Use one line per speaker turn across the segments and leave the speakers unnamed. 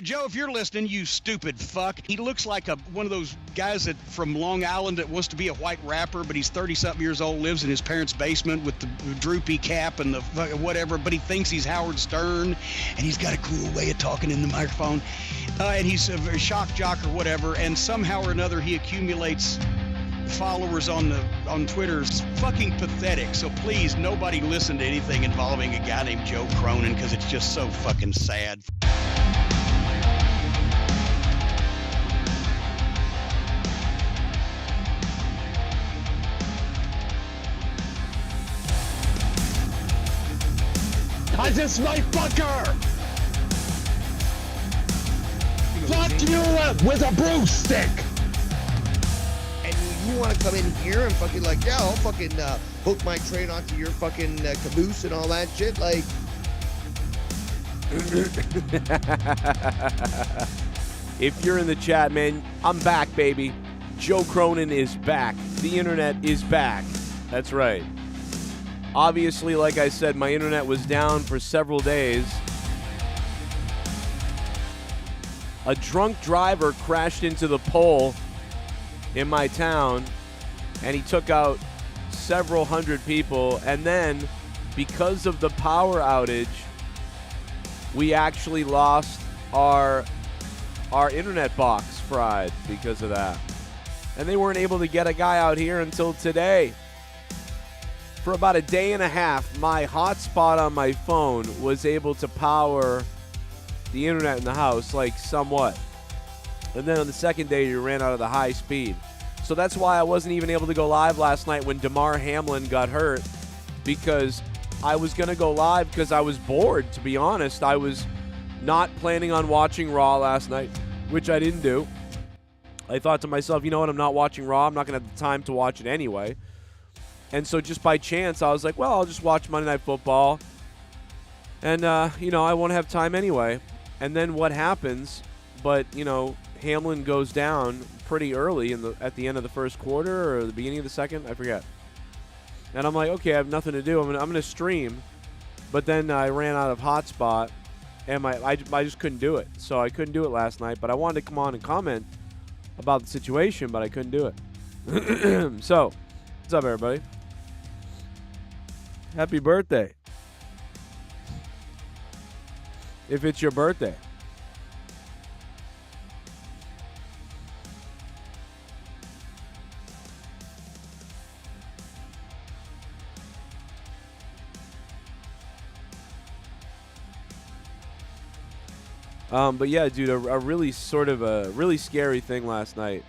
Joe, if you're listening, you stupid fuck. He looks like one of those guys that from Long Island that wants to be a white rapper, but he's 30-something years old, lives in his parents' basement with the droopy cap and the whatever, but he thinks he's Howard Stern, and he's got a cool way of talking in the microphone, and he's a shock jock or whatever, and somehow or another he accumulates followers on Twitter. It's fucking pathetic. So please, nobody listen to anything involving a guy named Joe Cronin, because it's just so fucking sad.
Cause it's my fucker! Fuck you with a broomstick!
And you want to come in here and fucking like, yeah, I'll fucking hook my train onto your fucking caboose and all that shit, like...
If you're in the chat, man, I'm back, baby. Joe Cronin is back. The internet is back. That's right. Obviously, like I said, my internet was down for several days. A drunk driver crashed into the pole in my town, and he took out several hundred people. And then, because of the power outage, we actually lost our internet box fried because of that. And they weren't able to get a guy out here until today. For about a day and a half, my hotspot on my phone was able to power the internet in the house, like somewhat. And then on the second day, you ran out of the high speed. So that's why I wasn't even able to go live last night when Damar Hamlin got hurt, because I was going to go live because I was bored, to be honest. I was not planning on watching Raw last night, which I didn't do. I thought to myself, you know what, I'm not watching Raw. I'm not going to have the time to watch it anyway. And so just by chance, I was like, well, I'll just watch Monday Night Football. And, I won't have time anyway. And then what happens, but, Hamlin goes down pretty early at the end of the first quarter or the beginning of the second, I forget. And I'm like, okay, I have nothing to do. I'm gonna stream. But then I ran out of hotspot, and I just couldn't do it. So I couldn't do it last night. But I wanted to come on and comment about the situation, but I couldn't do it. So, what's up, everybody? Happy birthday. If it's your birthday. But yeah, dude, a really really scary thing last night.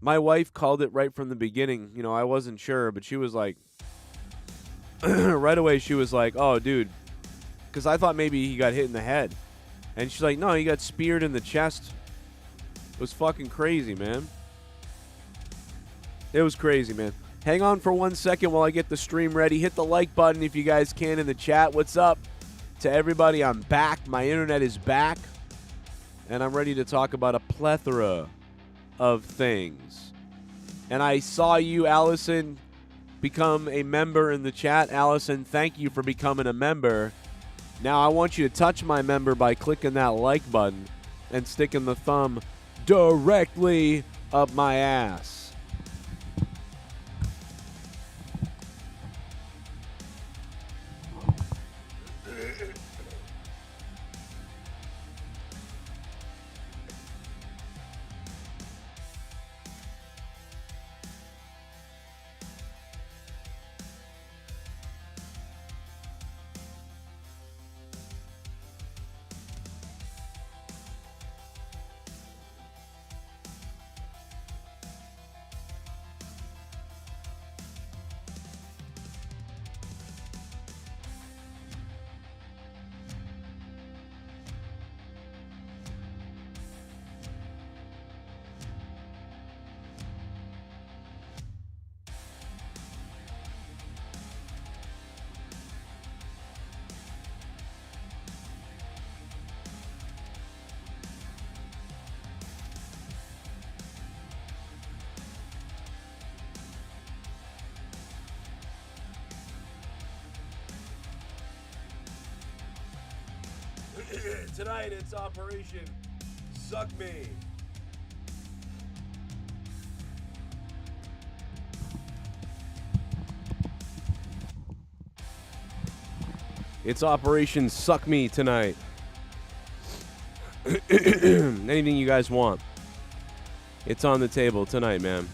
My wife called it right from the beginning. I wasn't sure, but she was like, right away, she was like, oh, dude, because I thought maybe he got hit in the head. And she's like, no, he got speared in the chest. It was fucking crazy, man. It was crazy, man. Hang on for 1 second while I get the stream ready. Hit the like button if you guys can in the chat. What's up to everybody? I'm back. My internet is back. And I'm ready to talk about a plethora of things. And I saw you, Allison, become a member in the chat. Allison, thank you for becoming a member. Now I want you to touch my member by clicking that like button and sticking the thumb directly up my ass. Tonight it's Operation Suck Me. It's Operation Suck Me tonight. Anything you guys want. It's on the table tonight, man.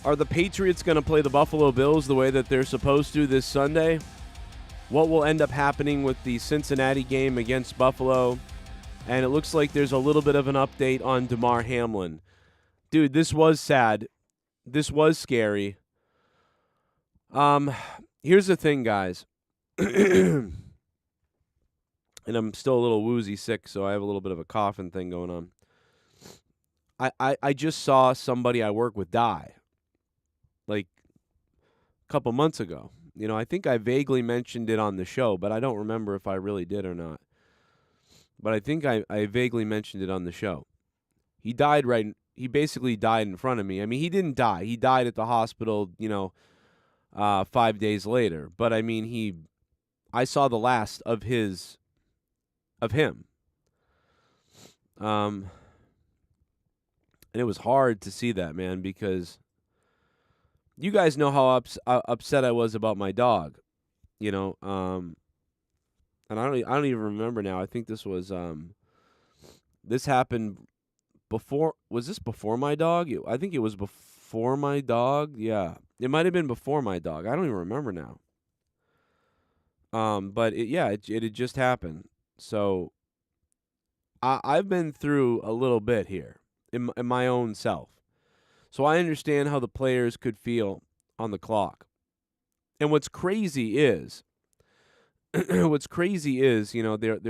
Are the Patriots going to play the Buffalo Bills the way that they're supposed to this Sunday? What will end up happening with the Cincinnati game against Buffalo? And it looks like there's a little bit of an update on Damar Hamlin. Dude, this was sad. This was scary. Here's the thing, guys. And I'm still a little woozy sick, so I have a little bit of a coughing thing going on. I just saw somebody I work with die. Like a couple months ago. You know, I think I vaguely mentioned it on the show, but I don't remember if I really did or not. But I think I vaguely mentioned it on the show. He died he basically died in front of me. I mean, he didn't die. He died at the hospital, 5 days later. But I mean, I saw the last of him. And it was hard to see that, man, because you guys know how upset I was about my dog, and I don't even remember now. I think this was this happened before. Was this before my dog? I think it was before my dog. Yeah, it might have been before my dog. I don't even remember now. But it had just happened. So I've been through a little bit here in my own self. So I understand how the players could feel on the clock. And what's crazy is, they're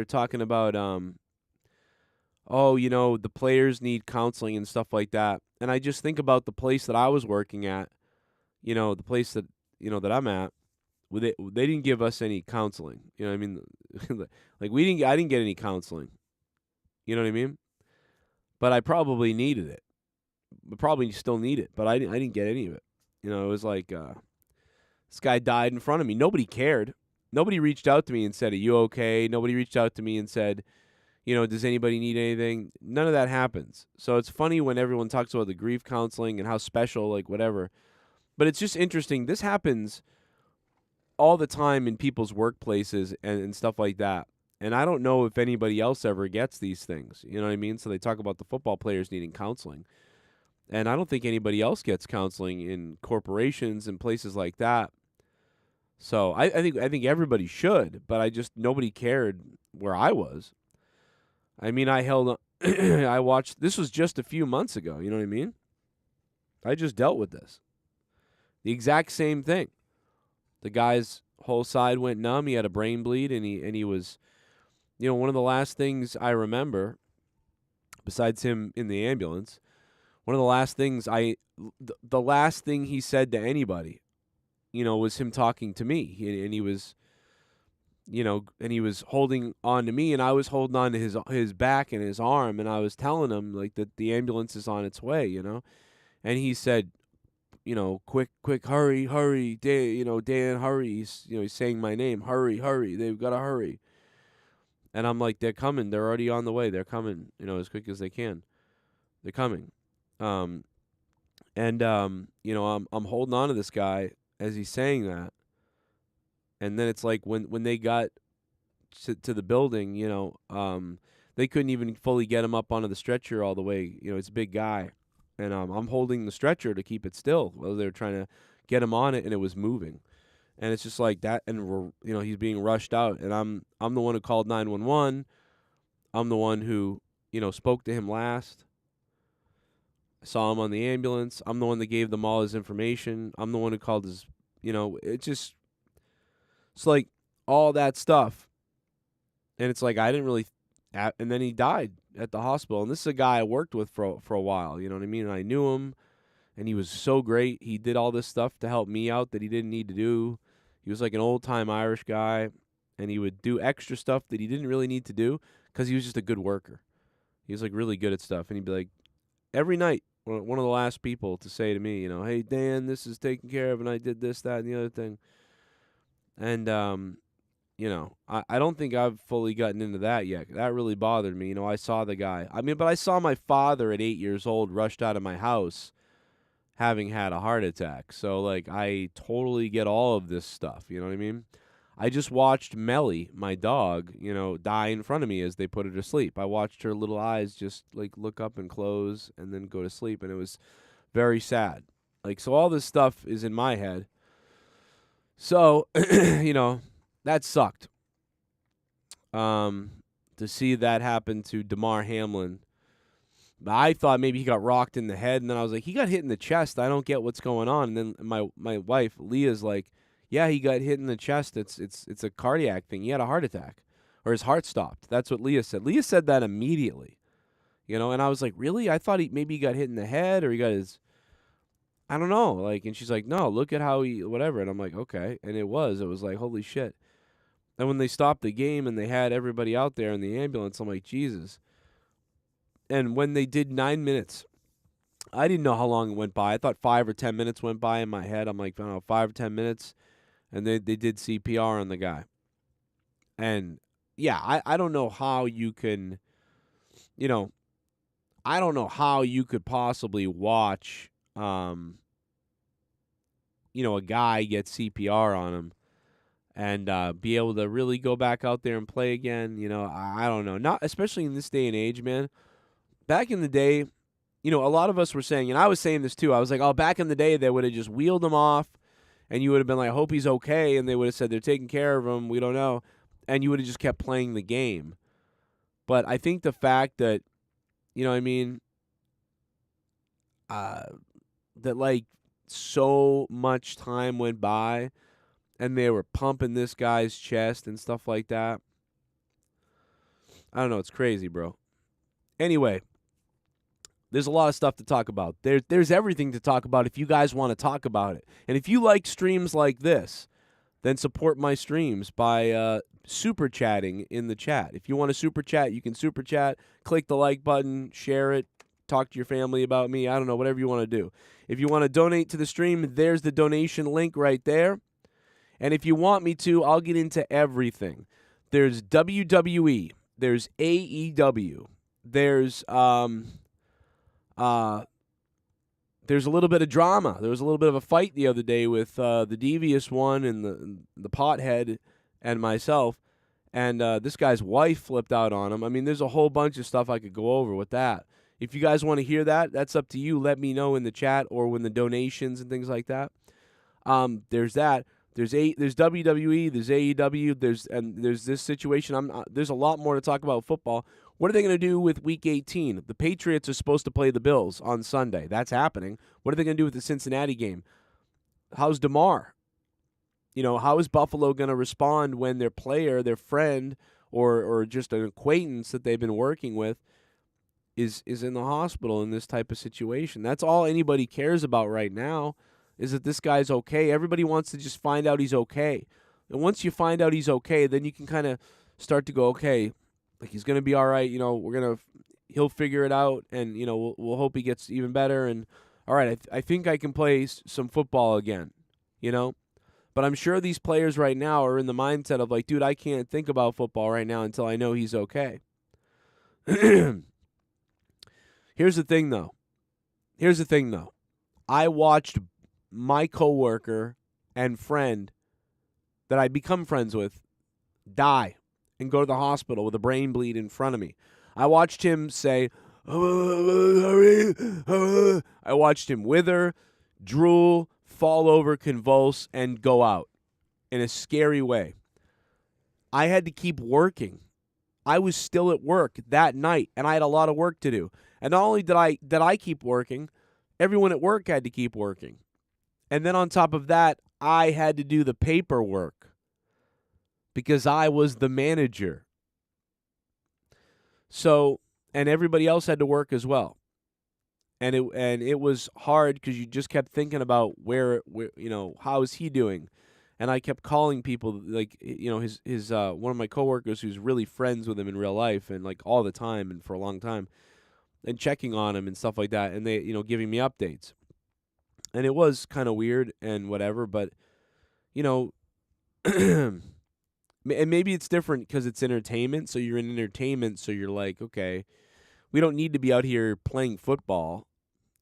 talking about, the players need counseling and stuff like that. And I just think about the place that I was working at, the place that, that I'm at. They didn't give us any counseling. You know what I mean? Like I didn't get any counseling. You know what I mean? But I probably needed it. Probably still need it, but I didn't get any of it. It was like this guy died in front of me. Nobody cared. Nobody reached out to me and said, "Are you okay?" Nobody reached out to me and said, "Does anybody need anything?" None of that happens. So it's funny when everyone talks about the grief counseling and how special, like whatever. But it's just interesting. This happens all the time in people's workplaces and stuff like that. And I don't know if anybody else ever gets these things. You know what I mean? So they talk about the football players needing counseling. And I don't think anybody else gets counseling in corporations and places like that. So I think everybody should, but nobody cared where I was. I mean, I watched, this was just a few months ago, you know what I mean? I just dealt with this. The exact same thing. The guy's whole side went numb, he had a brain bleed, and he was, one of the last things I remember besides him in the ambulance, one of the last things the last thing he said to anybody, was him talking to me. And he was, and he was holding on to me, and I was holding on to his back and his arm, and I was telling him like that the ambulance is on its way, and he said, quick, hurry, Dan, hurry. He's saying my name, hurry, they've got to hurry. And I'm like, they're coming, they're already on the way, they're coming, as quick as they can, they're coming. I'm holding on to this guy as he's saying that. And then it's like when they got to the building, they couldn't even fully get him up onto the stretcher all the way. It's a big guy. And I'm holding the stretcher to keep it still while they were trying to get him on it, and it was moving. And it's just like that, and he's being rushed out, and I'm the one who called 911. I'm the one who, spoke to him last. I saw him on the ambulance. I'm the one that gave them all his information. I'm the one who called his, it's like all that stuff. And it's like I didn't really, and then he died at the hospital. And this is a guy I worked with for a while, you know what I mean? And I knew him, and he was so great. He did all this stuff to help me out that he didn't need to do. He was like an old-time Irish guy, and he would do extra stuff that he didn't really need to do because he was just a good worker. He was like really good at stuff, and he'd be like, every night, one of the last people to say to me, hey, Dan, this is taken care of, and I did this, that, and the other thing. And, I don't think I've fully gotten into that yet. That really bothered me. I saw the guy. But I saw my father at 8 years old rushed out of my house having had a heart attack. So, I totally get all of this stuff. You know what I mean? I just watched Melly, my dog, die in front of me as they put her to sleep. I watched her little eyes just, look up and close and then go to sleep, and it was very sad. So all this stuff is in my head. So, that sucked. To see that happen to Damar Hamlin. I thought maybe he got rocked in the head, and then I was like, he got hit in the chest. I don't get what's going on. And then my wife, Leah's like, yeah, he got hit in the chest. It's a cardiac thing. He had a heart attack, or his heart stopped. That's what Leah said. Leah said that immediately, and I was like, really? I thought maybe he got hit in the head, or he got his, I don't know. And she's like, no, look at how he, whatever. And I'm like, okay. And it was like, holy shit. And when they stopped the game and they had everybody out there in the ambulance, I'm like, Jesus. And when they did 9 minutes, I didn't know how long it went by. I thought 5 or 10 minutes went by in my head. I'm like, I don't know, 5 or 10 minutes. And they did CPR on the guy. And, yeah, I don't know how you can, I don't know how you could possibly watch, a guy get CPR on him and be able to really go back out there and play again. I don't know. Not especially in this day and age, man. Back in the day, a lot of us were saying, and I was saying this too, I was like, oh, back in the day, they would have just wheeled him off, and you would have been like, I hope he's okay, and they would have said they're taking care of him, we don't know, and you would have just kept playing the game. But I think the fact that, that so much time went by, and they were pumping this guy's chest and stuff like that. I don't know, it's crazy, bro. Anyway, there's a lot of stuff to talk about. There's everything to talk about if you guys want to talk about it. And if you like streams like this, then support my streams by super chatting in the chat. If you want to super chat, you can super chat, click the like button, share it, talk to your family about me. I don't know, whatever you want to do. If you want to donate to the stream, there's the donation link right there. And if you want me to, I'll get into everything. There's WWE. There's AEW. There's a little bit of drama. There was a little bit of a fight the other day with the Devious One and the Pothead and myself. And this guy's wife flipped out on him. I mean, there's a whole bunch of stuff I could go over with that. If you guys want to hear that, that's up to you. Let me know in the chat or when the donations and things like that. There's that. There's WWE. There's AEW. There's this situation. There's a lot more to talk about football. What are they going to do with Week 18? The Patriots are supposed to play the Bills on Sunday. That's happening. What are they going to do with the Cincinnati game? How's Damar? How is Buffalo going to respond when their player, their friend, or just an acquaintance that they've been working with is in the hospital in this type of situation. That's all anybody cares about right now, is that this guy's okay. Everybody wants to just find out he's okay. And once you find out he's okay, then you can kind of start to go, okay, like he's going to be all right. He'll figure it out, and, we'll hope he gets even better. And all right, I think I can play some football again, But I'm sure these players right now are in the mindset of like, dude, I can't think about football right now until I know he's okay. Here's the thing, though. I watched my coworker and friend that I'd become friends with die and go to the hospital with a brain bleed in front of me. I watched him say, I watched him wither, drool, fall over, convulse, and go out in a scary way. I had to keep working. I was still at work that night, and I had a lot of work to do. And not only did I keep working, everyone at work had to keep working. And then on top of that, I had to do the paperwork because I was the manager. So, and everybody else had to work as well. And it was hard because you just kept thinking about where how is he doing? And I kept calling people, like, his one of my coworkers who's really friends with him in real life and like all the time and for a long time, and checking on him and stuff like that, and they, giving me updates. And it was kind of weird and whatever, but, and maybe it's different because it's entertainment. So you're in entertainment, so you're like, okay, we don't need to be out here playing football,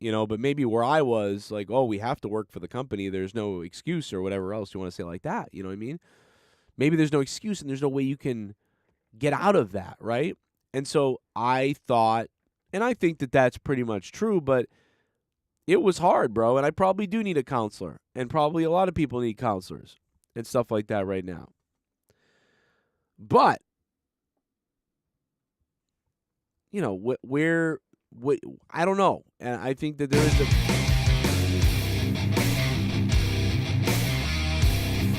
but maybe where I was, like, oh, we have to work for the company. There's no excuse or whatever else you want to say like that. You know what I mean? Maybe there's no excuse and there's no way you can get out of that, right? And so I thought, and I think that that's pretty much true, but it was hard, bro. And I probably do need a counselor, and probably a lot of people need counselors and stuff like that right now. But, where I don't know. And I think that there is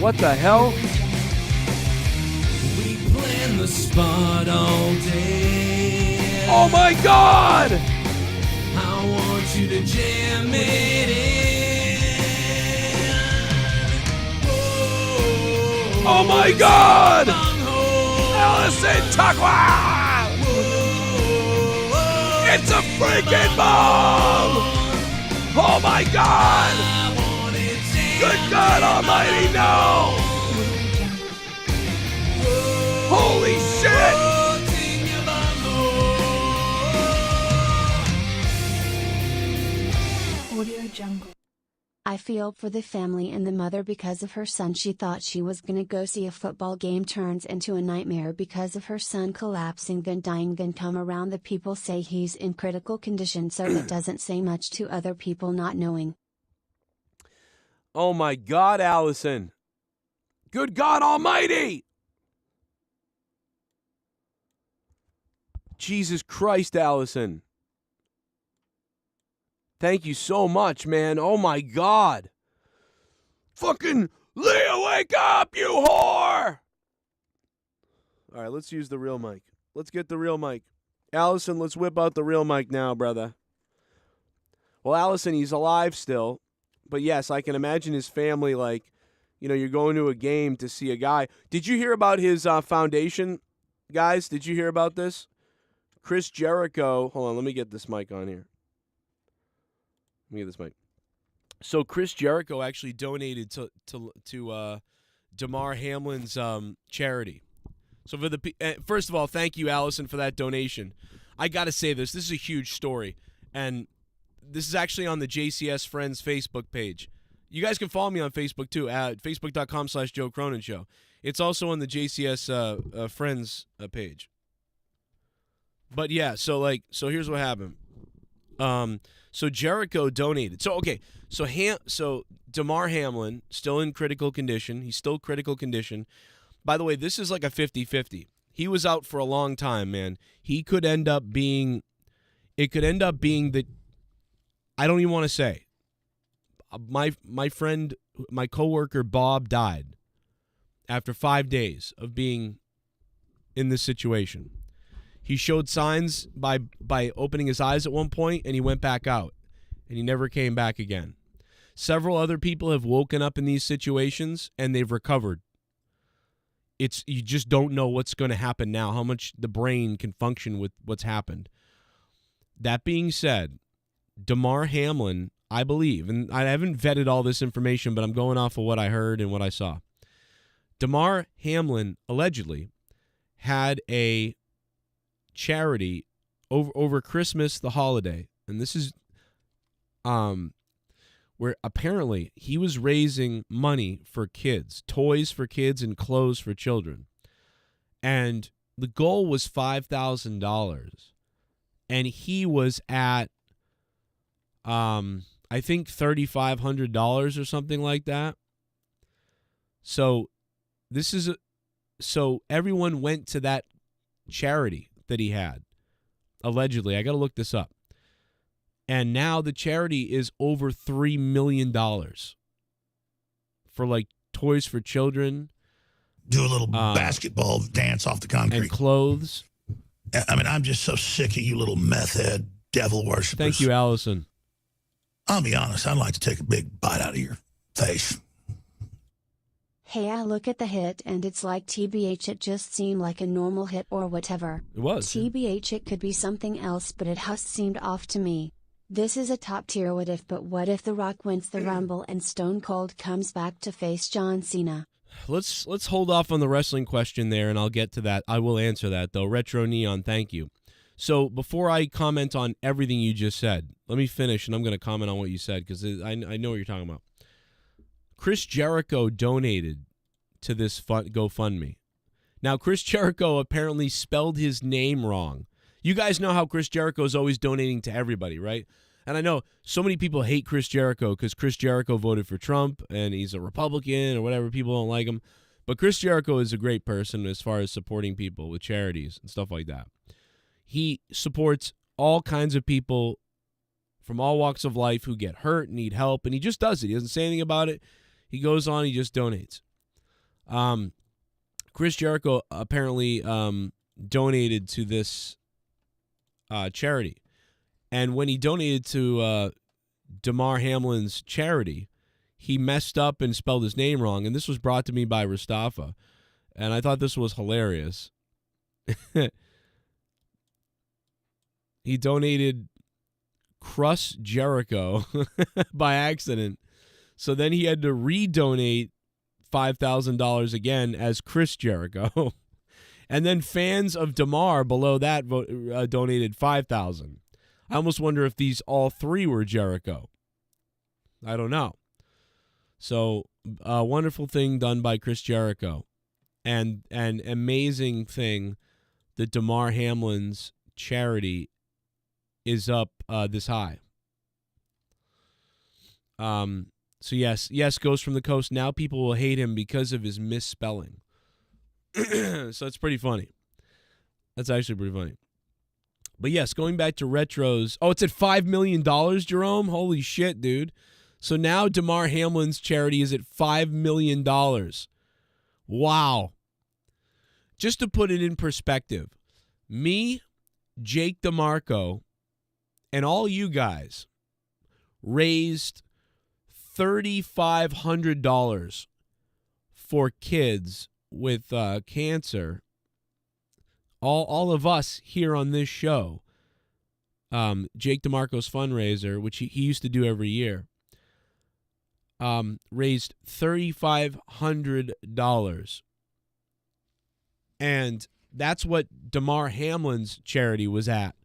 what the hell?
We plan the spot all day.
Oh my God!
I want you to jam it in.
Oh my God! Allison Tuckwell! It's a freaking bomb! Oh my God! Good God Almighty, no! Holy shit!
Audio Jungle. I feel for the family and the mother because of her son. She thought she was gonna go see a football game, turns into a nightmare because of her son collapsing then dying, then come around the people say he's in critical condition, so it doesn't say much to other people not knowing.
Oh my God, Allison. Good God Almighty! Jesus Christ, Allison. Thank you so much, man. Oh, my God. Fucking Leah, wake up, you whore! All right, let's use the real mic. Let's get the real mic. Allison, let's whip out the real mic now, brother. Well, Allison, he's alive still. But, yes, I can imagine his family, like, you're going to a game to see a guy. Did you hear about his foundation, guys? Did you hear about this? Chris Jericho. Hold on, let me get this mic on here. Let me get this mic. So Chris Jericho actually donated to Damar Hamlin's charity. So for first of all, thank you, Allison, for that donation. I got to say this. This is a huge story. And this is actually on the JCS Friends Facebook page. You guys can follow me on Facebook, too, at facebook.com/Joe Cronin Show. It's also on the JCS Friends page. But, yeah, so here's what happened. So Jericho donated. So, okay, so Damar Hamlin, still in critical condition. He's still critical condition. By the way, this is like a 50-50. He was out for a long time, man. It could end up being that, I don't even want to say. My friend, my coworker Bob died after 5 days of being in this situation. He showed signs by opening his eyes at one point, and he went back out, and he never came back again. Several other people have woken up in these situations, and they've recovered. You just don't know what's going to happen now, how much the brain can function with what's happened. That being said, Damar Hamlin, I believe, and I haven't vetted all this information, but I'm going off of what I heard and what I saw. Damar Hamlin allegedly had a charity over Christmas, the holiday, and this is where apparently he was raising money for kids, toys for kids and clothes for children. And the goal was $5,000. And he was at, I think, $3,500 or something like that. So so everyone went to that charity that he had, allegedly. I got to look this up. And now the charity is over $3 million for like toys for children.
Do a little basketball dance off the concrete.
And clothes.
I mean, I'm just so sick of you little meth head devil worshippers.
Thank you, Allison.
I'll be honest, I'd like to take a big bite out of your face.
Hey, I look at the hit and it's like TBH, it just seemed like a normal hit or whatever.
It was.
TBH, it could be something else, but it just seemed off to me. This is a top tier what if, but what if The Rock wins the Rumble and Stone Cold comes back to face John Cena?
Let's hold off on the wrestling question there, and I'll get to that. I will answer that, though. Retro Neon, thank you. So before I comment on everything you just said, let me finish, and I'm going to comment on what you said, because I know what you're talking about. Chris Jericho donated to this GoFundMe. Now, Chris Jericho apparently spelled his name wrong. You guys know how Chris Jericho is always donating to everybody, right? And I know so many people hate Chris Jericho because Chris Jericho voted for Trump and he's a Republican or whatever. People don't like him. But Chris Jericho is a great person as far as supporting people with charities and stuff like that. He supports all kinds of people from all walks of life who get hurt and need help, and he just does it. He doesn't say anything about it. He goes on, he just donates. Chris Jericho apparently donated to this charity. And when he donated to Damar Hamlin's charity, he messed up and spelled his name wrong. And this was brought to me by Mustafa. And I thought this was hilarious. He donated Crus Jericho by accident. So then he had to redonate $5,000 again as Chris Jericho. And then fans of Damar below that donated $5,000. I almost wonder if these all three were Jericho. I don't know. So a wonderful thing done by Chris Jericho. And an amazing thing that Damar Hamlin's charity is up this high. So yes, Ghost from the Coast. Now people will hate him because of his misspelling. So it's pretty funny. That's actually pretty funny. But yes, going back to retros. Oh, it's at $5 million, Jerome? Holy shit, dude. So now Damar Hamlin's charity is at $5 million. Wow. Just to put it in perspective, me, Jake DeMarco, and all you guys raised $3,500 for kids with cancer. All of us here on this show, Jake DeMarco's fundraiser, which he used to do every year, raised $3,500. And that's what Damar Hamlin's charity was at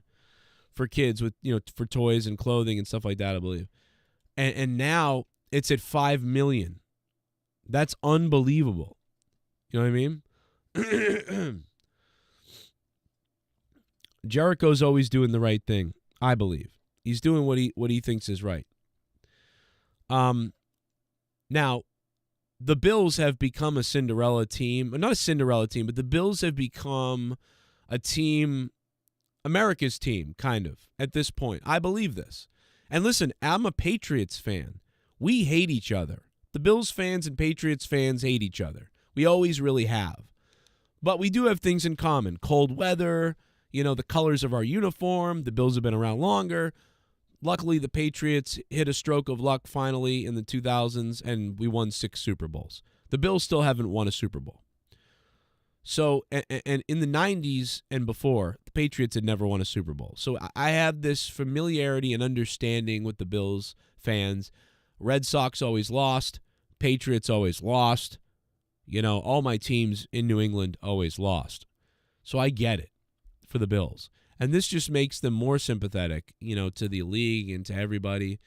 for kids with, for toys and clothing and stuff like that, I believe. And now it's at $5 million. That's unbelievable. You know what I mean? Jericho's always doing the right thing, I believe. He's doing what he thinks is right. Now, the Bills have become a Cinderella team. Not a Cinderella team, but the Bills have become a team, America's team, kind of, at this point. I believe this. And listen, I'm a Patriots fan. We hate each other. The Bills fans and Patriots fans hate each other. We always really have. But we do have things in common. Cold weather, the colors of our uniform. The Bills have been around longer. Luckily, the Patriots hit a stroke of luck finally in the 2000s, and we won 6 Super Bowls. The Bills still haven't won a Super Bowl. So, and in the 90s and before, the Patriots had never won a Super Bowl. So I have this familiarity and understanding with the Bills fans. Red Sox always lost. Patriots always lost. All my teams in New England always lost. So I get it for the Bills. And this just makes them more sympathetic, to the league and to everybody.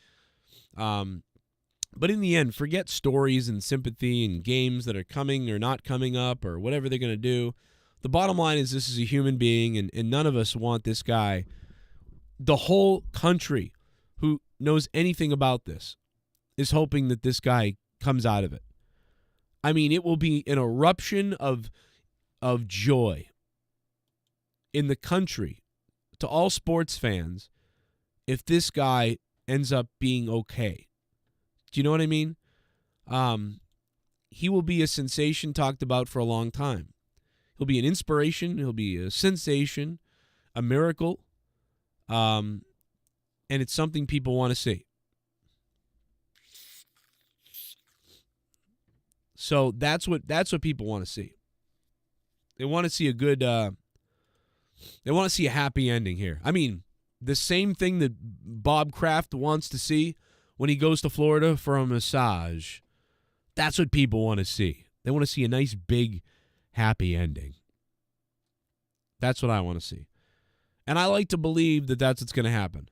But in the end, forget stories and sympathy and games that are coming or not coming up or whatever they're going to do. The bottom line is this is a human being, and none of us want this guy. The whole country who knows anything about this is hoping that this guy comes out of it. I mean, it will be an eruption of joy in the country to all sports fans if this guy ends up being okay. Do you know what I mean? He will be a sensation talked about for a long time. He'll be an inspiration. He'll be a sensation, a miracle, and it's something people want to see. So that's what people want to see. They want to see a good. They want to see a happy ending here. I mean, the same thing that Bob Kraft wants to see when he goes to Florida for a massage. That's what people want to see. They want to see a nice, big, happy ending. That's what I want to see. And I like to believe that that's what's going to happen.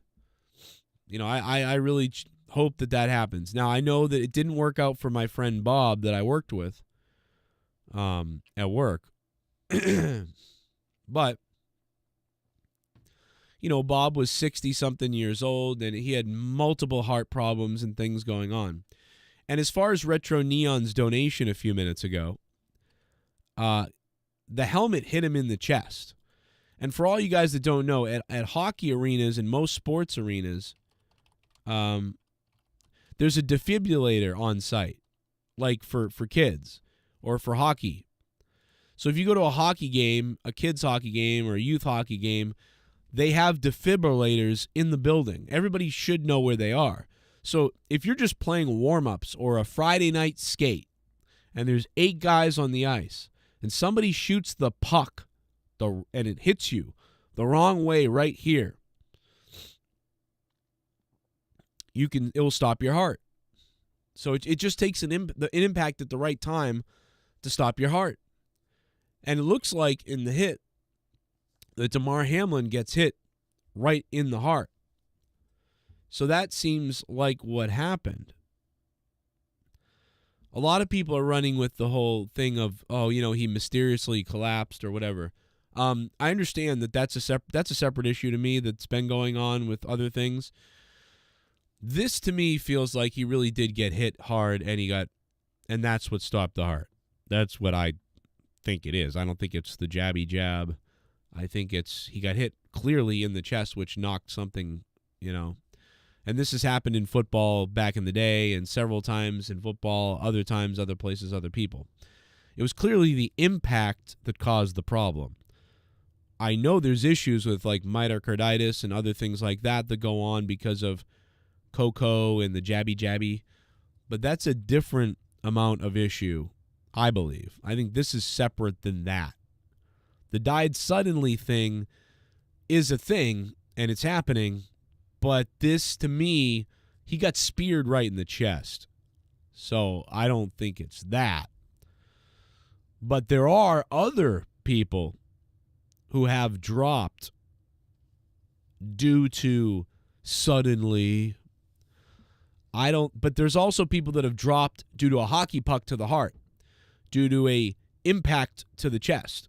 I really hope that happens. Now, I know that it didn't work out for my friend Bob that I worked with at work. But, Bob was 60-something years old, and he had multiple heart problems and things going on. And as far as Retro Neon's donation a few minutes ago, the helmet hit him in the chest. And for all you guys that don't know, at hockey arenas and most sports arenas, there's a defibrillator on site, like for kids or for hockey. So if you go to a hockey game, a kids hockey game or a youth hockey game, they have defibrillators in the building. Everybody should know where they are. So if you're just playing warm-ups or a Friday night skate and there's 8 guys on the ice and somebody shoots the puck and it hits you the wrong way right here, it will stop your heart. So it just takes an impact at the right time to stop your heart. And it looks like in the hit that Damar Hamlin gets hit right in the heart. So that seems like what happened. A lot of people are running with the whole thing of, he mysteriously collapsed or whatever. I understand that's a separate issue to me that's been going on with other things. This to me feels like he really did get hit hard and that's what stopped the heart. That's what I think it is. I don't think it's the jabby jab. I think he got hit clearly in the chest, which knocked something, And this has happened in football back in the day and several times in football, other times, other places, other people. It was clearly the impact that caused the problem. I know there's issues with like myocarditis and other things like that go on because of cocoa and the jabby, but that's a different amount of issue, I believe. I think this is separate than that. The died suddenly thing is a thing, and it's happening, but this, to me, he got speared right in the chest. So I don't think it's that. But there are other people who have dropped due to suddenly. But there's also people that have dropped due to a hockey puck to the heart, due to a impact to the chest.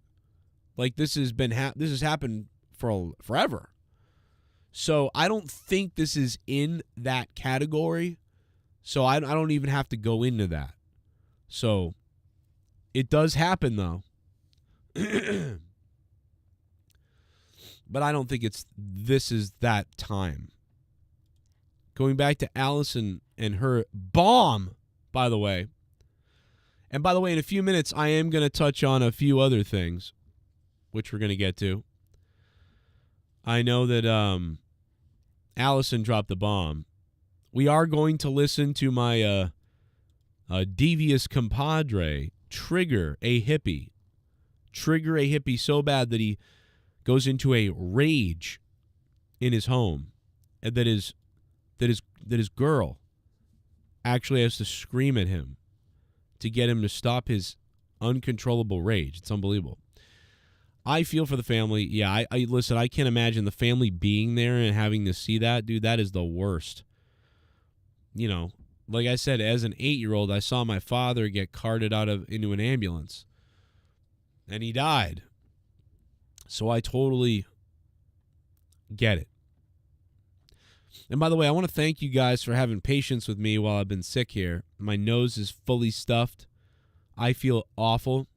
Like this has happened for forever. So I don't think this is in that category. So I don't even have to go into that. So it does happen though. But I don't think this is that time. Going back to Allison and her bomb, by the way. And by the way, in a few minutes, I am going to touch on a few other things, which we're going to get to. I know that Allison dropped the bomb. We are going to listen to my devious compadre trigger a hippie so bad that he goes into a rage in his home, and that his girl actually has to scream at him to get him to stop his uncontrollable rage. It's unbelievable. I feel for the family. Yeah, I listen, I can't imagine the family being there and having to see that. Dude, that is the worst. You know, like I said, as an 8-year-old, I saw my father get carted into an ambulance, and he died. So I totally get it. And by the way, I want to thank you guys for having patience with me while I've been sick here. My nose is fully stuffed. I feel awful.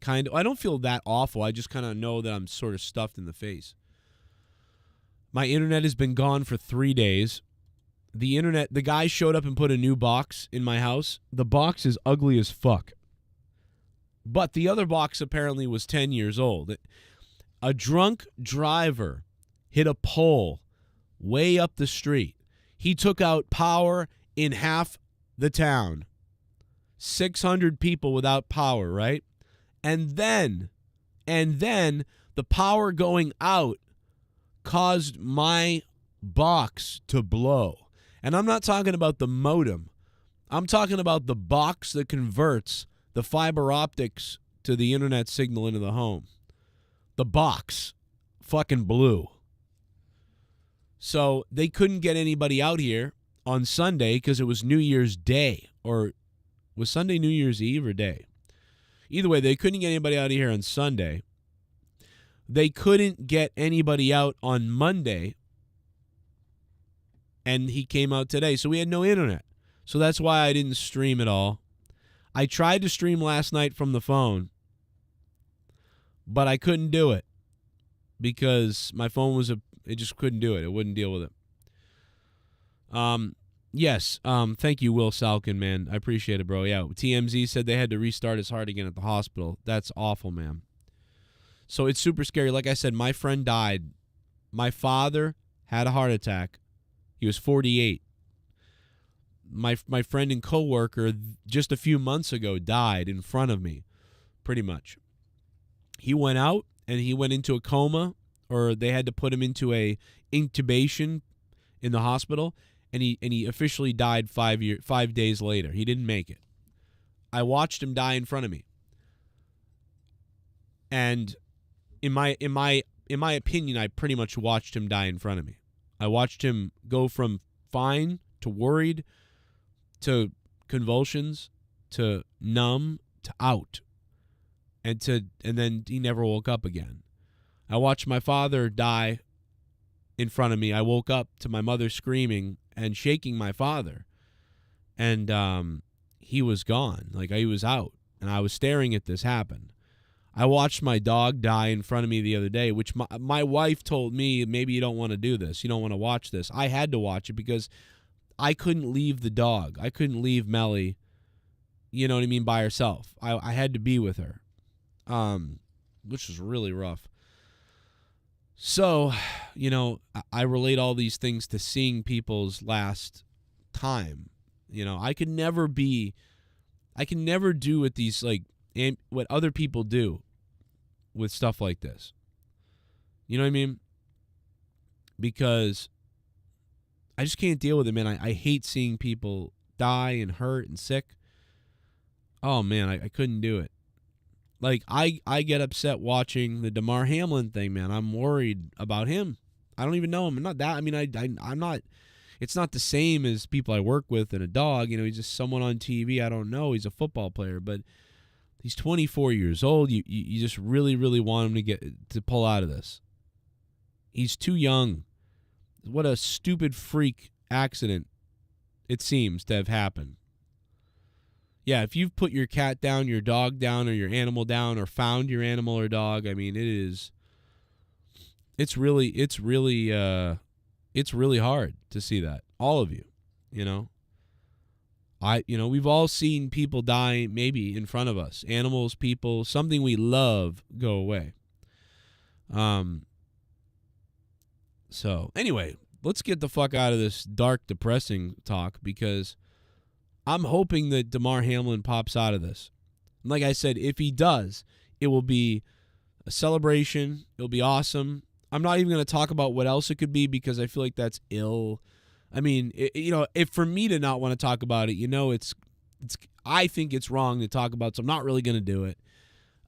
I don't feel that awful. I just kind of know that I'm sort of stuffed in the face. My internet has been gone for 3 days. The guy showed up and put a new box in my house. The box is ugly as fuck. But the other box apparently was 10 years old. A drunk driver hit a pole way up the street. He took out power in half the town. 600 people without power, right? And then the power going out caused my box to blow. And I'm not talking about the modem. I'm talking about the box that converts the fiber optics to the internet signal into the home. The box fucking blew. So they couldn't get anybody out here on Sunday because it was New Year's Day. Or was Sunday New Year's Eve or day? Either way, they couldn't get anybody out of here on Sunday. They couldn't get anybody out on Monday. And he came out today. So we had no internet. So that's why I didn't stream at all. I tried to stream last night from the phone, but I couldn't do it because my phone it just couldn't do it. It wouldn't deal with it. Yes. Thank you, Will Salkin, man. I appreciate it, bro. Yeah. TMZ said they had to restart his heart again at the hospital. That's awful, man. So it's super scary. Like I said, my friend died. My father had a heart attack. He was 48. My friend and coworker just a few months ago died in front of me, pretty much. He went out and he went into a coma, or they had to put him into a intubation in the hospital. And he officially died 5 days later. He didn't make it. I watched him die in front of me. And in my opinion, I pretty much watched him die in front of me. I watched him go from fine to worried to convulsions to numb to out. And then he never woke up again. I watched my father die in front of me. I woke up to my mother screaming and shaking my father, and he was gone. Like, he was out, and I was staring at this happen. I watched my dog die in front of me the other day, which my wife told me, maybe you don't want to do this. You don't want to watch this. I had to watch it because I couldn't leave the dog. I couldn't leave Melly, you know what I mean, by herself. I had to be with her, which was really rough. So, you know, I relate all these things to seeing people's last time. You know, I can never do what these, like, what other people do with stuff like this. You know what I mean? Because I just can't deal with it, man. I hate seeing people die and hurt and sick. Oh, man, I couldn't do it. Like, I get upset watching the Damar Hamlin thing, man. I'm worried about him. I don't even know him. I'm not that. I mean, I'm not. It's not the same as people I work with and a dog. You know, he's just someone on TV. I don't know. He's a football player, but he's 24 years old. You just really, really want him to pull out of this. He's too young. What a stupid freak accident it seems to have happened. Yeah, if you've put your cat down, your dog down, or your animal down, or found your animal or dog, I mean, it's really hard to see that. All of you, you know. We've all seen people die maybe in front of us. Animals, people, something we love go away. So, anyway, let's get the fuck out of this dark, depressing talk because I'm hoping that Damar Hamlin pops out of this. And like I said, if he does, it will be a celebration. It'll be awesome. I'm not even going to talk about what else it could be because I feel like that's ill. I mean, if for me to not want to talk about it, it's I think it's wrong to talk about, so I'm not really going to do it.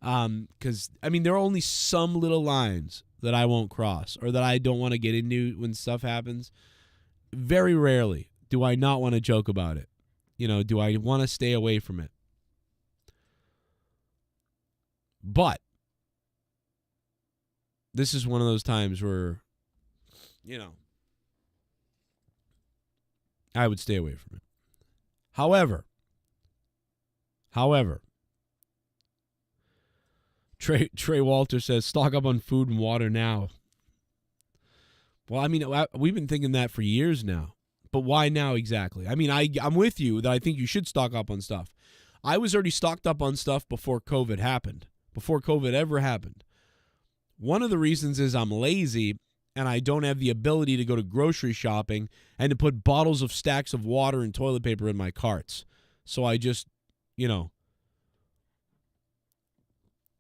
Because, there are only some little lines that I won't cross or that I don't want to get into when stuff happens. Very rarely do I not want to joke about it. Do I want to stay away from it? But this is one of those times where, I would stay away from it. However, Trey Walter says, stock up on food and water now. Well, we've been thinking that for years now. But why now exactly? I'm with you that I think you should stock up on stuff. I was already stocked up on stuff before COVID happened, before COVID ever happened. One of the reasons is I'm lazy and I don't have the ability to go to grocery shopping and to put bottles of stacks of water and toilet paper in my carts. So I just,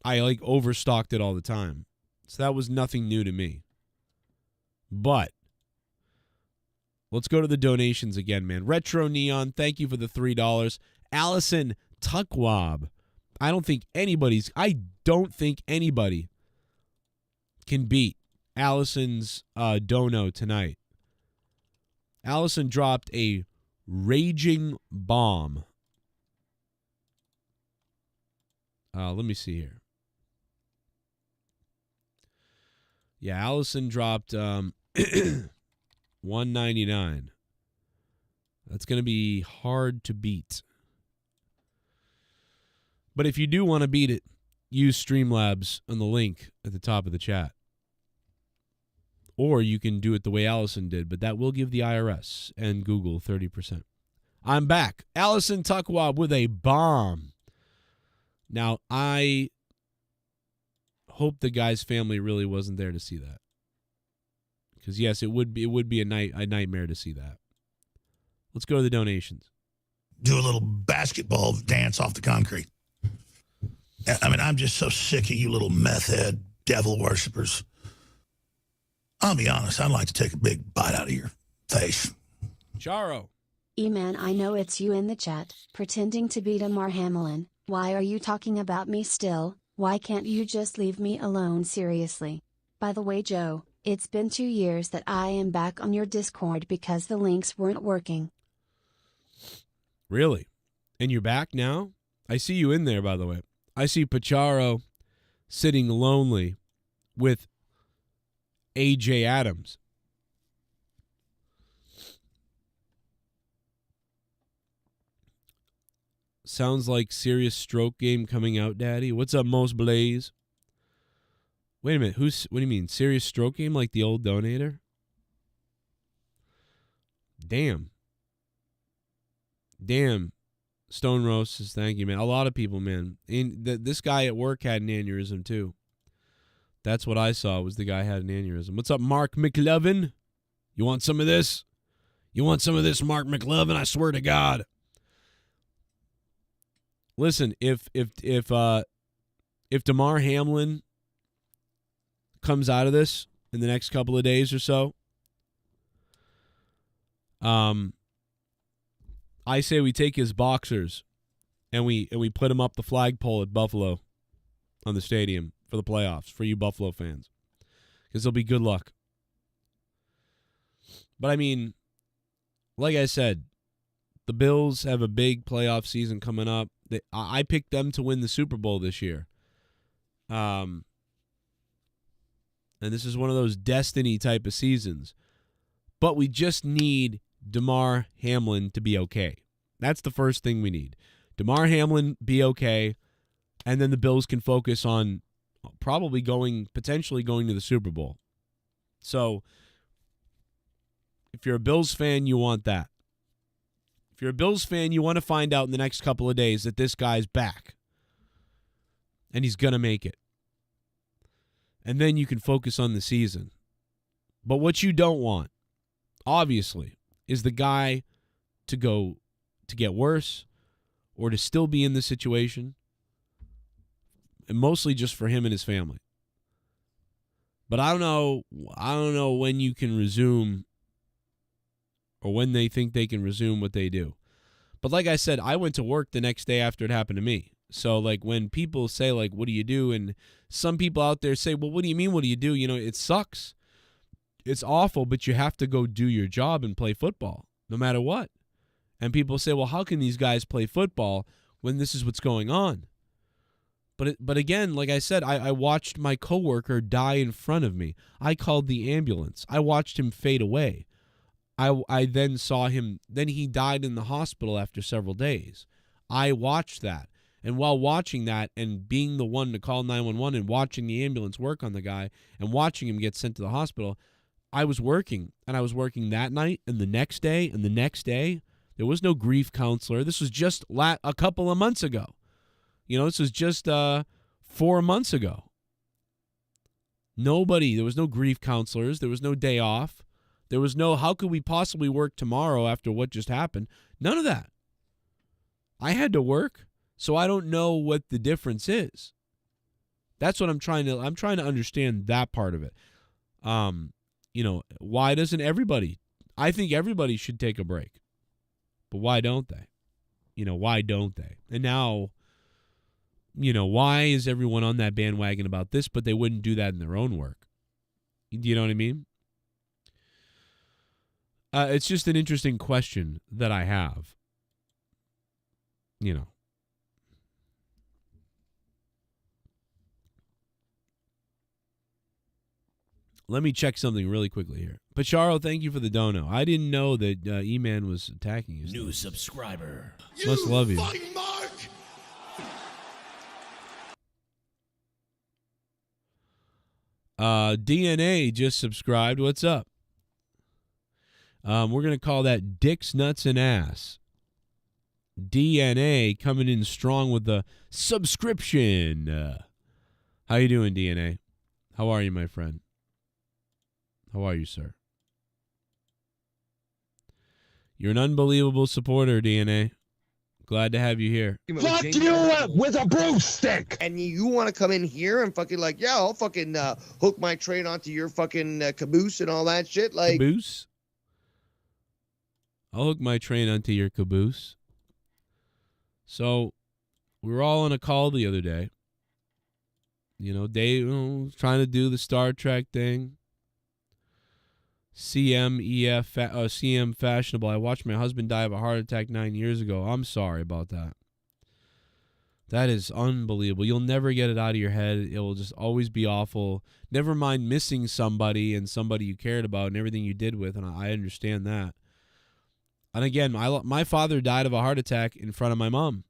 I overstocked it all the time. So that was nothing new to me. But let's go to the donations again, man. Retro Neon, thank you for the $3. Allison Tuckwab. I don't think anybody can beat Allison's dono tonight. Allison dropped a raging bomb. Let me see here. Yeah, Allison dropped $1.99. That's going to be hard to beat. But if you do want to beat it, use Streamlabs on the link at the top of the chat. Or you can do it the way Allison did, but that will give the IRS and Google 30%. I'm back. Allison Tuckwab with a bomb. Now, I hope the guy's family really wasn't there to see that. Because, yes, it would be a nightmare to see that. Let's go to the donations.
Do a little basketball dance off the concrete. I'm just so sick of you little meth head devil worshippers. I'll be honest, I'd like to take a big bite out of your face.
Charo.
E-Man, I know it's you in the chat, pretending to be Damar Hamlin. Why are you talking about me still? Why can't you just leave me alone, seriously? By the way, Joe, it's been 2 years that I am back on your Discord because the links weren't working.
Really? And you're back now? I see you in there, by the way. I see Pacharo sitting lonely with A.J. Adams. Sounds like serious stroke game coming out, Daddy. What's up, Most Blaze? Wait a minute. What do you mean? Serious stroke game like the old donator? Damn. Stone Roast says, thank you, man. A lot of people, man. This guy at work had an aneurysm, too. That's what I saw, was the guy had an aneurysm. What's up, Mark McLovin? You want some of this? You want some of this, Mark McLovin? I swear to God. Listen, if Damar Hamlin comes out of this in the next couple of days or so, I say we take his boxers and we put him up the flagpole at Buffalo on the stadium for the playoffs for you Buffalo fans, because it'll be good luck. But like I said, the Bills have a big playoff season coming up. I picked them to win the Super Bowl this year. And this is one of those destiny type of seasons. But we just need Damar Hamlin to be okay. That's the first thing we need. Damar Hamlin be okay, and then the Bills can focus on potentially going to the Super Bowl. So, if you're a Bills fan, you want that. If you're a Bills fan, you want to find out in the next couple of days that this guy's back. And he's going to make it. And then you can focus on the season. But what you don't want, obviously, is the guy to get worse or to still be in this situation, and mostly just for him and his family. But I don't know when you can resume or when they think they can resume what they do. But like I said, I went to work the next day after it happened to me. So like when people say like, what do you do? And some people out there say, well, what do you mean? What do you do? You know, it sucks. It's awful, but you have to go do your job and play football no matter what. And people say, well, how can these guys play football when this is what's going on? But again, like I said, I watched my coworker die in front of me. I called the ambulance. I watched him fade away. I then saw him. Then he died in the hospital after several days. I watched that. And while watching that and being the one to call 911 and watching the ambulance work on the guy and watching him get sent to the hospital, I was working. And I was working that night and the next day and the next day. There was no grief counselor. This was just a couple of months ago. You know, this was just 4 months ago. There was no grief counselors. There was no day off. There was no, how could we possibly work tomorrow after what just happened? None of that. I had to work, so I don't know what the difference is. That's what I'm trying to understand that part of it. You know, why doesn't everybody? I think everybody should take a break. But why don't they? You know, why don't they? And now, you know, why is everyone on that bandwagon about this, but they wouldn't do that in their own work? Do you know what I mean? It's just an interesting question that I have. You know. Let me check something really quickly here. Pacharo, thank you for the dono. I didn't know that E-Man was attacking you.
New subscriber.
Must love you.
Fucking Mark!
DNA just subscribed. What's up? We're going to call that Dicks, Nuts, and Ass. DNA coming in strong with the subscription. How you doing, DNA? How are you, my friend? How are you, sir? You're an unbelievable supporter, DNA. Glad to have you here.
Fuck
you with a broomstick!
And you want to come in here and fucking like, yeah, I'll fucking hook my train onto your fucking caboose and all that shit. Like,
Caboose? I'll hook my train onto your caboose. So, we were all on a call the other day. You know, Dave trying to do the Star Trek thing. CM fashionable. I watched my husband die of a heart attack 9 years ago. I'm sorry about that. That is unbelievable. You'll never get it out of your head. It will just always be awful. Never mind missing somebody and somebody you cared about and everything you did with, and I understand that. And again, my father died of a heart attack in front of my mom.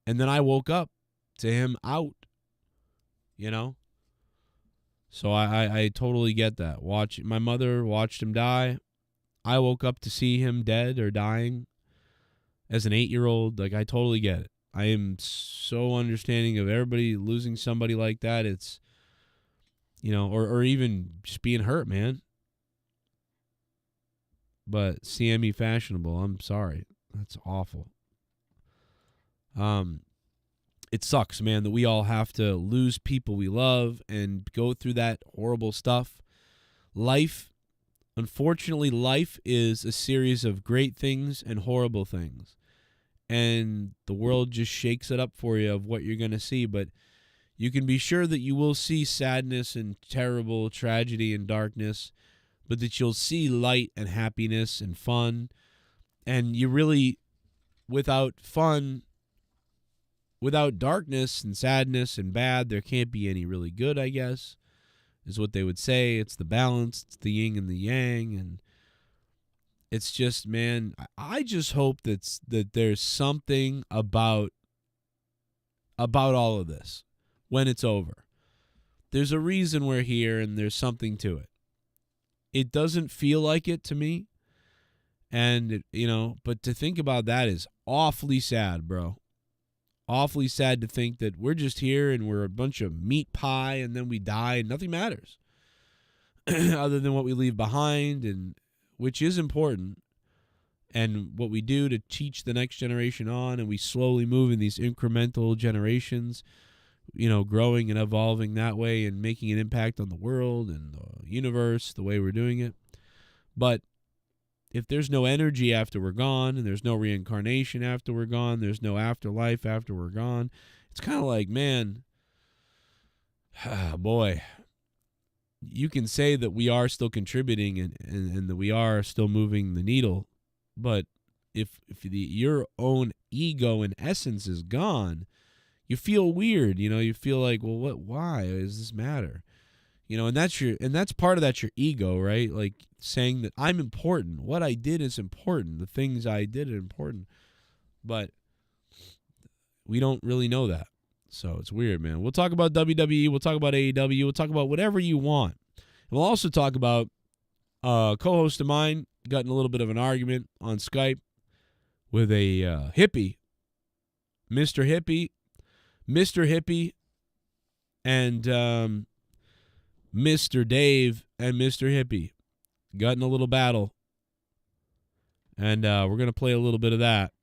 And then I woke up to him out, you know? So I totally get that. My mother watched him die. I woke up to see him dead or dying as an 8-year-old. Like, I totally get it. I am so understanding of everybody losing somebody like that. It's, you know, or even just being hurt, man. But CME fashionable, I'm sorry. That's awful. It sucks, man, that we all have to lose people we love and go through that horrible stuff. Unfortunately, life is a series of great things and horrible things. And the world just shakes it up for you of what you're going to see. But you can be sure that you will see sadness and terrible tragedy and darkness, but that you'll see light and happiness and fun. And you really, without fun, without darkness and sadness and bad, there can't be any really good, I guess, is what they would say. It's the balance, it's the yin and the yang, and it's just, man, I just hope that there's something about all of this when it's over. There's a reason we're here, and there's something to it. It doesn't feel like it to me, and, but to think about that is awfully sad, bro. Awfully sad to think that we're just here and we're a bunch of meat pie and then we die and nothing matters.
other than what we leave behind, and which is important, and what we do to teach the next generation on, and we slowly move in these incremental generations, growing and evolving that way and making an impact on the world and the universe the way we're doing it. But if there's no energy after we're gone, and there's no reincarnation after we're gone, there's no afterlife after we're gone, it's kind of like, man, boy, you can say that we are still contributing and that we are still moving the needle, but if your own ego and essence is gone, you feel weird. You feel like, well, why does this matter? And that's part of that's your ego, right? Like saying that I'm important. What I did is important. The things I did are important. But we don't really know that. So it's weird, man. We'll talk about WWE. We'll talk about AEW. We'll talk about whatever you want. And we'll also talk about a co-host of mine got in a little bit of an argument on Skype with a hippie, Mr. Hippie, and Mr. Dave and Mr. Hippie got in a little battle. And we're going to play a little bit of that.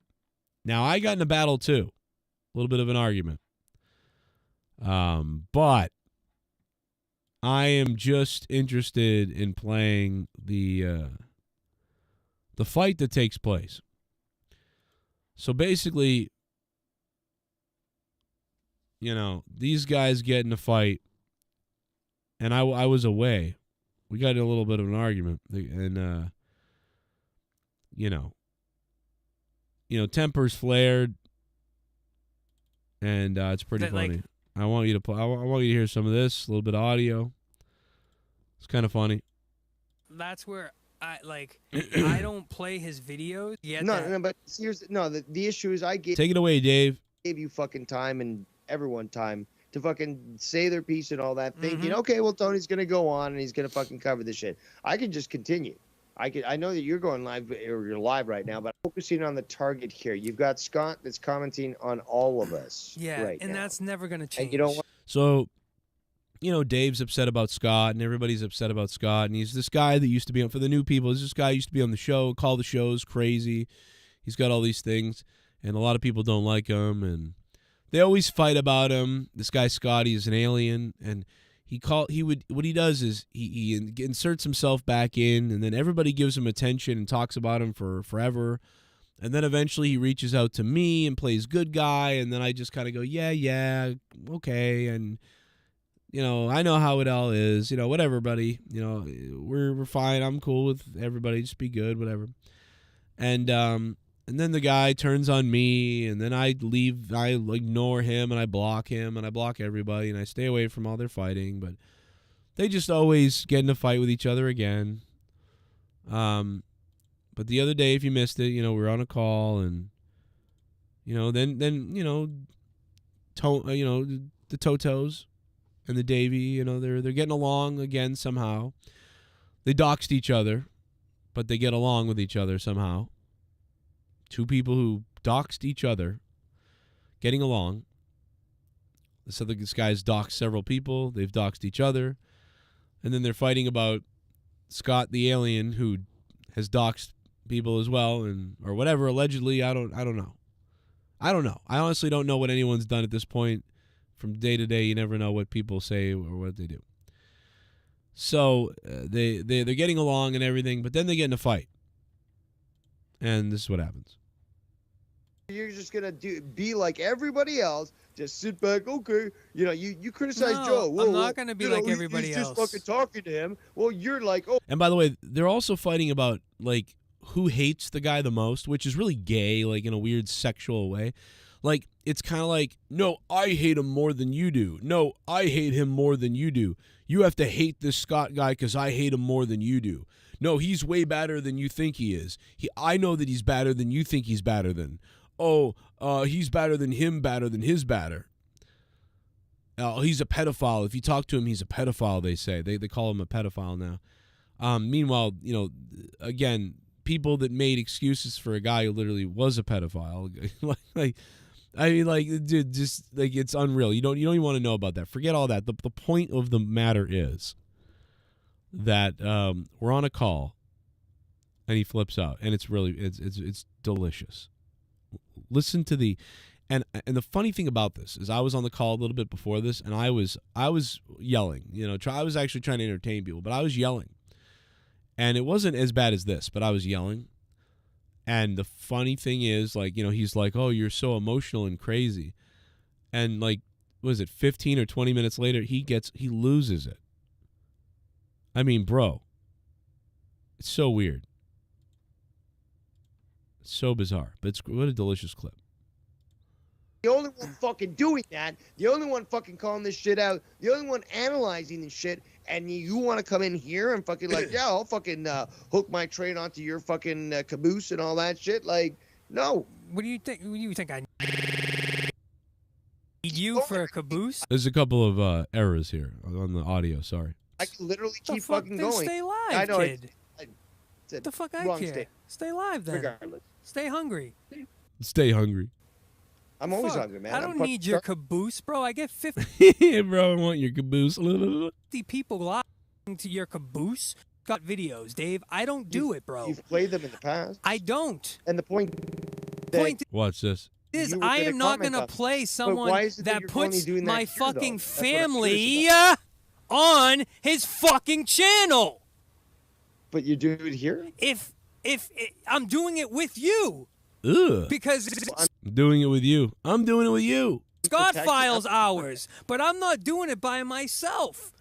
Now, I got in a battle too. A little bit of an argument. But I am just interested in playing the fight that takes place. So basically, these guys get in a fight, and I was away. We got in a little bit of an argument, and tempers flared, and it's pretty funny. I want you to I want you to hear some of this, a little bit of audio. It's kind of funny.
That's where I don't play his videos.
But the issue is
Take it away, Dave.
Gave you fucking time and everyone time to fucking say their piece and all that, thinking, okay, well, Tony's gonna go on and he's gonna fucking cover the shit. I can just continue. I know that you're going live, or you're live right now, but I'm focusing on the target here. You've got Scott that's commenting on all of us. Right
and
now.
that's never gonna change.
And
So, Dave's upset about Scott, and everybody's upset about Scott, and he's this guy that used to be on, for the new people, he's this guy who used to be on the show, call the shows crazy. He's got all these things, and a lot of people don't like him, and they always fight about him. This guy Scotty is an alien, and what he does is he inserts himself back in, and then everybody gives him attention and talks about him for forever. And then eventually he reaches out to me and plays good guy, and then I just kind of go, yeah, okay, and I know how it all is, whatever, buddy. We're fine. I'm cool with everybody. Just be good, whatever. And then the guy turns on me, and then I leave. I ignore him, and I block him, and I block everybody, and I stay away from all their fighting. But they just always get in a fight with each other again. But the other day, if you missed it, we were on a call, and then the Totos and the Davy, they're getting along again somehow. They doxed each other, but they get along with each other somehow. Two people who doxed each other, getting along. So this guy's doxed several people. They've doxed each other. And then they're fighting about Scott the alien, who has doxed people as well, or whatever, allegedly. I don't know. I honestly don't know what anyone's done at this point. From day to day, you never know what people say or what they do. So they're getting along and everything, but then they get in a fight. And this is what happens.
You're just gonna be like everybody else. Just sit back, okay. You criticize Joe. Whoa,
I'm not gonna be like everybody
he's
else.
Just fucking talking to him. Well, you're like, oh.
And by the way, they're also fighting about who hates the guy the most, which is really gay, in a weird sexual way. It's kind of like, no, I hate him more than you do. No, I hate him more than you do. You have to hate this Scott guy because I hate him more than you do. No, he's way badder than you think he is. I know that he's badder than you think he's badder than. Oh, he's badder than his batter. He's a pedophile. If you talk to him, he's a pedophile, they say. They call him a pedophile now. Meanwhile, again, people that made excuses for a guy who literally was a pedophile. Dude, just it's unreal. You don't even want to know about that. Forget all that. The point of the matter is, that we're on a call, and he flips out, and it's really it's delicious. Listen to the, and the funny thing about this is I was on the call a little bit before this, and I was yelling. I was actually trying to entertain people, but I was yelling, and it wasn't as bad as this, but I was yelling. And the funny thing is, he's like, "Oh, you're so emotional and crazy," and what was it, 15 or 20 minutes later, he loses it. I mean, bro, it's so weird. It's so bizarre, but what a delicious clip.
The only one fucking doing that, the only one fucking calling this shit out, the only one analyzing this shit, and you want to come in here and fucking yeah, I'll fucking hook my train onto your fucking caboose and all that shit. No.
What do you think? What do you think? I need you for a caboose?
There's a couple of errors here on the audio. Sorry.
I can literally keep
fuck,
fucking
then
going.
Stay live,
I know.
kid. What the fuck I care?
State.
Stay live then.
Regardless.
Stay hungry.
Stay hungry.
I'm always hungry, man.
I don't need your caboose, bro. I get 50
Yeah, bro, I want your caboose.
people listening to your caboose. Got videos, Dave. I don't do it, bro.
You've played them in the past.
I don't.
And the point
Watch this.
Is I am not going to play someone that puts my fucking family on his fucking channel.
But you do it here?
If I'm doing it with you.
Ugh.
Because
I'm doing it with you. I'm doing it with you.
Scott files hours, but I'm not doing it by myself.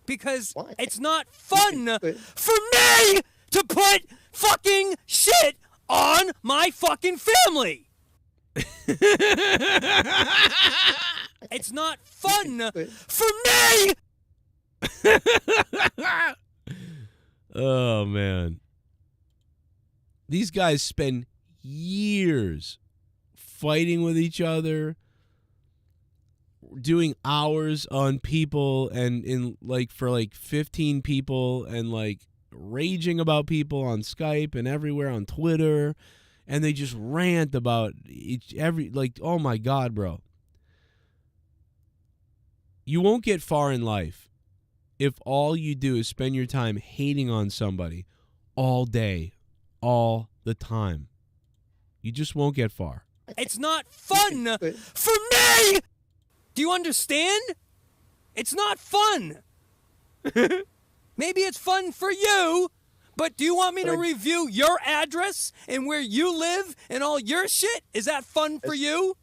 Because it's not fun for me to put fucking shit on my fucking family. It's not fun for me.
Oh, man. These guys spend years fighting with each other, doing hours on people and for 15 people and raging about people on Skype and everywhere on Twitter, and they just rant about oh my God, bro. You won't get far in life if all you do is spend your time hating on somebody all day, all the time. You just won't get far.
It's not fun for me. Do you understand? It's not fun. Maybe it's fun for you, but do you want me to review your address and where you live and all your shit? Is that fun for you?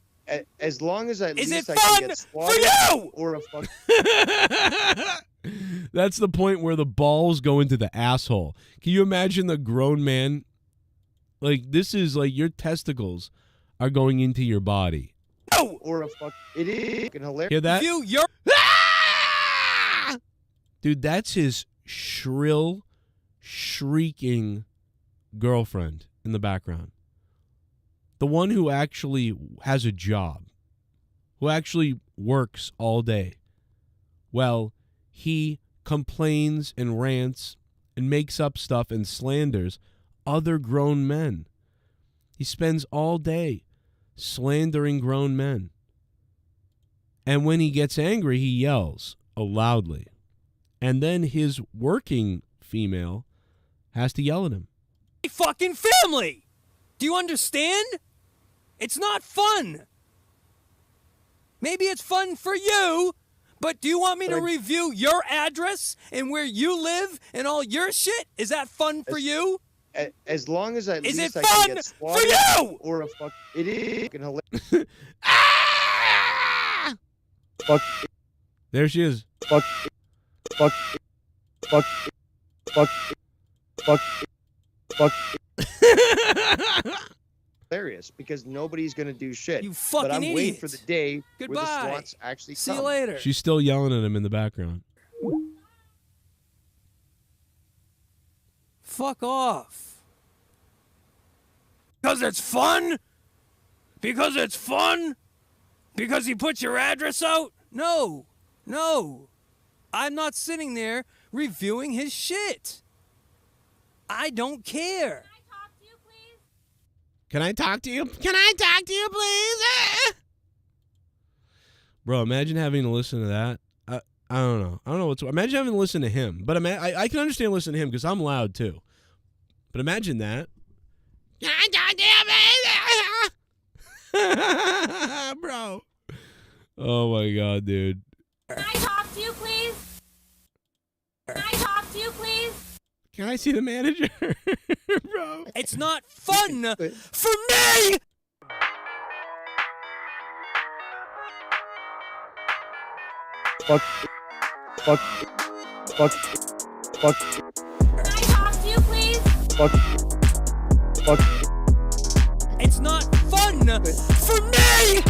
As long as
Is it fun for you?
Or a fuck.
That's the point where the balls go into the asshole. Can you imagine the grown man? This is your testicles are going into your body.
No!
Or a fuck. It is fucking hilarious.
Hear that?
You're...
Dude, that's his shrill, shrieking girlfriend in the background. The one who actually has a job, who actually works all day. Well, he complains and rants and makes up stuff and slanders other grown men. He spends all day slandering grown men. And when he gets angry, he yells loudly. And then his working female has to yell at him.
Fucking family! Do you understand? It's not fun. Maybe it's fun for you, but do you want me to review your address and where you live and all your shit? Is that fun for you?
As long as
Is it fun for you?
Or a fuck. It is fucking hilarious.
Fuck. There she is.
Fuck. Fuck. Fuck. Fuck. Fuck. Fuck. Hilarious because nobody's gonna do shit.
You fucking
But I'm
idiot.
waiting for the day where
Goodbye.
the SWATs actually
See
come.
you later.
She's still yelling at him in the background.
Fuck off. Because it's fun? Because it's fun? Because he put your address out? No. I'm not sitting there reviewing his shit. I don't care.
Can I talk to you? Can I talk to you, please? Bro, imagine having to listen to that. I don't know. Imagine having to listen to him. But I can understand listening to him because I'm loud too. But imagine that. Bro. Oh my God, dude.
Can I talk to you, please? Can I talk to you, please?
Can I see the manager? Bro.
It's not fun for me!
Fuck.
Can I talk to you, please?
Fuck.
It's not fun for me!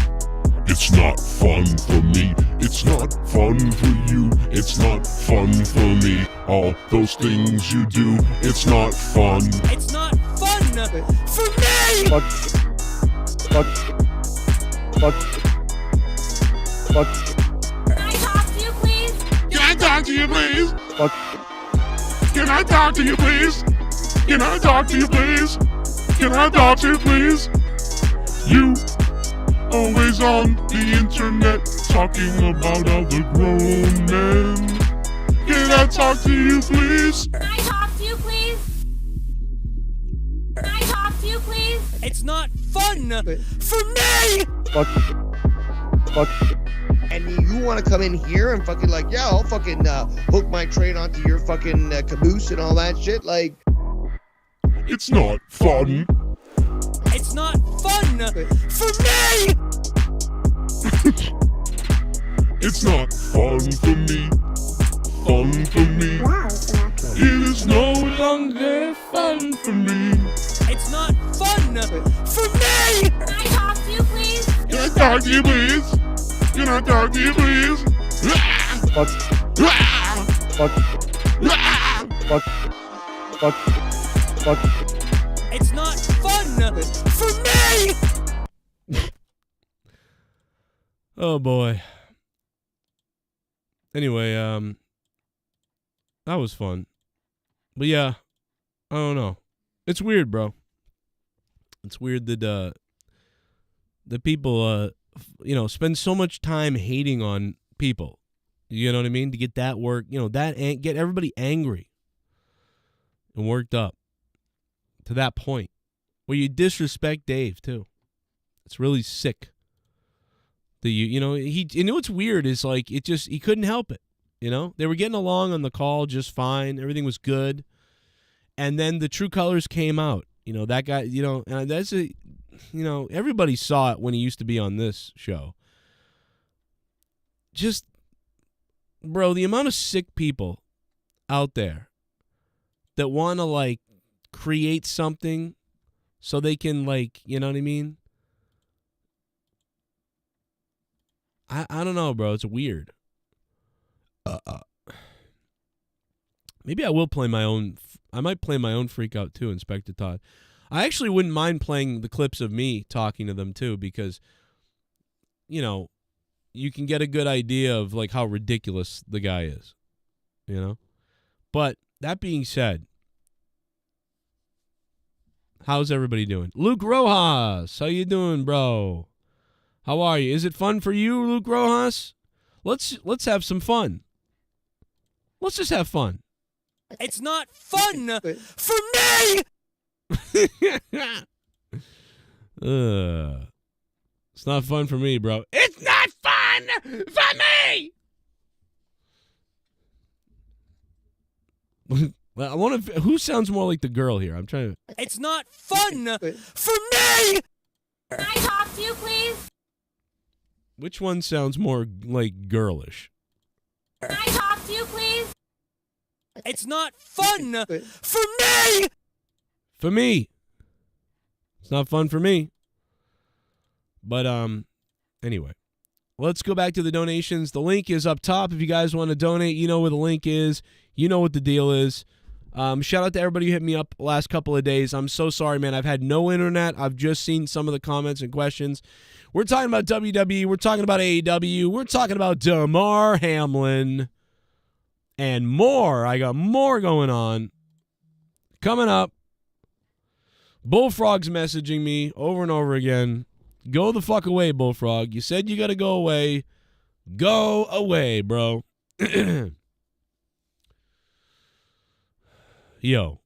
It's not fun for me. It's not fun for you. It's not fun for me. All those things you do. It's not fun.
It's not fun for me!
Fuck.
Can I talk to you, please?
Can I talk to you, please?
Fuck.
Can I talk to you, please? Can I talk to you, please? Can I talk to you, please? You always on the internet talking about other grown men. Can I talk to you, please?
Can I talk to you, please? Can I talk to you, please?
It's not fun for me!
Fuck. And you want to come in here and fucking like, yeah, I'll fucking hook my train onto your fucking caboose and all that shit. Like,
It's not fun.
It's not fun for me!
It's not fun for me. Fun for me. It is no longer fun for me.
It's not fun for me!
Can I talk to you, please?
Can I talk to you, please? Can I talk to you, please?
fuck.
It's not fun for me!
Oh boy. Anyway, that was fun. But yeah, I don't know. It's weird, bro. It's weird that people spend so much time hating on people. You know what I mean? To get that work, get everybody angry and worked up to that point where you disrespect Dave too. It's really sick. You know what's weird is like he couldn't help it. They were getting along on the call just fine. Everything was good. And then the true colors came out. That guy, and that's everybody saw it when he used to be on this show. Just, bro, the amount of sick people out there that want to, like, create something so they can, like, you know what I mean? I don't know, bro. It's weird. Maybe I will play my own. I might play my own freak out too, Inspector Todd. I actually wouldn't mind playing the clips of me talking to them too, because, you can get a good idea of like how ridiculous the guy is, But that being said, how's everybody doing? Luke Rojas, how you doing, bro? How are you? Is it fun for you, Luke Rojas? Let's have some fun. Let's just have fun.
It's not fun for me!
It's not fun for me, bro. It's not fun for me! I want to. Who sounds more like the girl here? I'm trying to.
It's not fun for me!
Can I talk to you, please?
Which one sounds more like girlish?
Can I talk to you, please?
It's not fun for me!
For me. It's not fun for me. But, anyway. Let's go back to the donations. The link is up top. If you guys want to donate, you know where the link is. You know what the deal is. Shout out to everybody who hit me up the last couple of days. I'm so sorry, man. I've had no internet. I've just seen some of the comments and questions. We're talking about WWE. We're talking about AEW. We're talking about Damar Hamlin. And more. I got more going on. Coming up. Bullfrog's messaging me over and over again. Go the fuck away, Bullfrog. You said you got to go away. Go away, bro. Yo.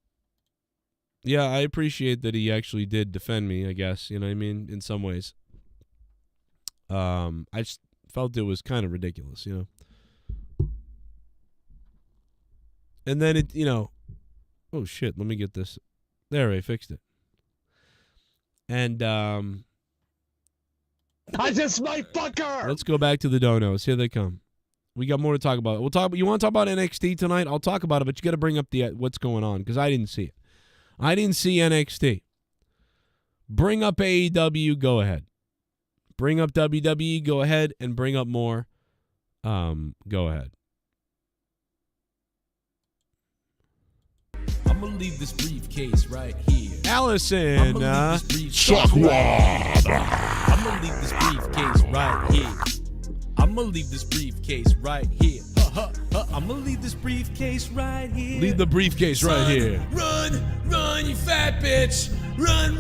Yeah, I appreciate that he actually did defend me, I guess. You know what I mean? In some ways. I just felt it was kind of ridiculous, you know? And then it, you know, oh shit, let me get this. There, I fixed it. And,
I just my fucker!
let's go back to the donos. Here they come. We got more to talk about. You want to talk about NXT tonight? I'll talk about it, but you got to bring up the what's going on because I didn't see it. I didn't see NXT. Bring up AEW, go ahead. Bring up WWE, go ahead, and bring up more. Go ahead.
I'm gonna leave this briefcase right here.
Allison,
I'm gonna leave this briefcase right here. I'm gonna leave this briefcase right here. I'm gonna leave this briefcase right here.
leave the briefcase right here.
Run, you fat bitch. Run,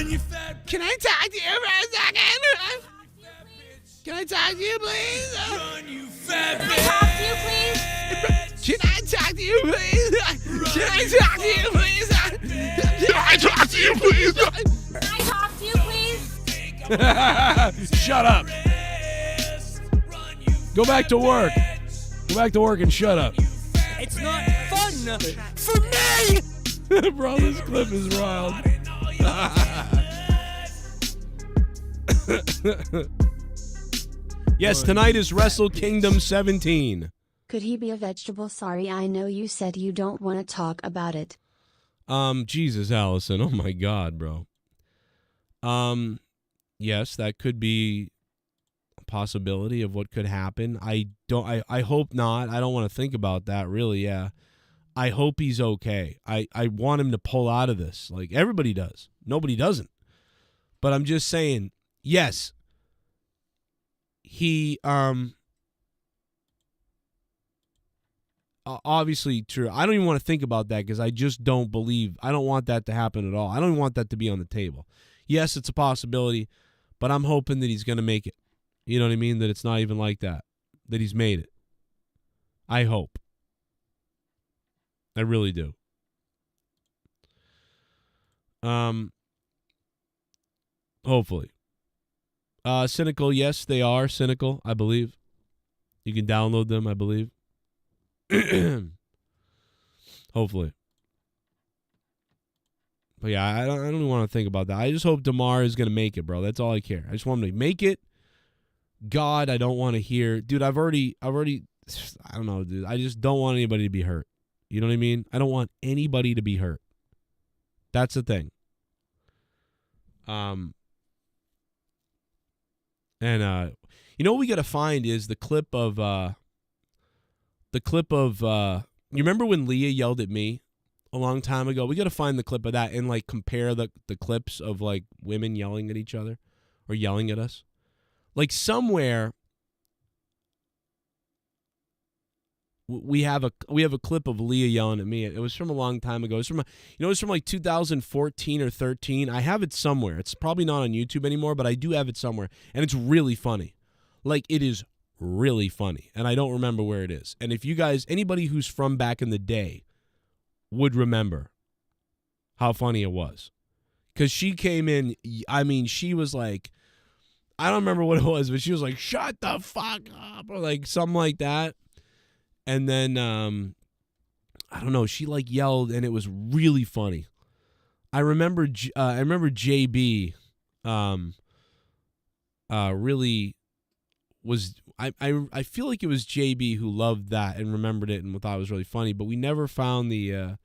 you fat bitch.
Can I talk to you for a second? Can I talk to you, please?
Run, you fat
Can I
bitch.
talk to you, please?
Can I talk to you, please? Can I talk to you, please?
Can I talk to you, please?
Can I talk to you, please?
Shut up. Go back to work. Go back to work and shut up.
It's not fun for me.
Bro, this clip is wild. Yes, tonight is Wrestle Kingdom 17.
Could he be a vegetable? Sorry, I know you said you don't want to talk about it.
Jesus, Allison. Oh my God, bro. Yes, that could be a possibility of what could happen. I hope not. I don't want to think about that, really, yeah. I hope he's okay. I want him to pull out of this. Like everybody does. Nobody doesn't. But I'm just saying, yes. He obviously true. I don't even want to think about that because I just don't believe. I don't want that to happen at all. I don't even want that to be on the table. Yes, it's a possibility, but I'm hoping that he's going to make it. You know what I mean? That it's not even like that. That he's made it. I hope. I really do. Hopefully. Cynical, yes, they are cynical, I believe. You can download them, I believe. Hopefully. But yeah, I don't even want to think about that. I just hope Damar is going to make it, bro. That's all I care. I just want him to make it. God, I don't want to hear. Dude, I've already, I don't know, dude. I just don't want anybody to be hurt. You know what I mean? I don't want anybody to be hurt. That's the thing. And you know what we got to find is the clip of you remember when Leah yelled at me a long time ago? We got to find the clip of that and like compare the clips of like women yelling at each other or yelling at us. Like somewhere we have a clip of Leah yelling at me. It was from a long time ago. It was from like 2014 or 13. I have it somewhere. It's probably not on YouTube anymore, but I do have it somewhere, and it's really funny. Like it is really funny, and I don't remember where it is. And if you guys, anybody who's from back in the day, would remember how funny it was, because she came in. I mean, she was like, I don't remember what it was, but she was like, "Shut the fuck up," or like something like that. And then, I don't know, she like yelled and it was really funny. I remember JB really was, I feel like it was JB who loved that and remembered it and thought it was really funny, but we never found the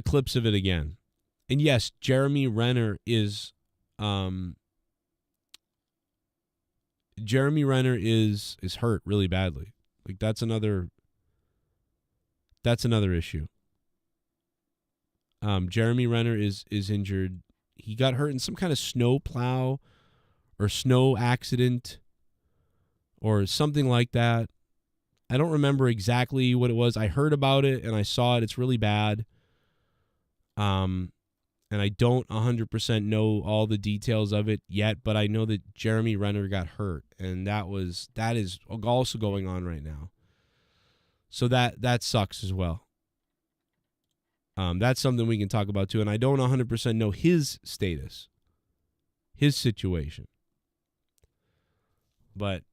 clips of it again. And yes, Jeremy Renner is hurt really badly. Like that's another issue. Jeremy Renner is injured. He got hurt in some kind of snow plow or snow accident or something like that. I don't remember exactly what it was. I heard about it and I saw it. It's really bad. And And I don't 100% know all the details of it yet, but I know that Jeremy Renner got hurt, and that is also going on right now. So that sucks as well. That's something we can talk about too, and I don't 100% know his status, his situation. But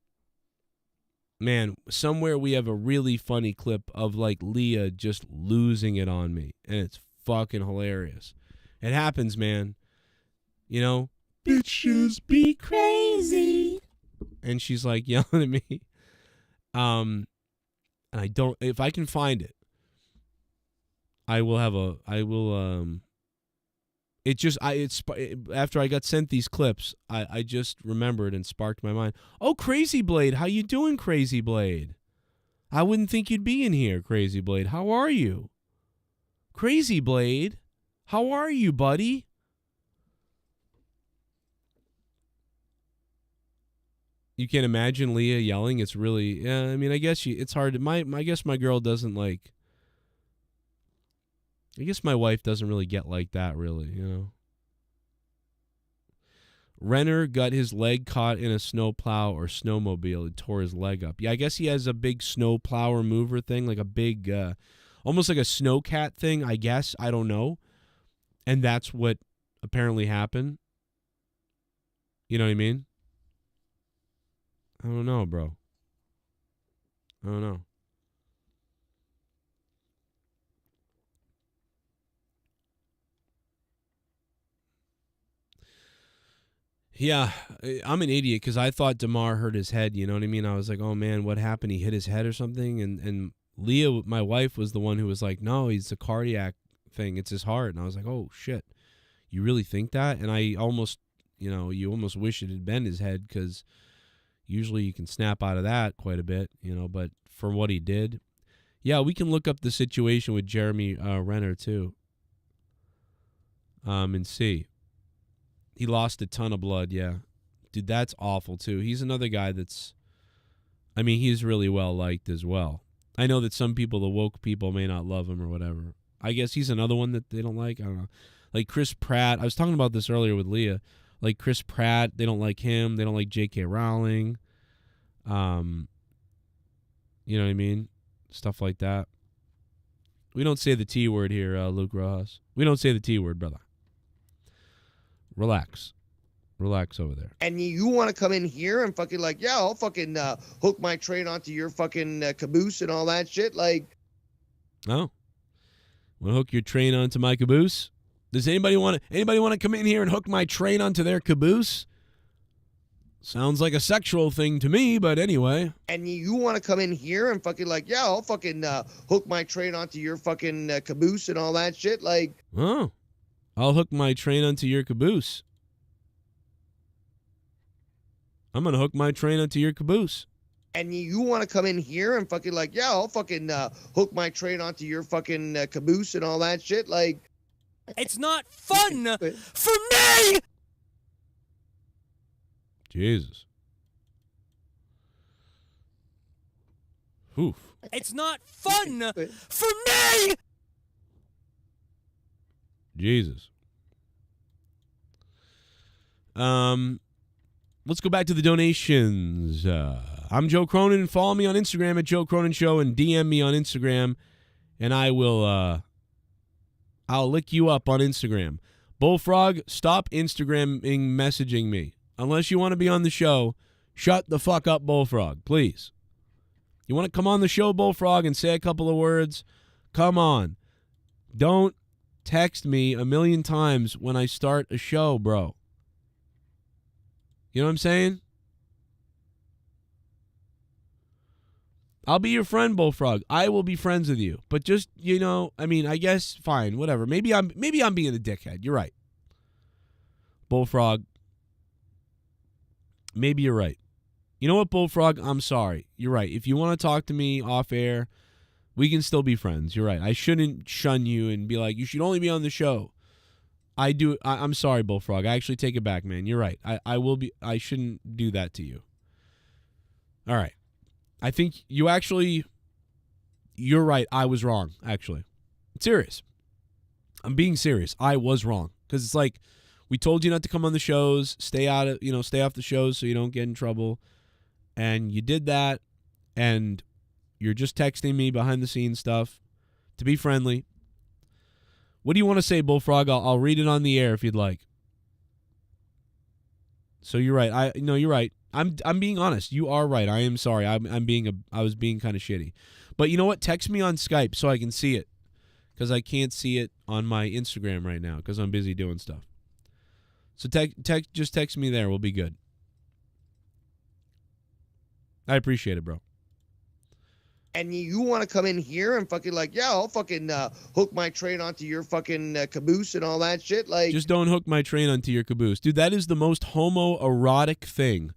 man, somewhere we have a really funny clip of like Leah just losing it on me, and it's fucking hilarious. It happens, man. You know, bitches be crazy. And she's like yelling at me. And I don't, if I can find it, after I got sent these clips, I just remembered and sparked my mind. Oh, Crazy Blade, how you doing, Crazy Blade? I wouldn't think you'd be in here, Crazy Blade. How are you? Crazy Blade? How are you, buddy? You can't imagine Leah yelling. It's really, yeah. I mean, I guess it's hard. I guess my girl doesn't like. I guess my wife doesn't really get like that, really. You know. Renner got his leg caught in a snowplow or snowmobile. It tore his leg up. Yeah, I guess he has a big snowplow remover thing, like a big, almost like a snowcat thing. I guess I don't know. And that's what apparently happened. You know what I mean? I don't know, bro. I don't know. Yeah, I'm an idiot because I thought Damar hurt his head. You know what I mean? I was like, oh, man, what happened? He hit his head or something? And Leah, my wife, was the one who was like, no, he's a cardiac thing. It's his heart. And I was like, oh, shit. You really think that? And I almost, you almost wish it had been his head because usually you can snap out of that quite a bit, but for what he did. Yeah, we can look up the situation with Jeremy Renner too and see. He lost a ton of blood, yeah. Dude, that's awful too. He's another guy he's really well liked as well. I know that some people, the woke people, may not love him or whatever. I guess he's another one that they don't like. I don't know. Like Chris Pratt. I was talking about this earlier with Leah. Like Chris Pratt, they don't like him. They don't like J.K. Rowling. You know what I mean? Stuff like that. We don't say the T word here, Luke Rojas. We don't say the T word, brother. Relax. Relax over there.
And you want to come in here and fucking like, yeah, I'll fucking hook my train onto your fucking caboose and all that shit. Like,
oh, want to hook your train onto my caboose? Does anybody want to come in here and hook my train onto their caboose? Sounds like a sexual thing to me, but anyway.
And you want to come in here and fucking like, yeah, I'll fucking hook my train onto your fucking caboose and all that shit. Like,
oh, I'll hook my train onto your caboose. I'm going to hook my train onto your caboose.
And you want to come in here and fucking like, yeah, I'll fucking hook my train onto your fucking caboose and all that shit. Like,
it's not fun for me!
Jesus. Oof.
It's not fun for me!
Jesus. Let's go back to the donations. I'm Joe Cronin. Follow me on Instagram at Joe Cronin Show and DM me on Instagram, and I will I'll lick you up on Instagram. Bullfrog, stop Instagramming messaging me. Unless you want to be on the show, shut the fuck up, Bullfrog, please. You want to come on the show, Bullfrog, and say a couple of words? Come on. Don't text me a million times when I start a show, bro. You know what I'm saying? I'll be your friend, Bullfrog. I will be friends with you. But just, I guess, fine, whatever. Maybe I'm being a dickhead. You're right. Bullfrog, maybe you're right. You know what, Bullfrog? I'm sorry. You're right. If you want to talk to me off air, we can still be friends. You're right. I shouldn't shun you and be like, you should only be on the show. I'm sorry, Bullfrog. I actually take it back, man. You're right. I shouldn't do that to you. All right. I think you're right. I was wrong, actually. I'm serious. I'm being serious. I was wrong. Because it's like, we told you not to come on the shows, stay off the shows so you don't get in trouble. And you did that, and you're just texting me behind the scenes stuff to be friendly. What do you want to say, Bullfrog? I'll read it on the air if you'd like. So you're right. You're right. I'm being honest. You are right. I am sorry. I was being kind of shitty. But you know what? Text me on Skype so I can see it, because I can't see it on my Instagram right now because I'm busy doing stuff. So just text me there. We'll be good. I appreciate it, bro.
And you want to come in here and fucking like, yeah, I'll fucking hook my train onto your fucking caboose and all that shit. Like,
just don't hook my train onto your caboose, dude. That is the most homoerotic thing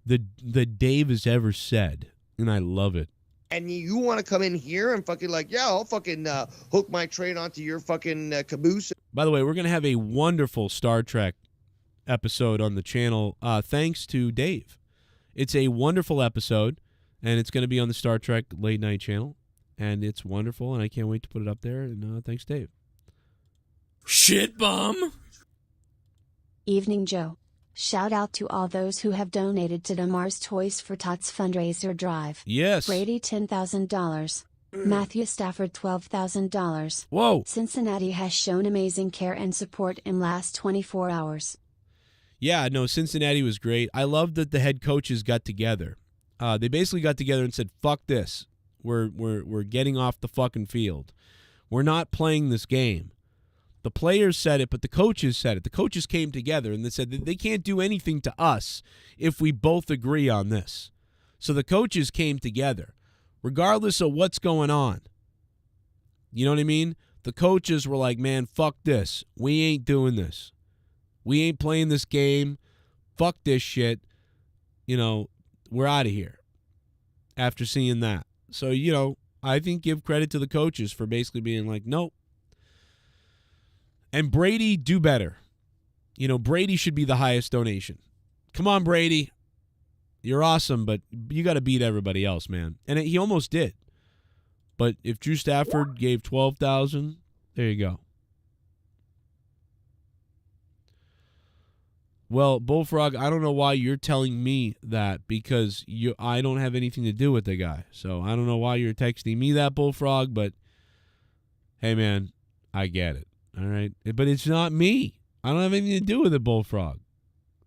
that Dave has ever said, and I love it.
And you want to come in here and fucking like, yeah, I'll fucking hook my train onto your fucking caboose.
By the way, we're gonna have a wonderful Star Trek episode on the channel, thanks to Dave. It's a wonderful episode. And it's going to be on the Star Trek late night channel. And it's wonderful, and I can't wait to put it up there. And thanks, Dave.
Shit bum.
Evening, Joe. Shout out to all those who have donated to Damar's Toys for Tots fundraiser drive.
Yes.
Brady $10,000. Matthew Stafford $12,000.
Whoa.
Cincinnati has shown amazing care and support in last 24 hours.
Yeah, no, Cincinnati was great. I love that the head coaches got together. They basically got together and said, fuck this. We're getting off the fucking field. We're not playing this game. The players said it, but the coaches said it. The coaches came together and they said that they can't do anything to us if we both agree on this. So the coaches came together, regardless of what's going on. You know what I mean? The coaches were like, man, fuck this. We ain't doing this. We ain't playing this game. Fuck this shit. We're out of here after seeing that. So, I think give credit to the coaches for basically being like, nope. And Brady, do better. Brady should be the highest donation. Come on, Brady. You're awesome, but you got to beat everybody else, man. And he almost did. But if Drew Stafford gave $12,000, there you go. Well, Bullfrog, I don't know why you're telling me that, because I don't have anything to do with the guy. So I don't know why you're texting me that, Bullfrog, but hey, man, I get it. All right? But it's not me. I don't have anything to do with it, Bullfrog.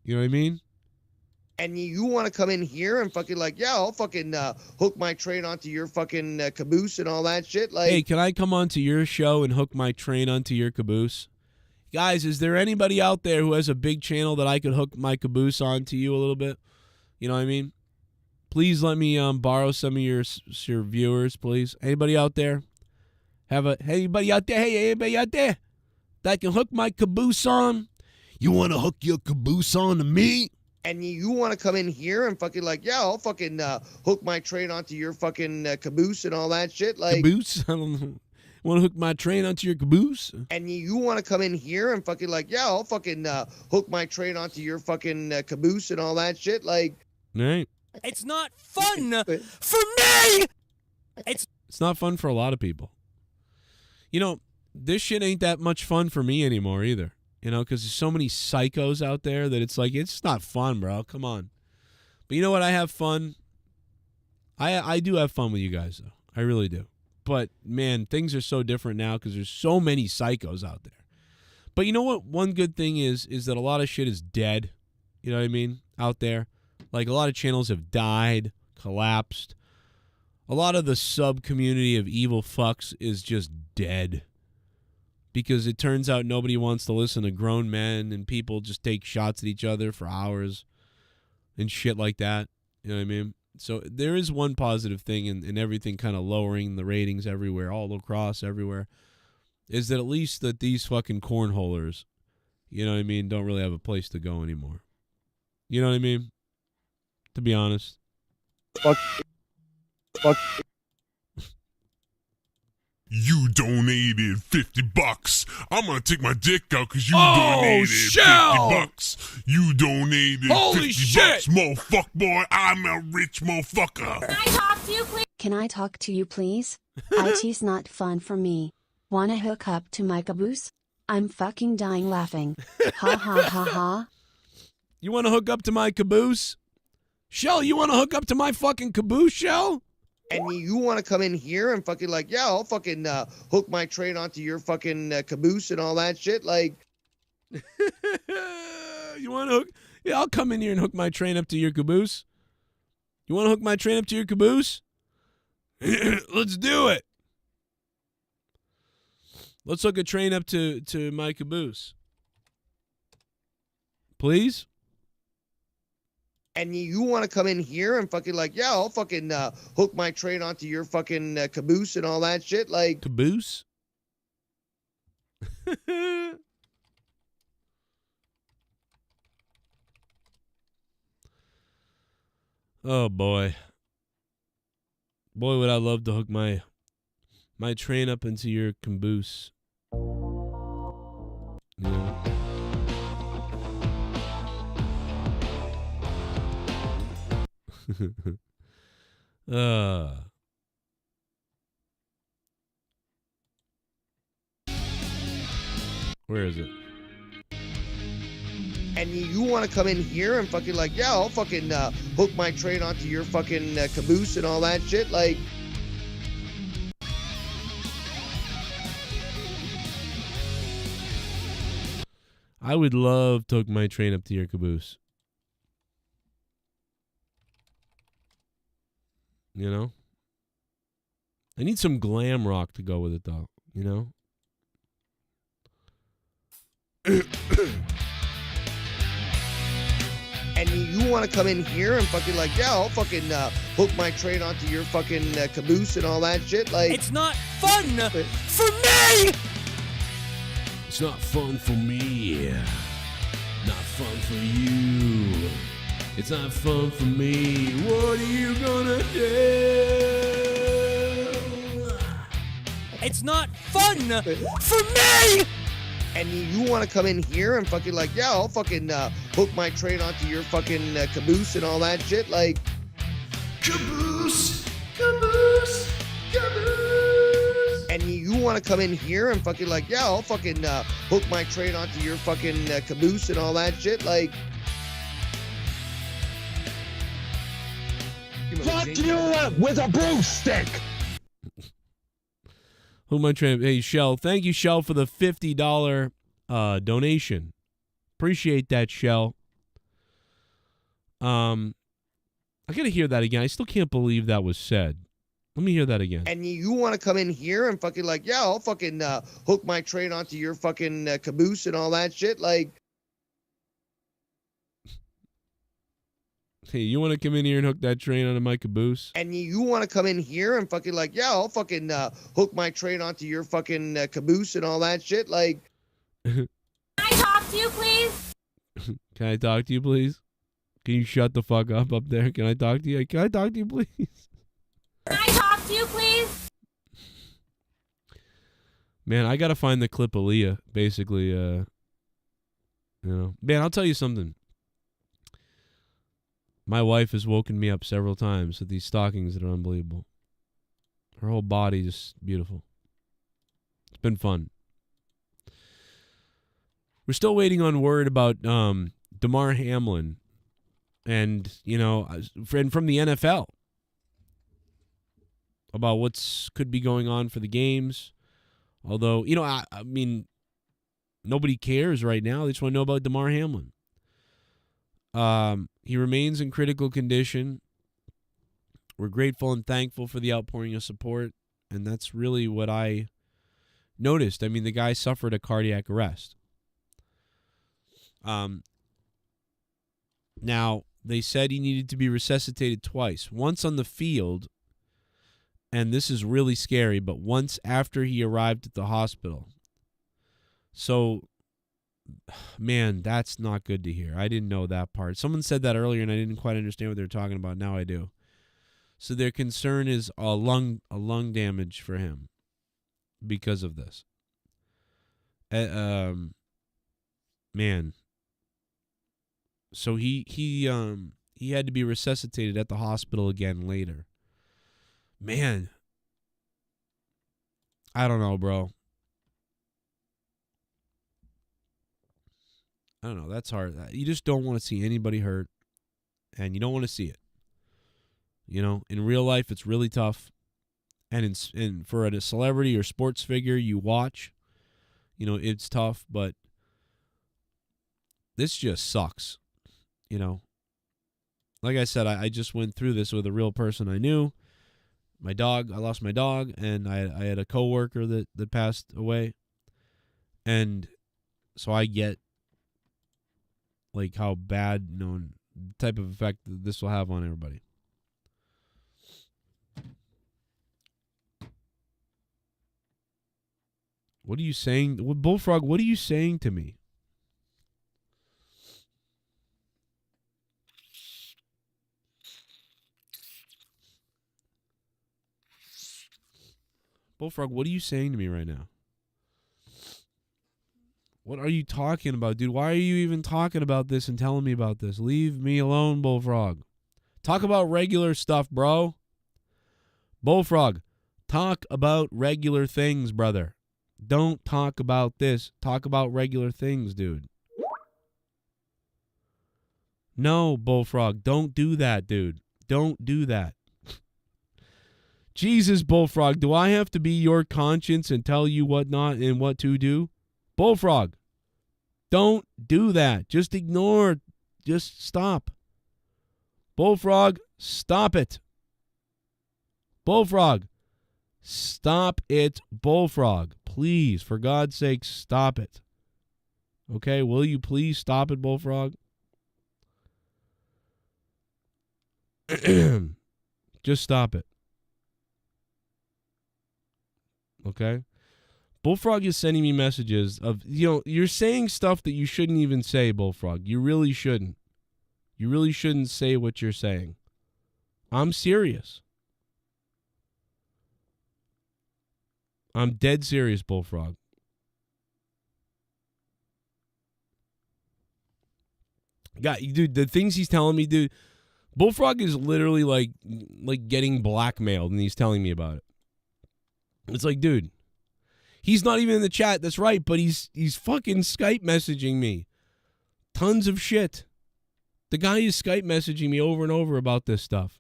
You know what I mean?
And you want to come in here and fucking like, yeah, I'll fucking hook my train onto your fucking caboose and all that shit. Like,
hey, can I come onto your show and hook my train onto your caboose? Guys, is there anybody out there who has a big channel that I could hook my caboose on to you a little bit? You know what I mean? Please let me borrow some of your viewers, please. Anybody out there? Anybody out there? Hey, anybody out there that can hook my caboose on? You want to hook your caboose on to me?
And you want to come in here and fucking like, yeah, I'll fucking hook my train onto your fucking caboose and all that shit. Like,
caboose? I don't know. Want to hook my train onto your caboose?
And you want to come in here and fucking like, yeah, I'll fucking hook my train onto your fucking caboose and all that shit. Like,
right.
It's not fun for me.
It's not fun for a lot of people. This shit ain't that much fun for me anymore either. Because there's so many psychos out there that it's like, it's not fun, bro. Come on. But you know what? I have fun. I do have fun with you guys, though. I really do. But, man, things are so different now because there's so many psychos out there. But you know what? One good thing is that a lot of shit is dead. You know what I mean? Out there. Like, a lot of channels have died, collapsed. A lot of the sub-community of evil fucks is just dead. Because it turns out nobody wants to listen to grown men, and people just take shots at each other for hours and shit like that. You know what I mean? So there is one positive thing in everything kind of lowering the ratings everywhere, all across everywhere, is that at least that these fucking cornholers, you know what I mean, don't really have a place to go anymore. You know what I mean? To be honest.
Fuck. You donated $50. I'm gonna take my dick out because you donated $50. You donated
Holy
$50. Motherfucker, boy, I'm a rich motherfucker.
Can I talk to you, please?
Can I talk to you, please? IT's not fun for me. Wanna hook up to my caboose? I'm fucking dying laughing. Ha ha ha ha.
You want to hook up to my caboose? Shell, you want to hook up to my fucking caboose, Shell?
And you want to come in here and fucking like, yeah, I'll fucking hook my train onto your fucking caboose and all that shit. Like,
you want to hook? Yeah, I'll come in here and hook my train up to your caboose. You want to hook my train up to your caboose? Let's do it. Let's hook a train up to my caboose. Please?
and you want to come in here and fucking like, yeah, I'll fucking hook my train onto your fucking caboose and all that shit. Like,
caboose? Oh boy. Boy, would I love to hook my train up into your caboose. Yeah. Where is it?
and you want to come in here and fucking like, yeah, I'll fucking hook my train onto your fucking caboose and all that shit. Like,
I would love to hook my train up to your caboose. You know? I need some glam rock to go with it, though. You know?
and you want to come in here and fucking like, yeah, I'll fucking hook my train onto your fucking caboose and all that shit. Like,
it's not fun for me.
It's not fun for me. Not fun for you. It's not fun for me. What are you gonna do?
It's not fun for me.
and you want to come in here and fucking like, yeah, I'll fucking hook my train onto your fucking caboose and all that shit. Like,
Caboose, caboose, caboose.
and you want to come in here and fucking like, yeah, I'll fucking hook my train onto your fucking caboose and all that shit. Like,
fuck you with a broomstick.
Who am I trying? Hey, Shell. Thank you, Shell, for the $50 donation. Appreciate that, Shell. I gotta hear that again. I still can't believe that was said. Let me hear that again.
and you want to come in here and fucking like, yeah, I'll fucking hook my train onto your fucking caboose and all that shit. Like,
Hey, you want to come in here and hook that train onto my caboose?
and you want to come in here and fucking like, yeah, I'll fucking hook my train onto your fucking caboose and all that shit. Like,
Can I talk to you, please?
Can I talk to you, please? Can you shut the fuck up there? Can I talk to you? Can I talk to you, please?
Can I talk to you, please?
Man, I gotta find the clip of Leah. Basically, you know, man, I'll tell you something. My wife has woken me up several times with these stockings that are unbelievable. Her whole body just beautiful. It's been fun. We're still waiting on word about Damar Hamlin, and you know, from the NFL about what's could be going on for the games. Although, you know, I mean, nobody cares right now. They just want to know about Damar Hamlin. He remains in critical condition. We're grateful and thankful for the outpouring of support, and that's really what I noticed. I mean, the guy suffered a cardiac arrest. Now, they said he needed to be resuscitated twice. Once on the field, and this is really scary, but once after he arrived at the hospital. So, man, that's not good to hear. I didn't know that part. Someone said that earlier, and I didn't quite understand what they were talking about. Now I do. So their concern is a lung damage for him because of this. Man. So he had to be resuscitated at the hospital again later. Man, I don't know, bro. I don't know. That's hard. You just don't want to see anybody hurt, and you don't want to see it. In real life, it's really tough. And for a celebrity or sports figure you watch, it's tough. But this just sucks. Like I said, I just went through this with a real person I knew. I lost my dog, and I had a coworker that passed away. And so I get like how bad, type of effect this will have on everybody. What are you saying? Bullfrog, what are you saying to me? Bullfrog, what are you saying to me right now? What are you talking about, dude? Why are you even talking about this and telling me about this? Leave me alone, Bullfrog. Talk about regular stuff, bro. Bullfrog, talk about regular things, brother. Don't talk about this. Talk about regular things, dude. No, Bullfrog, don't do that, dude. Don't do that. Jesus, Bullfrog, do I have to be your conscience and tell you what not and what to do? Bullfrog, don't do that. Just ignore. Just stop. Bullfrog, stop it. Bullfrog, stop it, Bullfrog. Please, for God's sake, stop it. Okay, will you please stop it, Bullfrog? Just stop it. Okay? Bullfrog is sending me messages of, you're saying stuff that you shouldn't even say, Bullfrog. You really shouldn't. You really shouldn't say what you're saying. I'm serious. I'm dead serious, Bullfrog. God, dude, the things he's telling me, dude, Bullfrog is literally like getting blackmailed, and he's telling me about it. It's like, dude, he's not even in the chat. That's right, but he's fucking Skype messaging me. Tons of shit. The guy is Skype messaging me over and over about this stuff.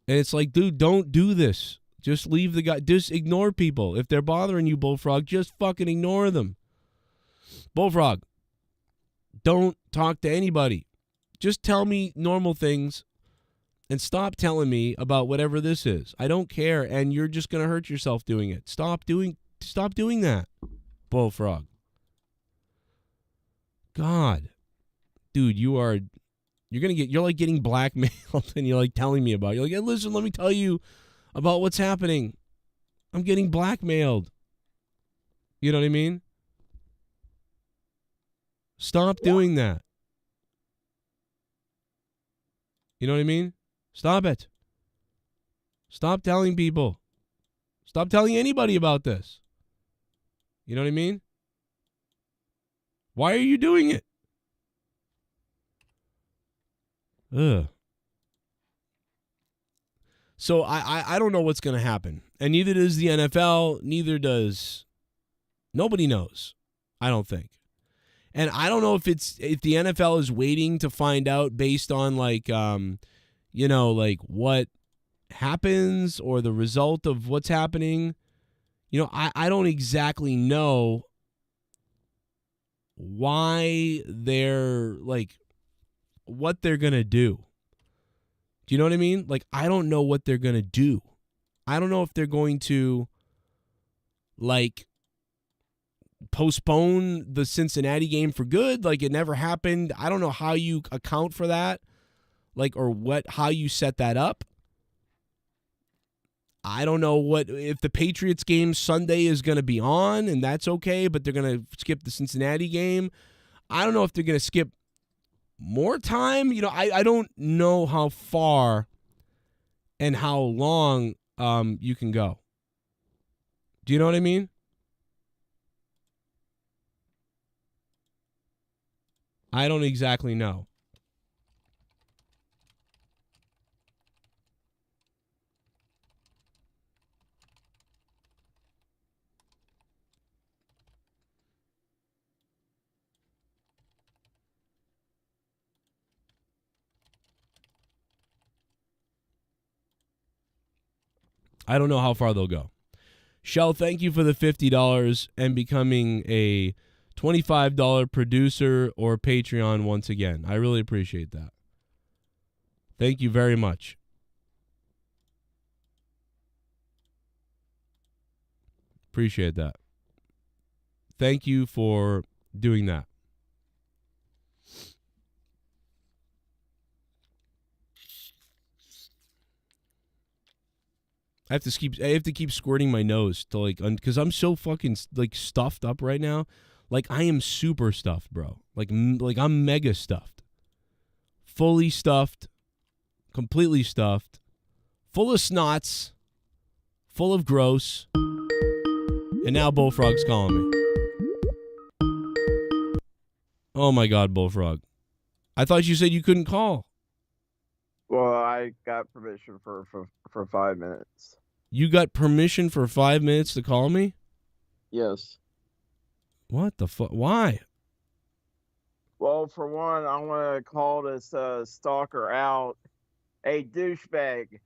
And it's like, dude, don't do this. Just leave the guy. Just ignore people. If they're bothering you, Bullfrog, just fucking ignore them. Bullfrog, don't talk to anybody. Just tell me normal things and stop telling me about whatever this is. I don't care, and you're just going to hurt yourself doing it. Stop doing that, Bullfrog. God. Dude, you're like getting blackmailed, and you're like telling me about it. You're like, hey, listen, let me tell you about what's happening. I'm getting blackmailed. You know what I mean? Stop doing that. You know what I mean? Stop it. Stop telling people. Stop telling anybody about this. You know what I mean? Why are you doing it? Ugh. So I don't know what's going to happen. And neither does the NFL. Nobody knows. I don't think. And I don't know if the NFL is waiting to find out based on like what happens or the result of what's happening. I don't exactly know why they're like what they're going to do. Do you know what I mean? Like, I don't know what they're going to do. I don't know if they're going to like postpone the Cincinnati game for good, like it never happened. I don't know how you account for that, like, or how you set that up. I don't know if the Patriots game Sunday is going to be on, and that's okay, but they're going to skip the Cincinnati game. I don't know if they're going to skip more time. I don't know how far and how long you can go. Do you know what I mean? I don't exactly know. I don't know how far they'll go. Shell, thank you for the $50 and becoming a $25 producer or Patreon once again. I really appreciate that. Thank you very much. Appreciate that. Thank you for doing that. I have to keep squirting my nose to because I'm so fucking stuffed up right now. Like I am super stuffed, bro. Like I'm mega stuffed. Fully stuffed, completely stuffed, full of snots, full of gross. And now Bullfrog's calling me. Oh my God, Bullfrog. I thought you said you couldn't call.
Well, I got permission for 5 minutes.
You got permission for 5 minutes to call me?
Yes.
What the fuck? Why?
Well, for one, I want to call this stalker out. Hey, douchebag.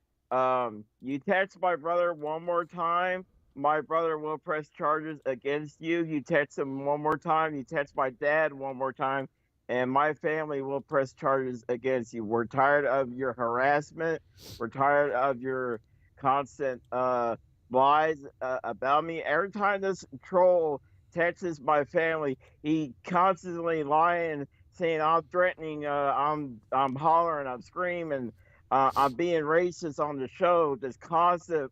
You text my brother one more time, my brother will press charges against you. You text him one more time, you text my dad one more time, and my family will press charges against you. We're tired of your harassment. We're tired of your constant lies about me. Every time this troll texts my family, he constantly lying, saying I'm threatening, I'm hollering, I'm screaming, I'm being racist on the show. This constant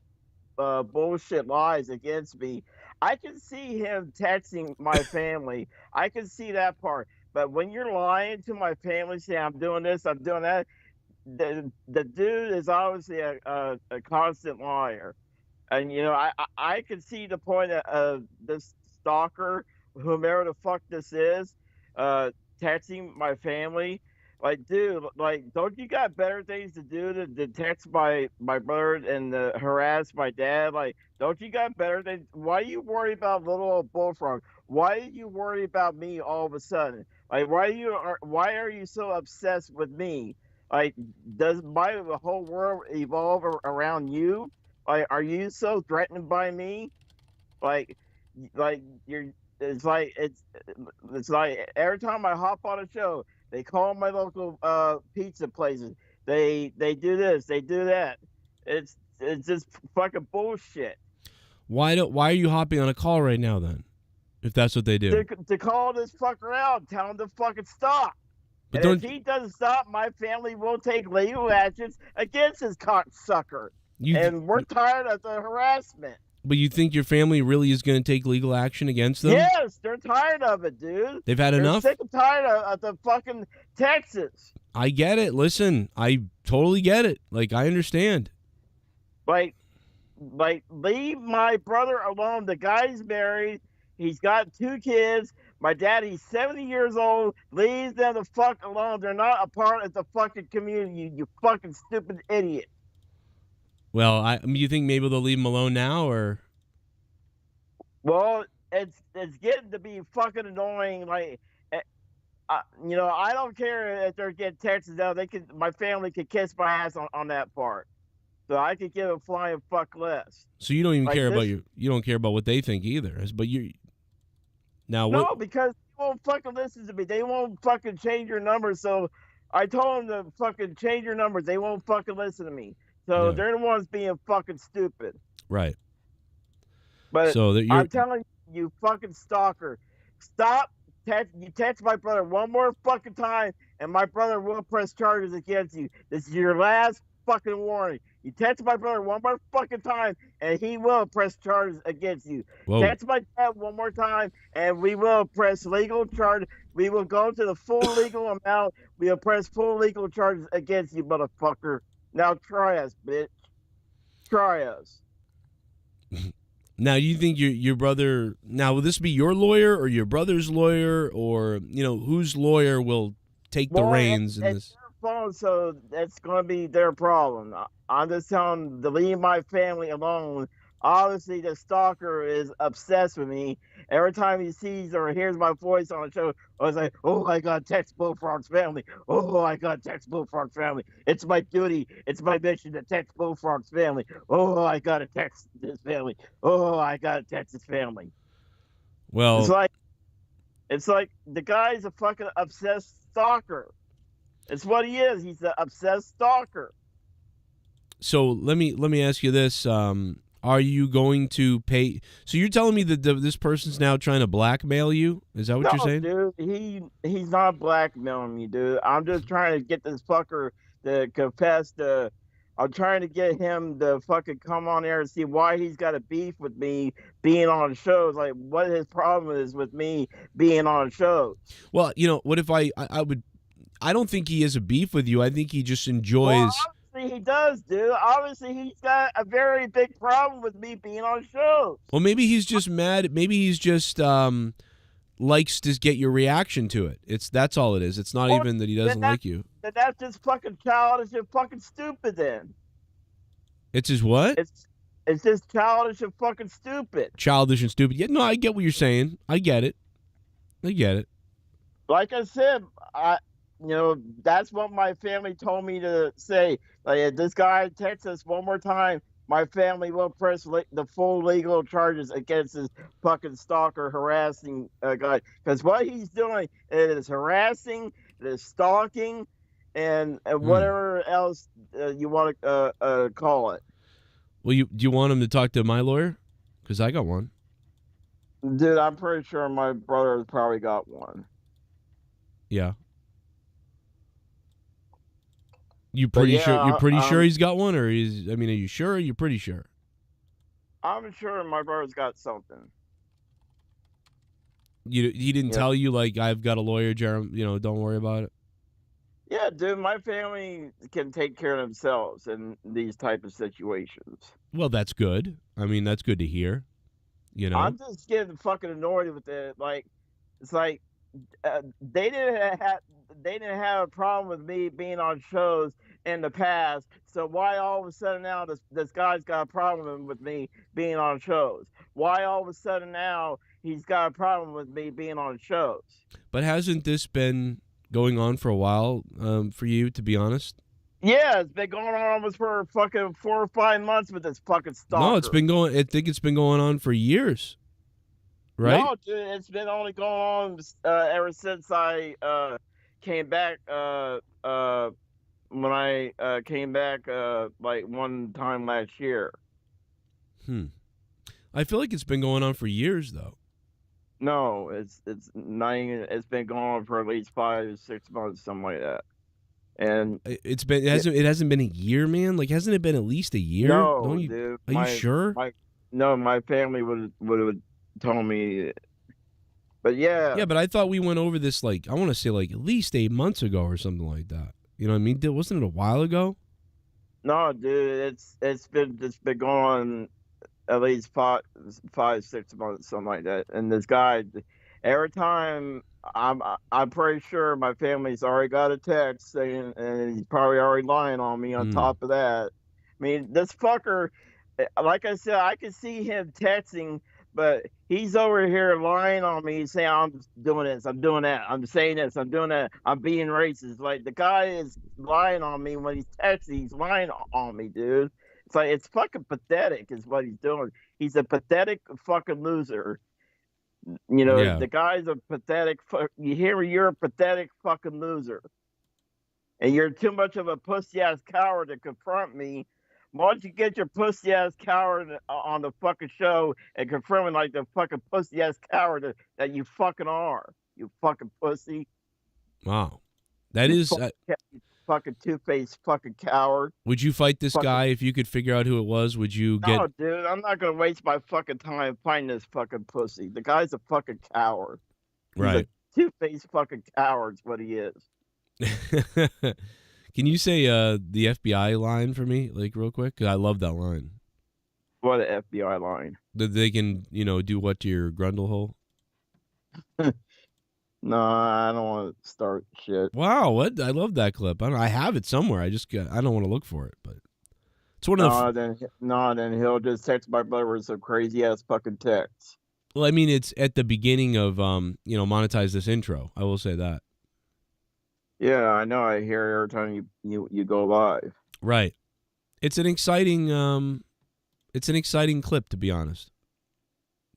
bullshit lies against me. I can see him texting my family. I can see that part. But when you're lying to my family, saying I'm doing this, I'm doing that, the dude is obviously a constant liar. And, you know, I can see the point of this stalker, whomever the fuck this is, texting my family. Like, dude, like, don't you got better things to do to text my brother and harass my dad? Like, don't you got better things? Why are you worried about little old Bullfrog? Why are you worried about me all of a sudden? Like, why are you so obsessed with me? Like, does the whole world evolve around you? Like, are you so threatened by me? Like it's like every time I hop on a show, they call my local pizza places. They do this, they do that. It's just fucking bullshit.
Why are you hopping on a call right now then? If that's what they do.
To call this fucker out, tell him to fucking stop.
But
and if he doesn't stop, my family will take legal actions against his cocksucker. And we're tired of the harassment.
But you think your family really is going to take legal action against them?
Yes, they're tired of it, dude.
They've had enough?
They're sick and tired of the fucking Texas.
I get it. Listen, I totally get it. Like, I understand.
Like, leave my brother alone. The guy's married. He's got 2 kids. My daddy's 70 years old. Leave them the fuck alone. They're not a part of the fucking community, you fucking stupid idiot.
Well, you think maybe they'll leave him alone now, or?
Well, it's getting to be fucking annoying. Like, you know, I don't care if they're getting texts out. My family could kiss my ass on that part. So I could give a flying fuck less.
So you don't even care about you don't care about what they think either. But you now what?
No, because they won't fucking listen to me. They won't fucking change your numbers. So I told them to fucking change your numbers. They won't fucking listen to me. So they're the ones being fucking stupid.
Right.
But so I'm telling you, fucking stalker, stop. You text my brother one more fucking time, and my brother will press charges against you. This is your last fucking warning. You text my brother one more fucking time, and he will press charges against you.
Whoa.
Text my dad one more time, and we will press legal charge. We will go to the full legal amount. We will press full legal charges against you, motherfucker. Now try us, bitch. Try us.
Now, you think your brother... Now, will this be your lawyer or your brother's lawyer? Or, you know, whose lawyer will take the reins in this?
Their phone, so that's going to be their problem. I'm just telling them to leave my family alone obviously the stalker is obsessed with me. Every time he sees or hears my voice on the show, I was like, oh, I got to text Bullfrog's family. Oh, I got to text Bullfrog's family. It's my duty. It's my mission to text Bullfrog's family. Oh, I got to text his family. Oh, I got to text his family.
Well,
it's like the guy's a fucking obsessed stalker. It's what he is. He's an obsessed stalker.
so let me ask you this: are you going to pay? So you're telling me that this person's now trying to blackmail you? Is that what you're saying?
Dude, he's not blackmailing me, dude. I'm just trying to get this fucker to confess to. I'm trying to get him to fucking come on there and see why he's got a beef with me being on shows. Like, what his problem is with me being on shows.
Well, what if I would? I don't think he has a beef with you. I think he just enjoys.
Well, obviously he does, dude. Obviously he's got a very big problem with me being on shows.
Well, maybe he's just mad. Maybe he's just likes to get your reaction to it. That's all it is. It's not even that he doesn't like you.
Then that's just fucking childish and fucking stupid. Then
it's his what?
It's just childish and fucking stupid.
Childish and stupid. Yeah, no, I get what you're saying. I get it.
Like I said, that's what my family told me to say. Like, if this guy texts us one more time, my family will press the full legal charges against this fucking stalker harassing guy. Because what he's doing is harassing, it is stalking, and whatever else you want to call it.
Well, do you want him to talk to my lawyer? Because I got one.
Dude, I'm pretty sure my brother's probably got one.
Yeah. You pretty sure? You're pretty sure he's got one, or are you sure? Or you're pretty sure?
I'm sure my brother's got something.
He didn't tell you, like, I've got a lawyer, Jeremy. Don't worry about it.
Yeah, dude, my family can take care of themselves in these type of situations.
Well, that's good. I mean, that's good to hear.
I'm just getting fucking annoyed with it. Like, it's like they didn't have a problem with me being on shows in the past. So why all of a sudden now this guy's got a problem with me being on shows? Why all of a sudden now he's got a problem with me being on shows?
But hasn't this been going on for a while for you, to be honest?
Yeah, it's been going on almost for fucking 4 or 5 months with this fucking stalker.
No, I think it's been going on for years. Right?
No, dude, it's been only going on ever since I came back. When I came back, like one time last year.
I feel like it's been going on for years, though.
No, it's not even. It's been going on for at least 5 or 6 months, something like that. And
it hasn't been a year, man. Like, hasn't it been at least a year?
No, dude.
Are you sure?
My family would have told me. But yeah.
Yeah, but I thought we went over this, like, I want to say, like, at least 8 months ago or something like that. You know what I mean? Wasn't it a while ago?
No, dude. It's been going on at least 5, 6 months, something like that. And this guy, every time, I'm pretty sure my family's already got a text saying, and he's probably already lying on me on top of that. I mean, this fucker, like I said, I can see him texting, but he's over here lying on me, saying, I'm doing this, I'm doing that, I'm saying this, I'm doing that, I'm being racist. Like, the guy is lying on me when he's texting, he's lying on me, dude. It's like, it's fucking pathetic is what he's doing. He's a pathetic fucking loser. The guy's a pathetic. You hear? You're a pathetic fucking loser, and you're too much of a pussy ass coward to confront me. Why don't you get your pussy ass coward on the fucking show and confront me like the fucking pussy ass coward that you fucking are? You fucking pussy.
Wow, that is
fucking two-faced fucking coward.
Would you fight this guy if you could figure out who it was? Would you get?
No, dude, I'm not gonna waste my fucking time finding this fucking pussy. The guy's a fucking coward.
Right.
He's a two-faced fucking coward's what he is.
Can you say the FBI line for me, like, real quick? 'Cause I love that line.
What an FBI line?
That they can, do what to your grundle hole?
No, I don't want to start shit.
Wow, what? I love that clip. I have it somewhere. I don't want to look for it, but It's one of the.
Then he'll just text my brother with some crazy ass fucking text.
Well, I mean, it's at the beginning of monetize this intro. I will say that.
Yeah, I know. I hear every time you go live.
Right. It's an exciting clip, to be honest.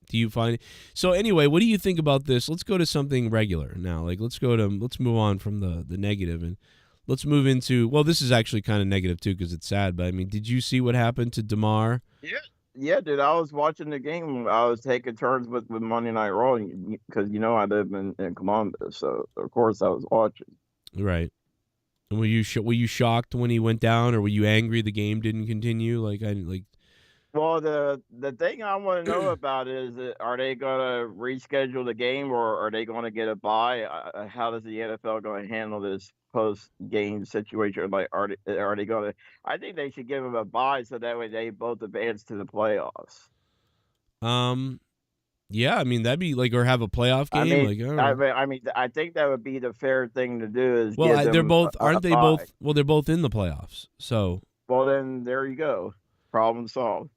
Do you find it? So anyway, what do you think about this? Let's go to something regular now. Like let's move on from the negative and let's move into, well, this is actually kind of negative too because it's sad, but I mean, did you see what happened to Damar?
Yeah, dude. I was watching the game. I was taking turns with Monday Night Raw because I live in Columbus, so of course I was watching.
Right. And were you shocked when he went down, or were you angry the game didn't continue?
Well, the thing I want to know about is, are they going to reschedule the game, or are they going to get a bye? How does the NFL going to handle this post-game situation? Like, are they going to? I think they should give them a bye so that way they both advance to the playoffs.
Yeah, I mean that'd be like, or have a playoff game.
I think that would be the fair thing to do. Is
well,
give
they're
them
both, aren't they
bye.
both? Well, they're both in the playoffs, so.
Well, then there you go. Problem solved.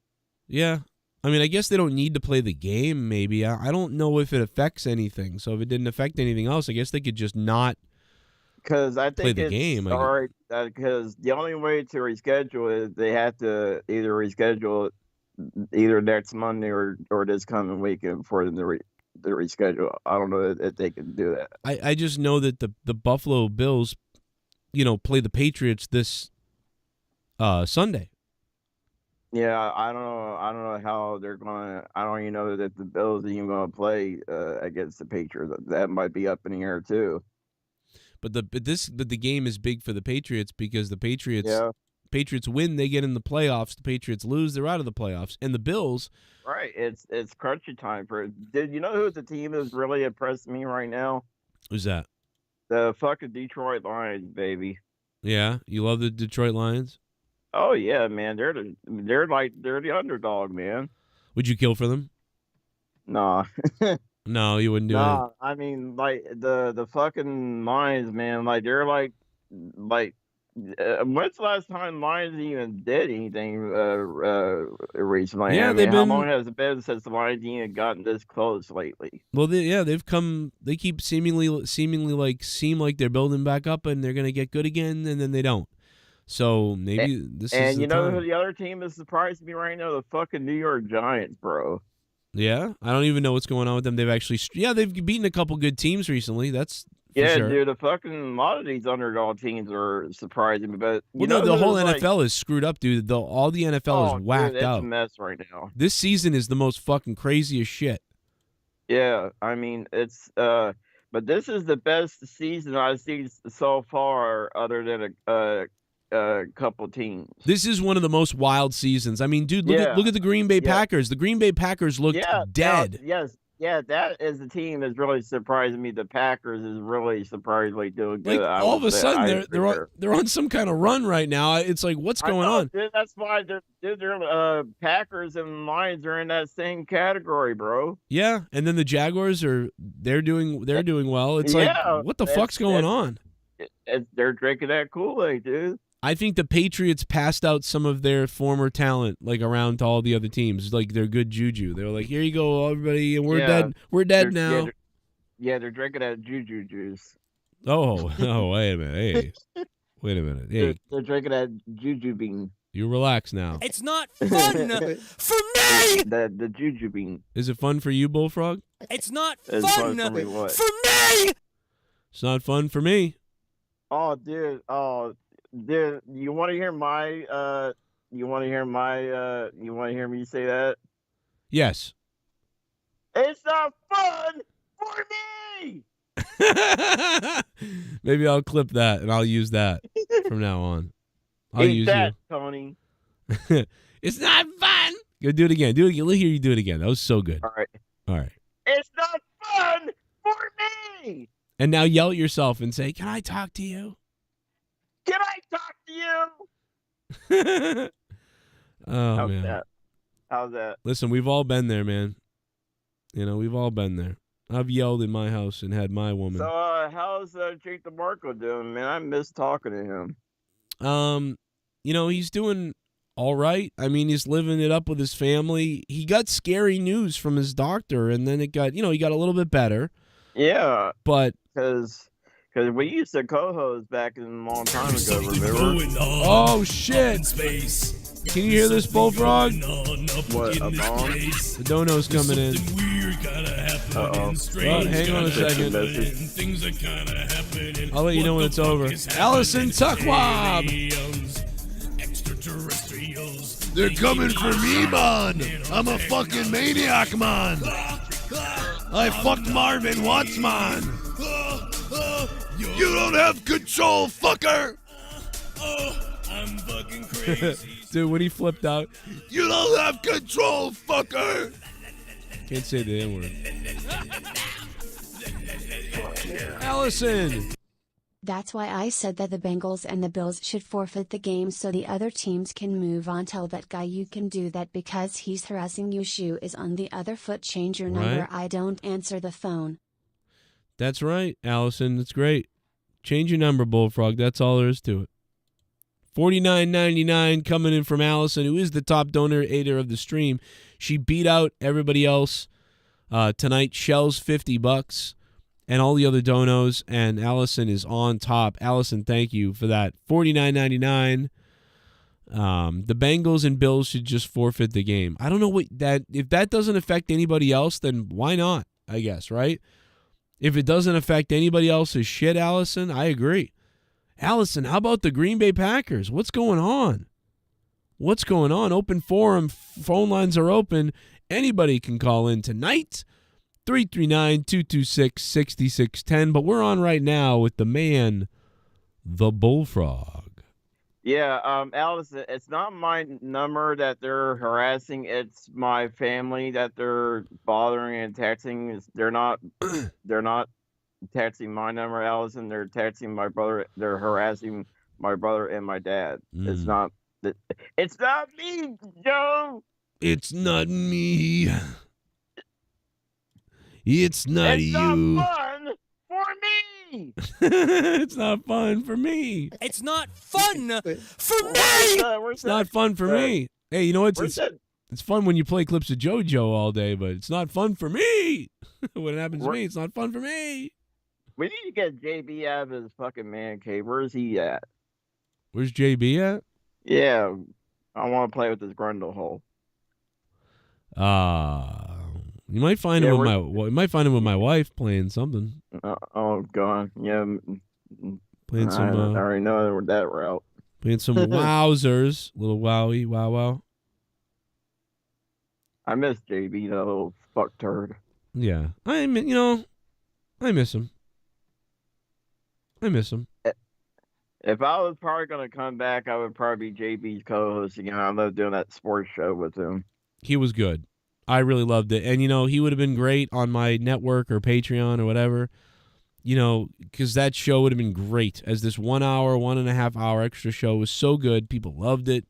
Yeah. I mean, I guess they don't need to play the game, maybe. I don't know if it affects anything. So if it didn't affect anything else, I guess they could just not play the game.
Because the only way to reschedule is they have to either reschedule either next Monday or this coming weekend for them to reschedule. I don't know if they can do that.
I just know that the Buffalo Bills, play the Patriots this Sunday.
Yeah, I don't know how they're going to. I don't even know that the Bills are even going to play against the Patriots. That might be up in the air too.
But the game is big for the Patriots because the Patriots win, they get in the playoffs. The Patriots lose, they're out of the playoffs. And the Bills,
right? It's crunchy time for. Did you know who the team that's really impressed me right now?
Who's that?
The fucking Detroit Lions, baby.
Yeah, you love the Detroit Lions?
Oh yeah, man. They're the underdog, man.
Would you kill for them?
Nah.
No, you wouldn't do it.
I mean, like the fucking Lions, man. Like they're like. When's the last time Lions even did anything recently?
Yeah,
how long has it been since the Lions even gotten this close lately?
Well, they've come. They keep seemingly like seem like they're building back up and they're gonna get good again, and then they don't. So maybe this is.
And you know
time.
who the other team that surprised me right now? The fucking New York Giants, bro.
Yeah, I don't even know what's going on with them. They've beaten a couple good teams recently. That's for sure.
Dude. A lot of these underdog teams are surprising me, but
the whole NFL is screwed up, dude. All the NFL is whacked
it's
out.
It's a mess right now.
This season is the most fucking craziest shit.
Yeah, I mean it's. But this is the best season I've seen so far, other than a couple teams.
This is one of the most wild seasons. I mean, dude, look at the Green Bay Packers. The Green Bay Packers looked dead.
That is the team that's really surprising me. The Packers is really surprisingly doing good.
Like, all of a sudden, they're on some kind of run right now. It's like, what's going on?
Dude, that's why they're Packers and Lions are in that same category, bro.
Yeah, and then the Jaguars they're doing well. It's like, what the fuck's going on?
They're drinking that Kool-Aid, dude.
I think the Patriots passed out some of their former talent, like, around to all the other teams, like their good juju. They were like, "Here you go, everybody, and we're dead. We're dead now."
They're drinking that juju juice.
Oh, wait a minute. Hey, wait a minute. Hey,
they're drinking that juju bean.
You relax now.
It's not fun for me.
The juju bean.
Is it fun for you, Bullfrog?
It's not
fun
for me.
It's not fun for me.
Oh, dude. Oh. Dude, you want to hear me say that?
Yes.
It's not fun for me.
Maybe I'll clip that and I'll use that from now on. I'll use
that, Tony.
It's not fun. Go do it again. Do it again. Let's hear you do it again. That was so good.
All right.
It's
not fun for me.
And now yell at yourself and say, "Can I talk to you?
Can I talk to you?"
Oh, man.
How's that?
Listen, we've all been there, man. We've all been there. I've yelled in my house and had my woman.
So, how's Jake DeMarco doing, man? I miss talking to him.
He's doing all right. I mean, he's living it up with his family. He got scary news from his doctor, and then it got, he got a little bit better.
Yeah.
But
because we used to co-host back in a long time ago, remember?
Oh, shit. Can you hear this, Bullfrog?
What, a bomb?
The dono's coming in.
Uh-oh.
Well, hang on a second. I'll let you know when it's over. Allison Tuckwab!
They're coming for me, man. I'm a fucking maniac, man. I fucked Marvin once, man. You don't have control, fucker.
I'm fucking crazy.
Dude, when he flipped out.
You don't have control, fucker.
Can't say the N-word. Allison!
That's why I said that the Bengals and the Bills should forfeit the game so the other teams can move on. Tell that guy you can do that because he's harassing you. Shoe is on the other foot. Change your number.
Right.
I don't answer the phone.
That's right, Allison. That's great. Change your number, Bullfrog. That's all there is to it. $49.99 coming in from Allison, who is the top donator of the stream. She beat out everybody else tonight. Shell's $50 and all the other donos, and Allison is on top. Allison, thank you for that. $49.99. The Bengals and Bills should just forfeit the game. I don't know if that doesn't affect anybody else, then why not? I guess, right? If it doesn't affect anybody else's shit, Allison, I agree. Allison, how about the Green Bay Packers? What's going on? What's going on? Open forum. Phone lines are open. Anybody can call in tonight. 339-226-6610. But we're on right now with the man, the Bullfrog.
Yeah, Allison, it's not my number that they're harassing. It's my family that they're bothering and texting. They're not texting my number, Allison. They're texting my brother. They're harassing my brother and my dad. It's not me, Joe.
It's not me. It's not you.
Not fun for me.
It's not fun for me.
It's not fun for me.
It's not fun for me. Hey, you know what? It's fun when you play clips of JoJo all day, but it's not fun for me. When it happens to me, it's not fun for me.
We need to get JB out of his fucking man cave. Where's he at?
Where's JB at?
Yeah, I want to play with this grundle hole.
You might find him with my wife playing something.
Oh god, yeah.
Playing some.
I already know that route.
Playing some wowzers, little wowie, wow.
I miss JB, that little fuck turd.
Yeah, I miss him.
If I was probably going to come back, I would probably be JB's co-host again. I love doing that sports show with him.
He was good. I really loved it. And, he would have been great on my network or Patreon or whatever, because that show would have been great as this 1 hour, 1.5 hour extra show was so good. People loved it.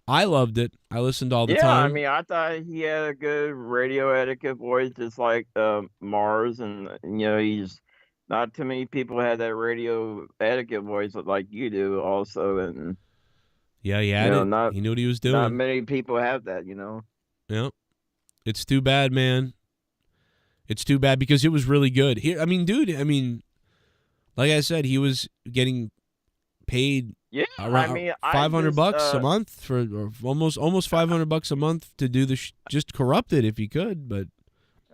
I loved it. I listened all the time.
Yeah, I mean, I thought he had a good radio etiquette voice, just like Mars. And, he's not too many people had that radio etiquette voice like you do also. And
yeah, he had it. He knew what he was doing.
Not many people have that,
Yeah. It's too bad, man. It's too bad because it was really good. Here, like I said, he was getting paid around $500 a month or almost $500 a month to do just corrupt it if he could, but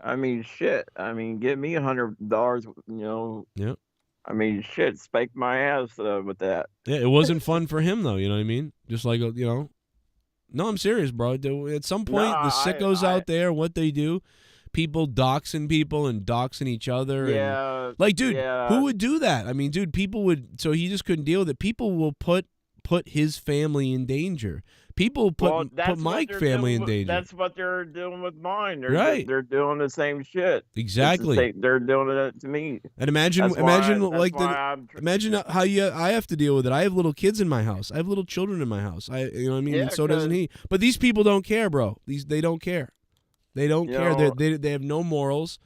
I mean, shit. I mean, give me $100,
Yeah.
I mean, shit, spank my ass with that.
Yeah, it wasn't fun for him, though, you know what I mean? Just like, No, I'm serious, bro. At some point, the sickos out there, what they do, people doxing people and doxing each other.
Yeah.
Who would do that? I mean, dude, people would, so he just couldn't deal with it. People will put his family in danger. People put my family in danger.
That's what they're doing with mine. They're doing the same shit.
Exactly.
They're doing it to me.
And imagine how I have to deal with it. I have little kids in my house. I have little children in my house. You know what I mean?
Yeah,
and so doesn't he. But these people don't care, bro. They don't care. They don't care. They have no morals.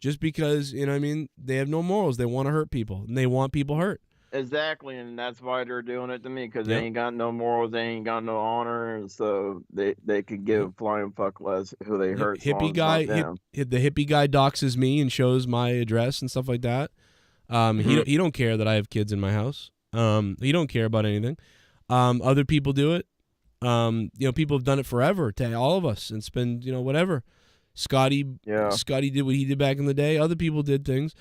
Just because, you know what I mean? They have no morals. They want to hurt people and they want people hurt.
Exactly, and that's why they're doing it to me, because
Yep.
they ain't got no morals, they ain't got no honor, and so they could give flying fuck less who they hurt. So
Hippie guy, the hippie guy doxes me and shows my address and stuff like that. He don't care that I have kids in my house. He don't care about anything. Other people do it. People have done it forever to all of us, and it's been whatever. Scotty did what he did back in the day. Other people did things.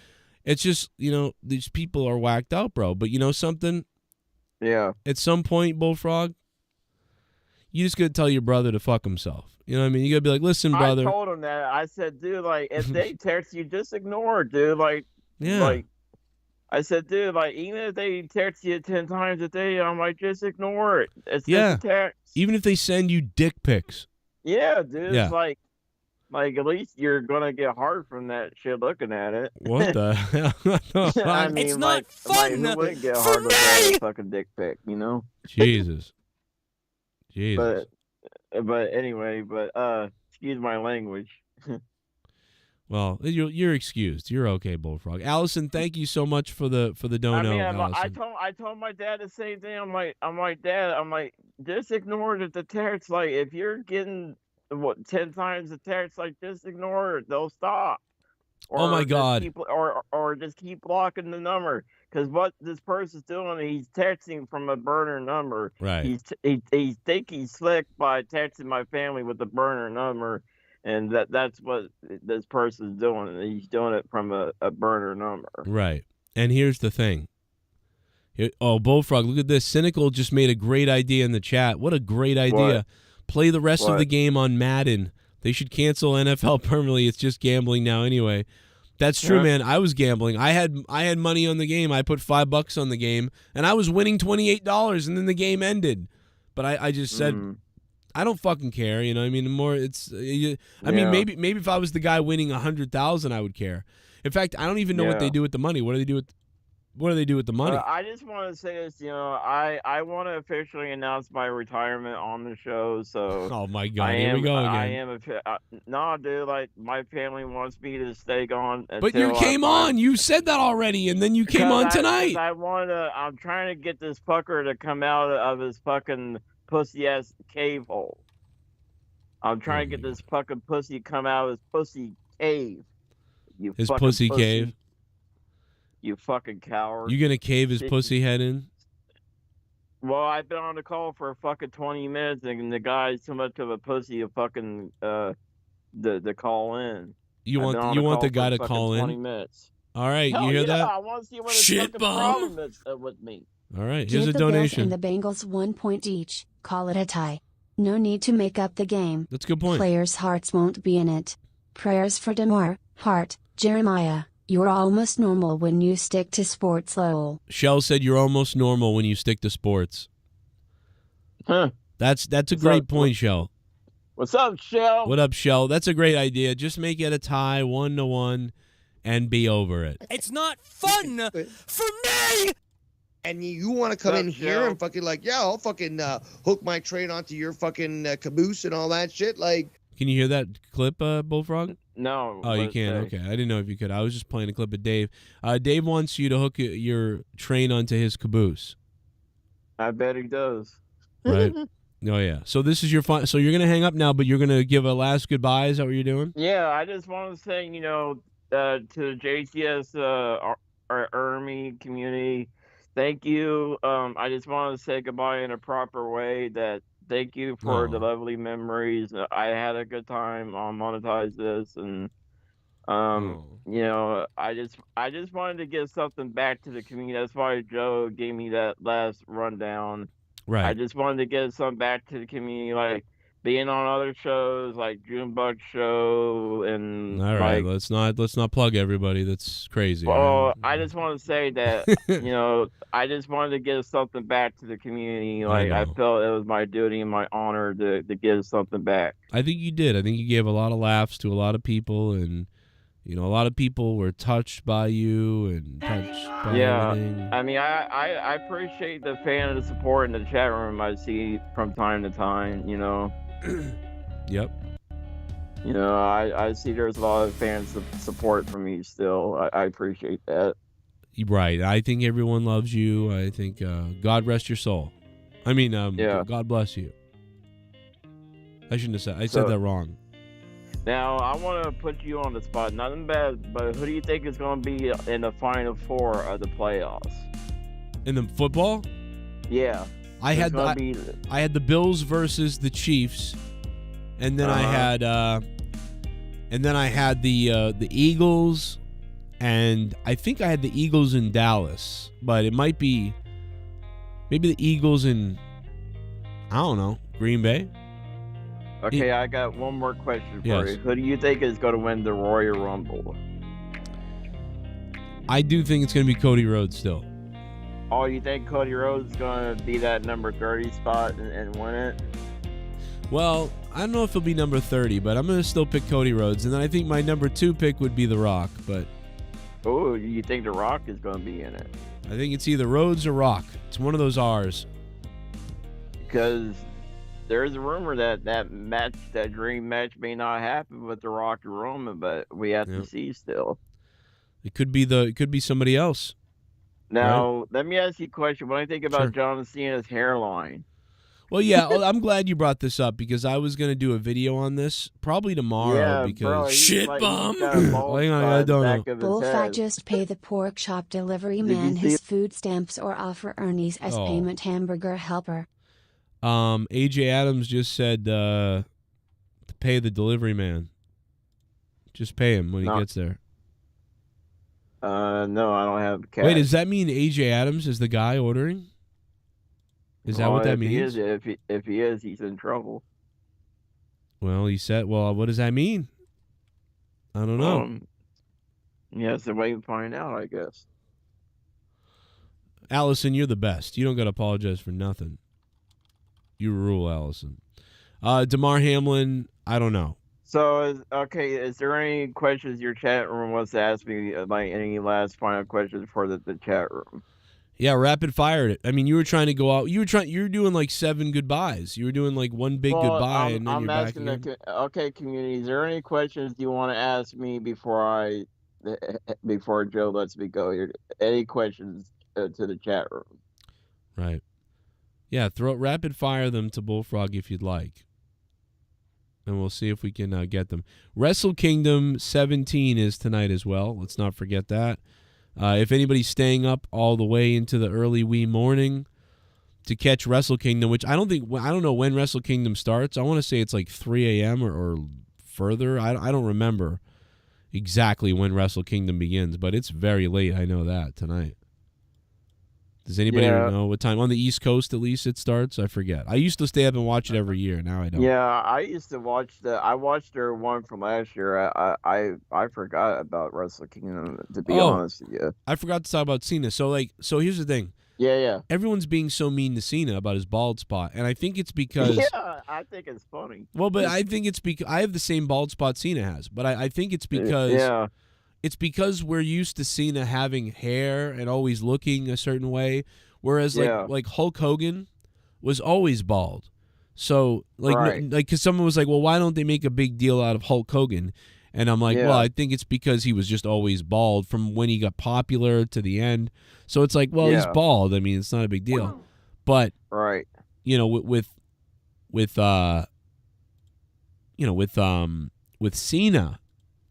It's just, these people are whacked out, bro. But you know something?
Yeah.
At some point, Bullfrog, you just got to tell your brother to fuck himself. You know what I mean? You got to be like, listen, brother.
I told him that. I said, dude, like, if they text you, just ignore it, dude. Like,
yeah.
Like, I said, dude, like, even if they text you 10 times a day, I'm like, just ignore it. It's just a text.
Even if they send you dick pics.
Yeah, dude.
Yeah.
It's like, at least you're gonna get hard from that shit looking at it.
What the hell?
I mean,
it's not fun
who wouldn't get
for
hard looking at
me.
a fucking dick pic,
Jesus.
But anyway, excuse my language.
Well, you're excused. You're okay, Bullfrog. Allison, thank you so much for the dono. Allison.
I told my dad the same thing. I'm like, Dad, just ignore the text. Like, if you're getting 10 times the text, like, just ignore it. They'll stop.
Oh my God.
Or just keep blocking the number, because what this person's doing, he's texting from a burner number.
Right.
He think he's slick by texting my family with the burner number, and that's what this person's doing. He's doing it from a burner number.
Right. And here's the thing. Bullfrog, look at this. Cynical just made a great idea in the chat. What a great idea.
What?
Play the rest of the game on Madden. They should cancel NFL permanently. It's just gambling now anyway. That's true, man. I was gambling. I had money on the game. I put $5 on the game, and I was winning $28, and then the game ended. But I just said, I don't fucking care. You know what I mean? The more it's, I mean, maybe if I was the guy winning 100,000, I would care. In fact, I don't even know what they do with the money. What do they do with the money?
I just want to say this, I want to officially announce my retirement on the show. So,
oh my God, here we go again.
No, dude, like, my family wants me to stay on.
But you came on. You said that already, and then you came on tonight.
I'm trying to get this fucker to come out of his fucking pussy ass cave hole. I'm trying to get this fucking pussy to come out of his pussy cave.
His pussy cave.
You fucking coward.
You gonna cave his pussy head in?
Well, I've been on the call for fucking 20 minutes, and the guy's too much of a pussy to fucking the call in.
You want the guy to call in?
20 minutes.
All right,
Hell
you hear that?
I want to see what his fucking problem is with me.
All right, here's
Give
a
the Bills
donation.
and the Bengals 1 point each. Call it a tie. No need to make up the game.
That's a good point.
Players' hearts won't be in it. Prayers for Damar, Hart, Jeremiah. You're almost normal when you stick to sports, lol.
Shell said you're almost normal when you stick to sports.
Huh.
That's a great point, Shell.
What's up, Shell?
What up, Shell? That's a great idea. Just make it a tie, 1-1, and be over it.
It's not fun for me.
And you want to come in here and fucking I'll fucking hook my train onto your fucking caboose and all that shit. Like,
can you hear that clip, Bullfrog?
No.
Oh, you can? Okay. I didn't know if you could. I was just playing a clip of Dave. Dave wants you to hook your train onto his caboose.
I bet he does.
Right? Oh, yeah. So this is your fun. So you're going to hang up now, but you're going to give a last goodbye. Is that what you're doing?
Yeah, I just want to say, to the JCS Army community, thank you. I just want to say goodbye in a proper way. Thank you for the lovely memories. I had a good time on Monetize This, and I just wanted to give something back to the community. That's why Joe gave me that last rundown.
Right.
I just wanted to give something back to the community, like being on other shows like Junebuck Show and
all right, let's not plug everybody. That's crazy.
Well, I just want to say that I just wanted to give something back to the community. Like I felt it was my duty and my honor to give something back.
I think you did. I think you gave a lot of laughs to a lot of people, and a lot of people were touched by you and touched by everything.
I mean, I appreciate the fan and the support in the chat room I see from time to time.
Yep.
I see there's a lot of fans support for me still. I appreciate that.
Right. I think everyone loves you. I think God rest your soul. I mean, God bless you. I shouldn't have said. I said that wrong.
Now, I want to put you on the spot. Nothing bad, but who do you think is going to be in the Final Four of the playoffs?
In the football?
Yeah.
I had the Bills versus the Chiefs, and then I had the Eagles, and I think I had the Eagles in Dallas, but it might be maybe the Eagles in, I don't know, Green Bay.
Okay, I got one more question for you. Who do you think is going to win the Royal Rumble?
I do think it's going to be Cody Rhodes still.
Oh, you think Cody Rhodes is going to be that number 30 spot and win it?
Well, I don't know if he'll be number 30, but I'm going to still pick Cody Rhodes. And then I think my number 2 pick would be The Rock. But
oh, you think The Rock is going to be in it?
I think it's either Rhodes or Rock. It's one of those R's.
Because there's a rumor that that dream match may not happen with The Rock and Roman, but we have to see still.
It could be somebody else.
Now, let me ask you a question. What do you think about John Cena's hairline?
Well, yeah, I'm glad you brought this up because I was going to do a video on this probably tomorrow because
shit bomb.
Hang on, I don't know.
Bullfat just pay the pork chop delivery man his food stamps or offer Ernie's as payment hamburger helper.
AJ Adams just said to pay the delivery man. Just pay him when he gets there.
No, I don't have cash.
Wait, does that mean AJ Adams is the guy ordering? Is that what that means?
If he is, he's in trouble.
Well, he said, what does that mean? I don't know.
He has to wait and find out, I guess.
Allison, you're the best. You don't got to apologize for nothing. You rule, Allison. Damar Hamlin, I don't know.
So, is there any questions your chat room wants to ask me, like any last final questions for the chat room?
Yeah, rapid fired it. I mean, you were trying to go out. You were doing like 7 goodbyes. You were doing like one big goodbye, and then
I'm
you're back
asking
again.
Community, is there any questions you want to ask me before Joe lets me go here? Any questions to the chat room?
Right. Yeah, rapid fire them to Bullfrog if you'd like. And we'll see if we can get them. Wrestle Kingdom 17 is tonight as well. Let's not forget that. If anybody's staying up all the way into the early wee morning to catch Wrestle Kingdom, which I don't know when Wrestle Kingdom starts. I want to say it's like 3 a.m. or further. I don't remember exactly when Wrestle Kingdom begins, but it's very late. I know that tonight. Does anybody know what time? On the East Coast, at least, it starts? I forget. I used to stay up and watch it every year. Now I don't.
Yeah, I used to watch I watched their one from last year. I forgot about Wrestle Kingdom, to be honest with you.
I forgot to talk about Cena. So here's the thing.
Yeah.
Everyone's being so mean to Cena about his bald spot, and I think it's because.
Yeah, I think it's funny.
Well, but I think it's because I have the same bald spot Cena has, but I think it's because.
Yeah.
It's because we're used to Cena having hair and always looking a certain way, whereas like Hulk Hogan was always bald. So because someone was like, well, why don't they make a big deal out of Hulk Hogan? And I'm like, well, I think it's because he was just always bald from when he got popular to the end. So it's like, well, he's bald. I mean, it's not a big deal. But with Cena.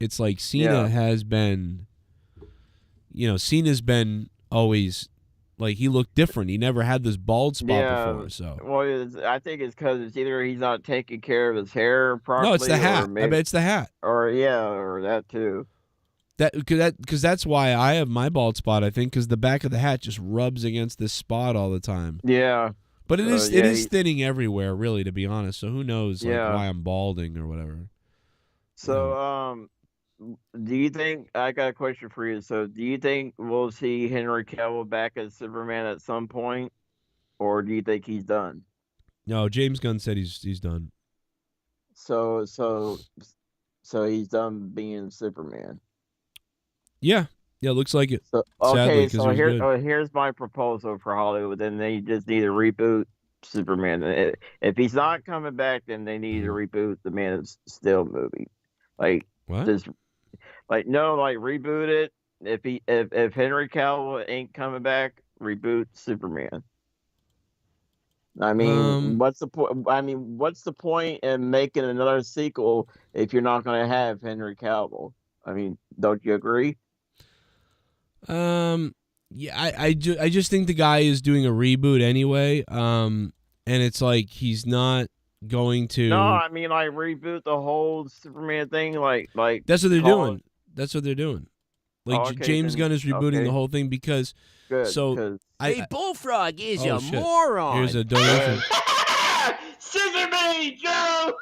It's like Cena has been, Cena's been always, like, he looked different. He never had this bald spot before. So.
Well, I think it's because it's either he's not taking care of his hair properly.
No, it's the hat. I bet it's the hat.
Or that too.
Because that's why I have my bald spot, I think, because the back of the hat just rubs against this spot all the time.
Yeah.
But it is thinning everywhere, really, to be honest. So who knows why I'm balding or whatever.
So, do you think, I got a question for you. So, do you think we'll see Henry Cavill back as Superman at some point? Or do you think he's done?
No, James Gunn said he's done.
So he's done being Superman.
Yeah, looks like it.
So,
sadly,
so here's my proposal for Hollywood. Then they just need to reboot Superman. If he's not coming back, then they need to reboot the Man of Steel movie. Like,
what?
Just reboot it if Henry Cavill ain't coming back, reboot Superman. I mean, what's the point? I mean, what's the point in making another sequel if you're not going to have Henry Cavill? I mean, don't you agree?
Yeah, I just think the guy is doing a reboot anyway. And it's like he's not going to.
No, I mean like reboot the whole Superman thing. Like
that's what they're doing. That's what they're doing. Like
okay,
James Gunn is rebooting
okay.
the whole thing because.
Good,
so
hey, Bullfrog is
oh,
a
shit.
moron.
Here's a donation.
Scissor me, Joe.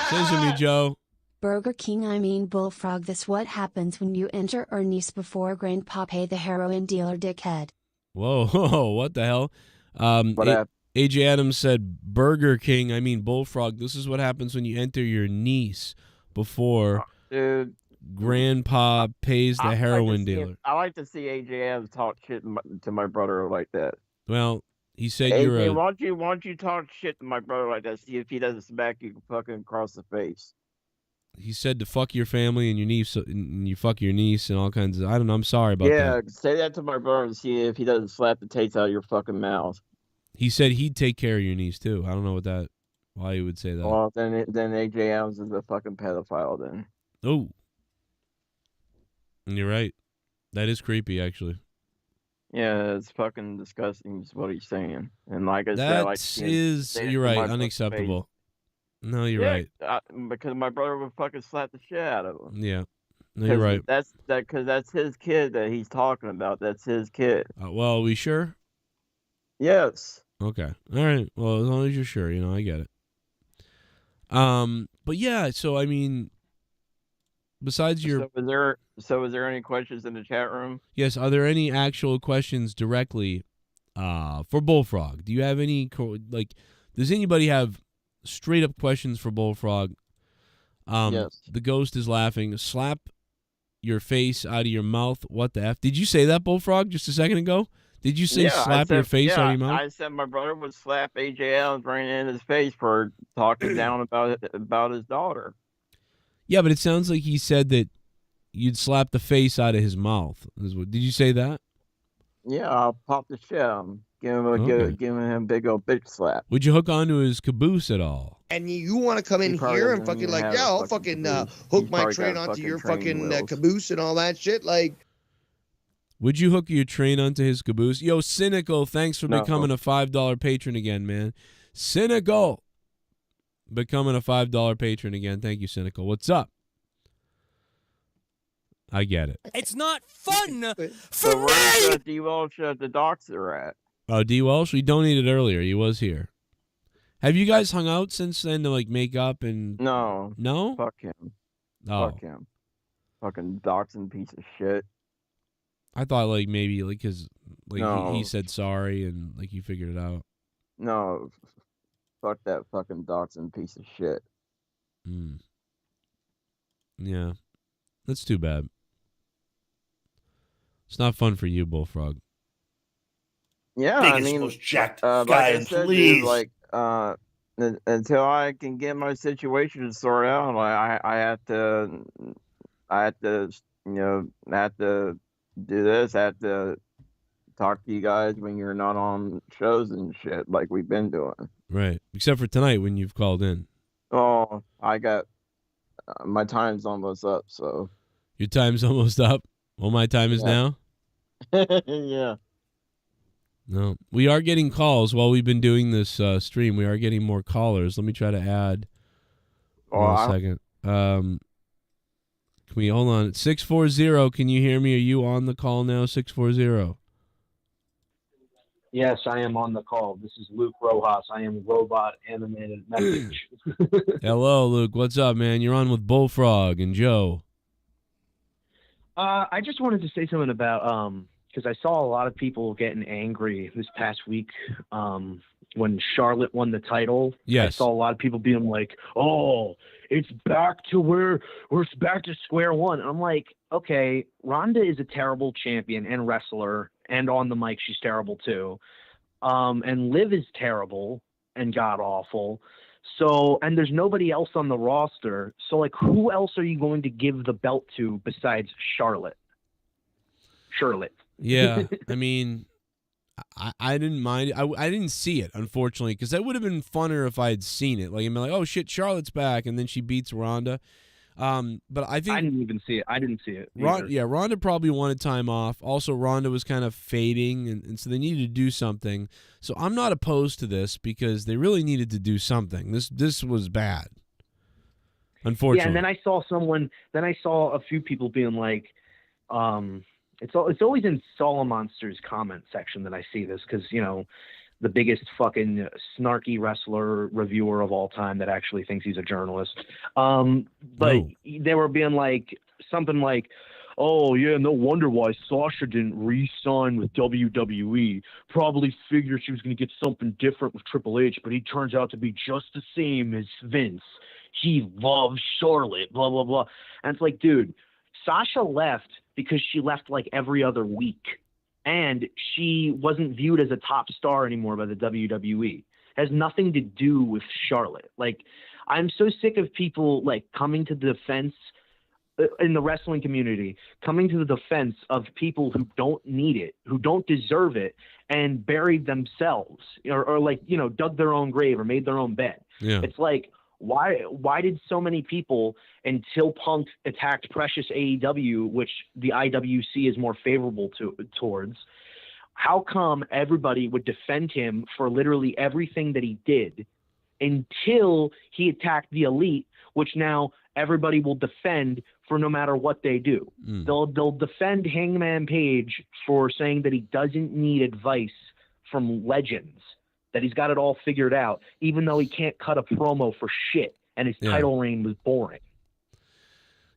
Scissor me, Joe.
Burger King, I mean Bullfrog. This what happens when you enter or niece before Grandpa Pay the heroin dealer dickhead.
Whoa, what the hell? AJ Adams said Burger King, I mean Bullfrog. This is what happens when you enter your niece before
dude.
Grandpa pays the heroin dealer.
I like to see AJ Adams talk shit to my brother like that.
Well, he said
AJ,
you're a...
why don't you talk shit to my brother like that? See if he doesn't smack you fucking across the face.
He said to fuck your family and your niece, and you fuck your niece and all kinds of... I don't know. I'm sorry about that.
Yeah, say that to my brother and see if he doesn't slap the taste out of your fucking mouth.
He said he'd take care of your niece, too. I don't know why he would say that.
Well, then AJ Adams is a fucking pedophile then.
Oh. And you're right. That is creepy, actually.
Yeah, it's fucking disgusting is what he's saying. And like I said,
you're right, unacceptable. No, you're right.
Because my brother would fucking slap the shit out of him.
Yeah. No, you're right.
Because that's his kid that he's talking about. That's his kid.
Well, are we sure?
Yes.
Okay. All right. Well, as long as you're sure, I get it. But yeah, so I mean, besides your...
So is there any questions in the chat room?
Yes, are there any actual questions directly for Bullfrog? Do you have any, does anybody have straight up questions for Bullfrog?
Yes.
The ghost is laughing. Slap your face out of your mouth. What the F? Did you say that, Bullfrog, just a second ago? Did you say slap your face out of your mouth?
I said my brother would slap AJ Adams right in his face for talking down about his daughter.
Yeah, but it sounds like he said that you'd slap the face out of his mouth. Did you say that?
Yeah, I'll pop the shit out of him. Give him a big old bitch slap.
Would you hook onto his caboose at all?
And you want to come in here and fucking like, yeah, I'll fucking hook my train onto your fucking caboose and all that shit. Like,
would you hook your train onto his caboose? Yo, Cynical, thanks for becoming a $5 patron again, man. Cynical, becoming a $5 patron again. Thank you, Cynical. What's up? I get it.
It's not fun for
so
me!
where's D. Welsh at the docks are at?
Oh, D. Welsh? We donated earlier. He was here. Have you guys hung out since then to, make up and...
No.
No?
Fuck him.
Oh.
Fuck him. Fucking dachshund piece of shit.
I thought, maybe, because,
no.
he said sorry and, you figured it out.
No. Fuck that fucking dachshund piece of shit.
Yeah. That's too bad. It's not fun for you, Bullfrog.
Yeah,
Biggest, most jacked guy,
like I said,
please.
Dude, until I can get my situation sorted out, I have to, do this. I have to talk to you guys when you're not on shows and shit like we've been doing.
Right, except for tonight when you've called in.
Oh, I got my time's almost up, so.
Your time's almost up? Well, my time is now?
Yeah.
No. We are getting calls while we've been doing this stream. We are getting more callers. Let me try to add one second. Can we hold on? 640, can you hear me? Are you on the call now? 640.
Yes, I am on the call. This is Luke Rojas. I am robot animated message.
Hello, Luke. What's up, man? You're on with Bullfrog and Joe.
I just wanted to say something about because I saw a lot of people getting angry this past week when Charlotte won the title.
Yes.
I saw a lot of people being like, "Oh, it's back to we're back to square one." And I'm like, okay, Ronda is a terrible champion and wrestler, and on the mic she's terrible too. And Liv is terrible and god awful. So, and there's nobody else on the roster. So, who else are you going to give the belt to besides Charlotte? Charlotte.
Yeah, I mean, I didn't mind. I didn't see it, unfortunately, because that would have been funner if I had seen it. Like, I'm like, oh shit, Charlotte's back, and then she beats Ronda. But I think
I didn't even see it. I didn't see it. Either.
Ronda probably wanted time off. Also, Ronda was kind of fading, and so they needed to do something. So I'm not opposed to this because they really needed to do something. This was bad. Unfortunately.
Yeah, and then I saw a few people being like, it's always in Solomonster's comment section that I see this because, you know, the biggest fucking snarky wrestler reviewer of all time that actually thinks he's a journalist. But they were being like something like, oh, yeah, no wonder why Sasha didn't re-sign with WWE. Probably figured she was going to get something different with Triple H, but he turns out to be just the same as Vince. He loves Charlotte, blah, blah, blah. And it's like, dude, Sasha left because she left like every other week. And she wasn't viewed as a top star anymore by the WWE. It has nothing to do with Charlotte. Like, I'm so sick of people like coming to the defense in the wrestling community, coming to the defense of people who don't need it, who don't deserve it, and buried themselves or like, you know, dug their own grave or made their own bed.
Yeah.
It's like, why did so many people, until Punk attacked Precious AEW, which the IWC is more favorable towards, how come everybody would defend him for literally everything that he did until he attacked the Elite, which now everybody will defend for no matter what they do. They'll defend Hangman Page for saying that he doesn't need advice from legends, that he's got it all figured out, even though he can't cut a promo for shit, and his title reign was boring.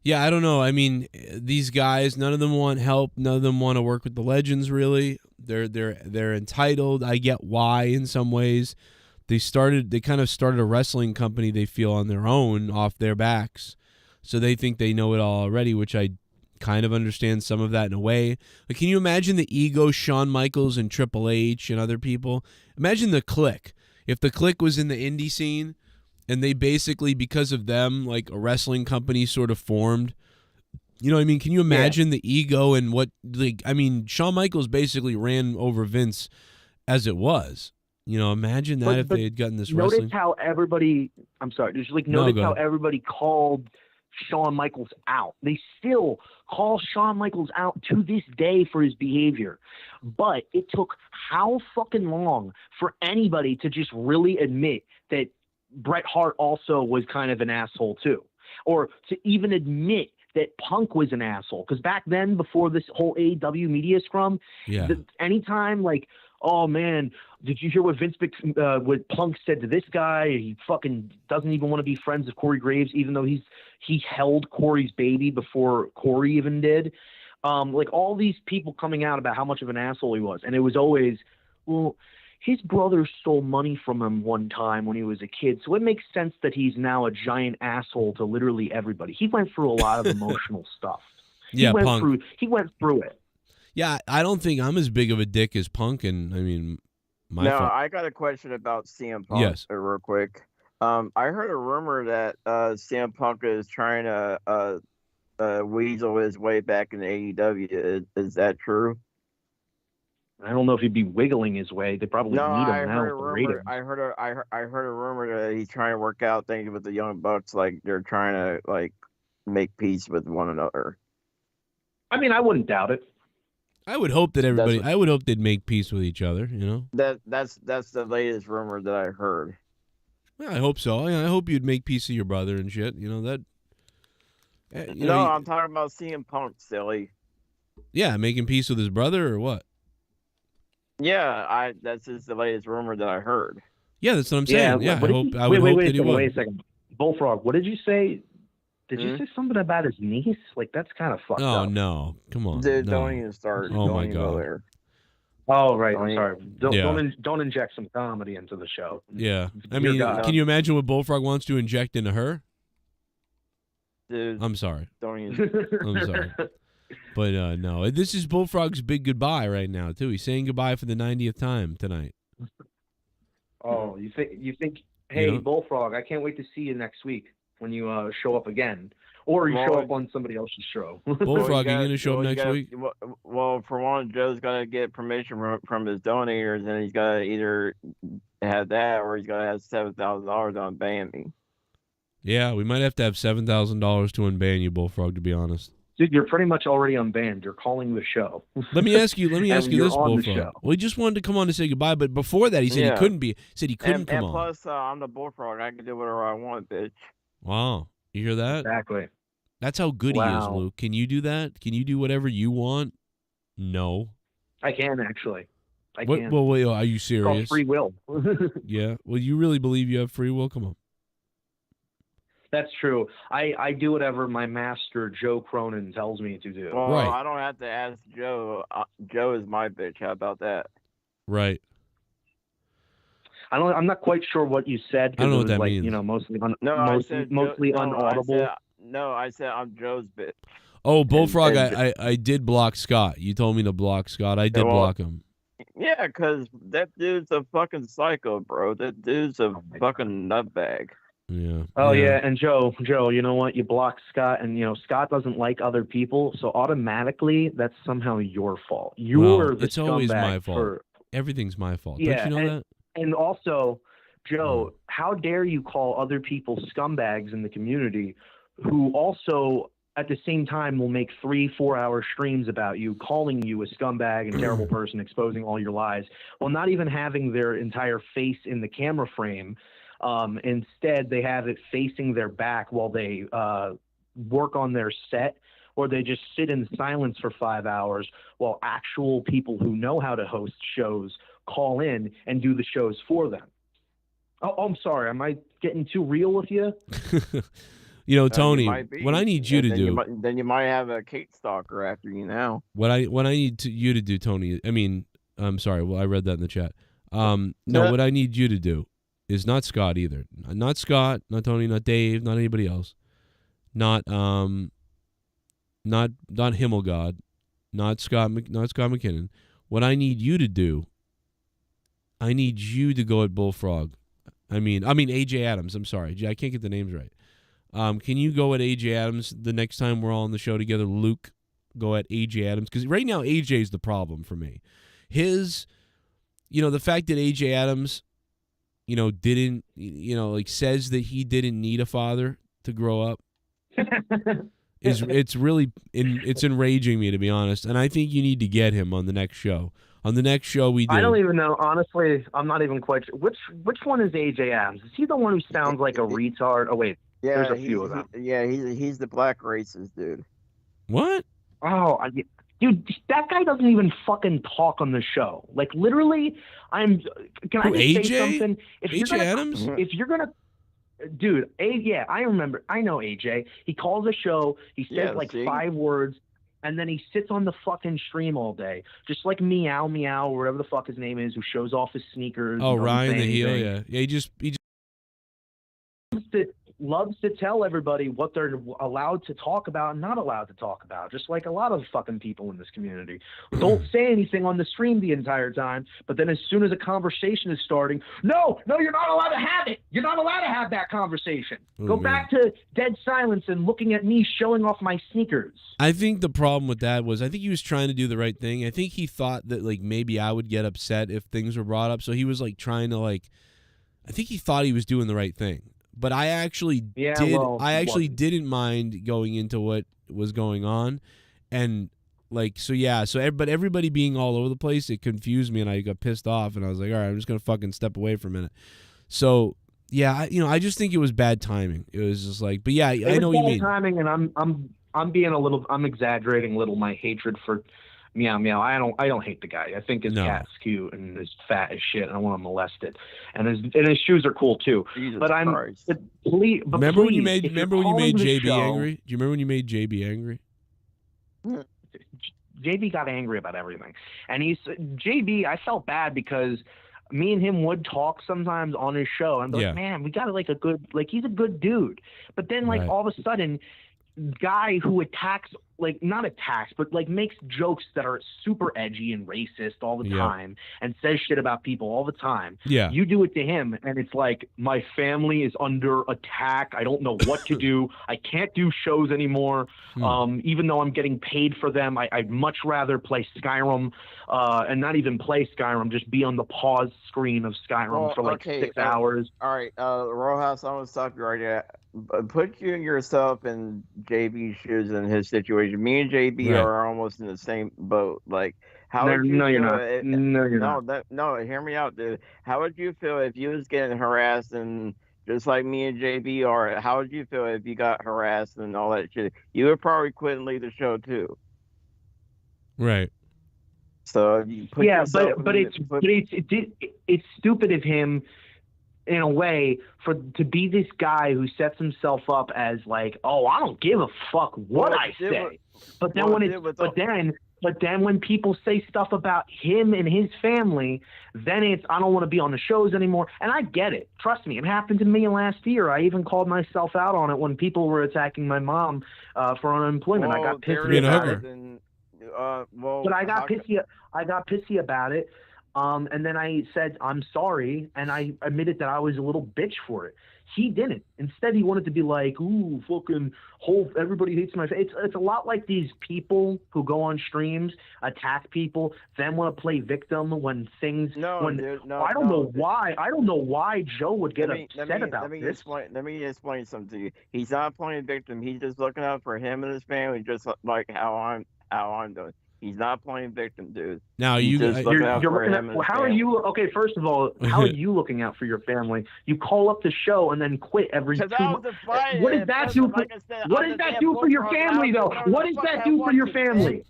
Yeah, I don't know. I mean, these guys, none of them want help. None of them want to work with the legends, really. They're entitled. I get why in some ways. They kind of started a wrestling company, they feel, on their own, off their backs. So they think they know it all already, which I kind of understand some of that in a way. Like, can you imagine the ego Shawn Michaels and Triple H and other people? Imagine the Clique. If the Clique was in the indie scene and they basically, because of them, like a wrestling company sort of formed. You know what I mean? Can you imagine the ego and what, like, I mean, Shawn Michaels basically ran over Vince as it was. You know, imagine that if they had gotten this wrestling.
Notice how everybody, I'm sorry, just like notice how everybody called Shawn Michaels out. They still call Shawn Michaels out to this day for his behavior. But it took how fucking long for anybody to just really admit that Bret Hart also was kind of an asshole too, or to even admit that Punk was an asshole. Because back then, before this whole AEW media scrum, anytime like, oh man, did you hear what what Punk said to this guy? He fucking doesn't even want to be friends with Corey Graves, even though he held Corey's baby before Corey even did. Like all these people coming out about how much of an asshole he was, and it was always, well, his brother stole money from him one time when he was a kid, so it makes sense that he's now a giant asshole to literally everybody. He went through a lot of emotional stuff. He went through it.
Yeah, I don't think I'm as big of a dick as Punk, and I mean,
I got a question about CM Punk.
Yes.
Real quick. I heard a rumor that CM Punk is trying to weasel his way back in AEW. Is that true?
I don't know if he'd be wiggling his way. They probably need him now.
I heard a rumor that he's trying to work out things with the Young Bucks, like they're trying to like make peace with one another.
I mean, I wouldn't doubt it.
I would hope that everybody. I would hope they'd make peace with each other. You know.
That's the latest rumor that I heard.
Yeah, I hope so. I hope you'd make peace with your brother and shit. You know that.
I'm talking about CM Punk, silly.
Yeah, making peace with his brother or what?
Yeah, that's just the latest rumor that I heard.
Yeah, that's what I'm saying. Yeah, I would hope that he would.
Wait a second. Bullfrog, what did you say? Did you say something about his niece? Like, that's kind of fucked up.
Oh, no. Come on.
Dude,
no.
don't even start.
Oh,
don't
my
even
God.
Go there.
Oh, right. I'm sorry. Don't inject some comedy into the show.
Yeah. I mean, can you imagine what Bullfrog wants to inject into her?
Dude.
I'm sorry.
Don't even.
I'm sorry. But no, this is Bullfrog's big goodbye right now, too. He's saying goodbye for the 90th time tonight.
Oh, you think? Hey, Bullfrog, I can't wait to see you next week when you show up again. Or you show up on somebody else's show.
Bullfrog, are you going to show up next week?
Well, for one, Joe's got to get permission from his donators, and he's got to either have that or he's got to have $7,000 on ban me.
Yeah, we might have to have $7,000 to unban you, Bullfrog, to be honest.
Dude, you're pretty much already unbanned. You're calling the show.
Let me ask you this, Bullfrog. Well, he just wanted to come on to say goodbye, but before that, he said he couldn't be. He said he couldn't come on.
And plus, I'm the Bullfrog. I can do whatever I want, bitch.
Wow. You hear that?
Exactly.
That's how good he is, Luke. Can you do that? Can you do whatever you want? No.
I can, actually. I can.
Well, wait, are you serious?
It's called free will.
Yeah. Well, you really believe you have free will? Come on.
That's true. I do whatever my master, Joe Cronin, tells me to do.
Well, I don't have to ask Joe. Joe is my bitch. How about that?
Right.
I'm not quite sure what you said.
I don't know what that
means.
means.
Mostly
mostly
unaudible.
I said I'm Joe's bitch.
Oh, Bullfrog, I did block Scott. You told me to block Scott. I did block him.
Yeah, because that dude's a fucking psycho, bro. That dude's a fucking nutbag.
Yeah.
Oh yeah, and Joe, you know what? You block Scott, and Scott doesn't like other people, so automatically that's somehow your fault.
It's always my fault. Everything's my fault.
Yeah,
Don't you know that?
And also, Joe, how dare you call other people scumbags in the community who also at the same time will make 3-4 hour streams about you, calling you a scumbag and terrible person, exposing all your lies, while not even having their entire face in the camera frame. Instead, they have it facing their back while they work on their set, or they just sit in silence for 5 hours while actual people who know how to host shows call in and do the shows for them. Oh, I'm sorry. Am I getting too real with you?
Tony, what I need you to do...
Then you might have a Kate stalker after you now.
What I need you to do, Tony... I'm sorry. Well, I read that in the chat. What I need you to do is not Scott either. Not Scott, not Tony, not Dave, not anybody else. Not Himmelgod, not Scott McKinnon. What I need you to do, I need you to go at Bullfrog. I mean AJ Adams. I'm sorry. I can't get the names right. Can you go at AJ Adams the next time we're all on the show together? Luke, go at AJ Adams, because right now AJ is the problem for me. The fact that AJ Adams, didn't, says that he didn't need a father to grow up. It's enraging me, to be honest, and I think you need to get him on the next show. On the next show we do.
I don't even know. Honestly, I'm not even quite sure. Which one is AJ Adams? Is he the one who sounds like a retard? Oh wait,
yeah,
there's a few of them.
He's the black racist dude.
What?
Oh, dude, that guy doesn't even fucking talk on the show. Like literally, Can I just say something?
AJ Adams?
If you're gonna. Dude, I remember. I know AJ. He calls a show. He says 5 words, and then he sits on the fucking stream all day, just like Meow, or whatever the fuck his name is, who shows off his sneakers.
Oh, Ryan the heel, yeah. He just
loves to tell everybody what they're allowed to talk about and not allowed to talk about, just like a lot of fucking people in this community. Don't say anything on the stream the entire time, but then as soon as a conversation is starting, no, you're not allowed to have it. You're not allowed to have that conversation. Go back to dead silence and looking at me showing off my sneakers.
I think the problem with that was I think he was trying to do the right thing. I think he thought that maybe I would get upset if things were brought up, so he was trying to I think he thought he was doing the right thing. But I actually didn't mind going into what was going on, and but everybody being all over the place, it confused me, and I got pissed off, and I was like, all right, I'm just gonna fucking step away for a minute. So yeah, I just think it was bad timing. It was just but yeah, I know what you mean.
Timing, and I'm being I'm exaggerating a little my hatred for Meow. I don't hate the guy. I think his cat's cute and is fat as shit. And I want to molest it. And his shoes are cool too.
Jesus
but
Christ.
Remember when you made JB angry? Do you remember when you made JB angry?
JB got angry about everything. And JB, I felt bad because me and him would talk sometimes on his show. And I'm like, man, we got he's a good dude. But then all of a sudden, guy who attacks like not attacks, but like makes jokes that are super edgy and racist all the time and says shit about people all the time.
Yeah.
You do it to him and it's like, my family is under attack. I don't know what to do. I can't do shows anymore. Even though I'm getting paid for them, I'd much rather play Skyrim and not even play Skyrim, just be on the pause screen of Skyrim for like 6 hours.
All right, Rojas, I'm going to stop you right there. Put yourself in JB's shoes in his situation. Me and JB are almost in the same boat. Like, how would you feel?
You're not. No, you're not.
No, hear me out, dude. How would you feel if you was getting harassed and just like me and JB are? How would you feel if you got harassed and all that shit? You would probably quit and leave the show too.
Right.
So you put
it's stupid of him, in a way, to be this guy who sets himself up as like, oh, I don't give a fuck what I say. But then when people say stuff about him and his family, then it's, I don't want to be on the shows anymore. And I get it. Trust me, it happened to me last year. I even called myself out on it when people were attacking my mom for unemployment. I got pissy about it. But I got pissy about it. And then I said, I'm sorry, and I admitted that I was a little bitch for it. He didn't. Instead, he wanted to be like, ooh, fucking, everybody hates my face. It's a lot like these people who go on streams, attack people, then want to play victim when things. I don't know why Joe would get upset about this.
Let me explain something to you. He's not playing victim. He's just looking out for him and his family, just like how I'm doing. He's not playing victim, dude.
Now
you're looking at, how are you? Okay, first of all, how are you looking out for your family? You call up the show and then quit every 2 months. What does that do? What does that do for your family, though? What does that do for your family?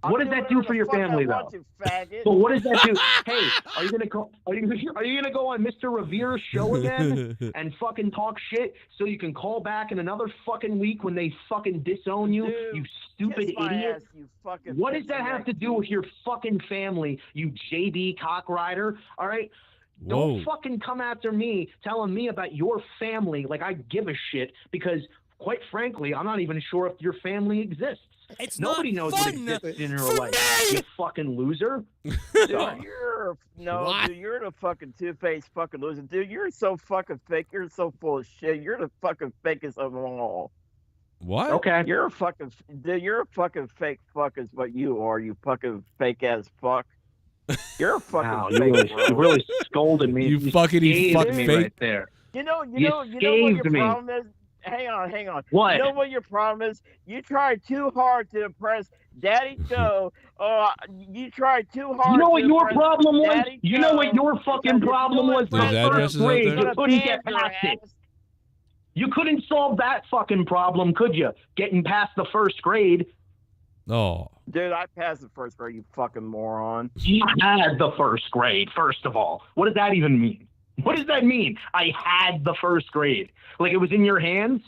What does that do for your family, though? But what does that do? Hey, are you gonna go on Mr. Revere's show again and fucking talk shit so you can call back in another fucking week when they fucking disown you? Dude, you stupid idiot! What does that have to do with your fucking family? You JB cockrider? All right. Don't fucking come after me telling me about your family like I give a shit, because quite frankly, I'm not even sure if your family exists. Nobody knows what exists in your life. You fucking loser.
Dude, you're the fucking two-faced fucking loser. Dude, you're so fucking fake. You're so full of shit. You're the fucking fakest of them all.
What?
Okay.
You're a fucking fake fuck is what you are, you fucking fake ass fuck. You're a fucking fake.
You really scolded me.
You fucking fuck
me
fake
right there.
You know what your problem is? Hang on.
What?
You know what your problem is? You tried too hard to impress Daddy Joe. You tried too hard.
You know what your problem was?
Daddy
You know what your fucking problem was?
There's addresses out there?
You couldn't get past it. You couldn't solve that fucking problem, could you? Getting past the first grade.
Oh.
Dude, I passed the first grade, you fucking moron.
You had the first grade, first of all. What does that even mean? What does that mean? I had the first grade. Like it was in your hands?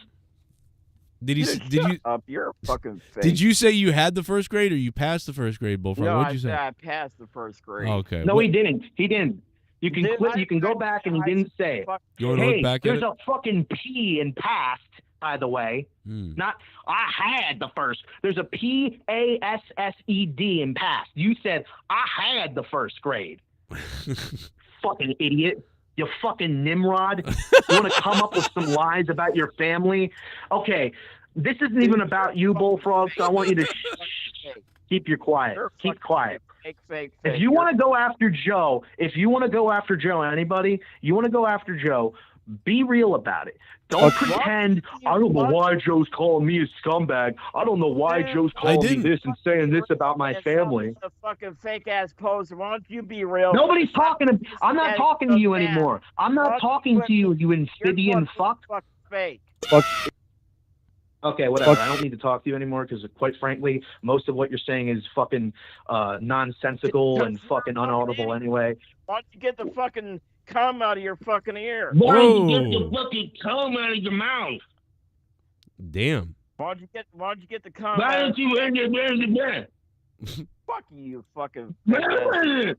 Did you
up? You're a fucking fake.
Did you say you had the first grade or you passed the first grade, Bullfrog?
No,
What'd you say?
I passed the first grade.
Oh, okay.
No, he didn't. He didn't. You can quit. You can go back and he didn't say it.
You want to look back at
there's
it?
a fucking P in past, by the way. Not I had the first. There's a PASSED in past. You said I had the first grade. Fucking idiot. You fucking Nimrod. You want to come up with some lies about your family? Okay, this isn't even about you, Bullfrog, so I want you to keep your quiet. Keep quiet.
Fake.
If you want to go after Joe, anybody, you want to go after Joe, be real about it. Don't pretend, I don't know why Joe's calling me a scumbag. I don't know why Joe's calling me this and saying this about my family.
A fucking fake ass poser. Why don't you be real?
Nobody's talking to me. I'm not talking to you anymore. I'm not talking to you, you amphibian fuck.
Fuck fake.
Okay, whatever. I don't need to talk to you anymore because, quite frankly, most of what you're saying is fucking nonsensical and fucking unaudible anyway.
Why don't you get the fucking cum out of your fucking ear?
Why don't you get the fucking cum out of your mouth?
Damn.
Why don't you get the cum
Why don't you end your bed?
Fuck you, fucking. Go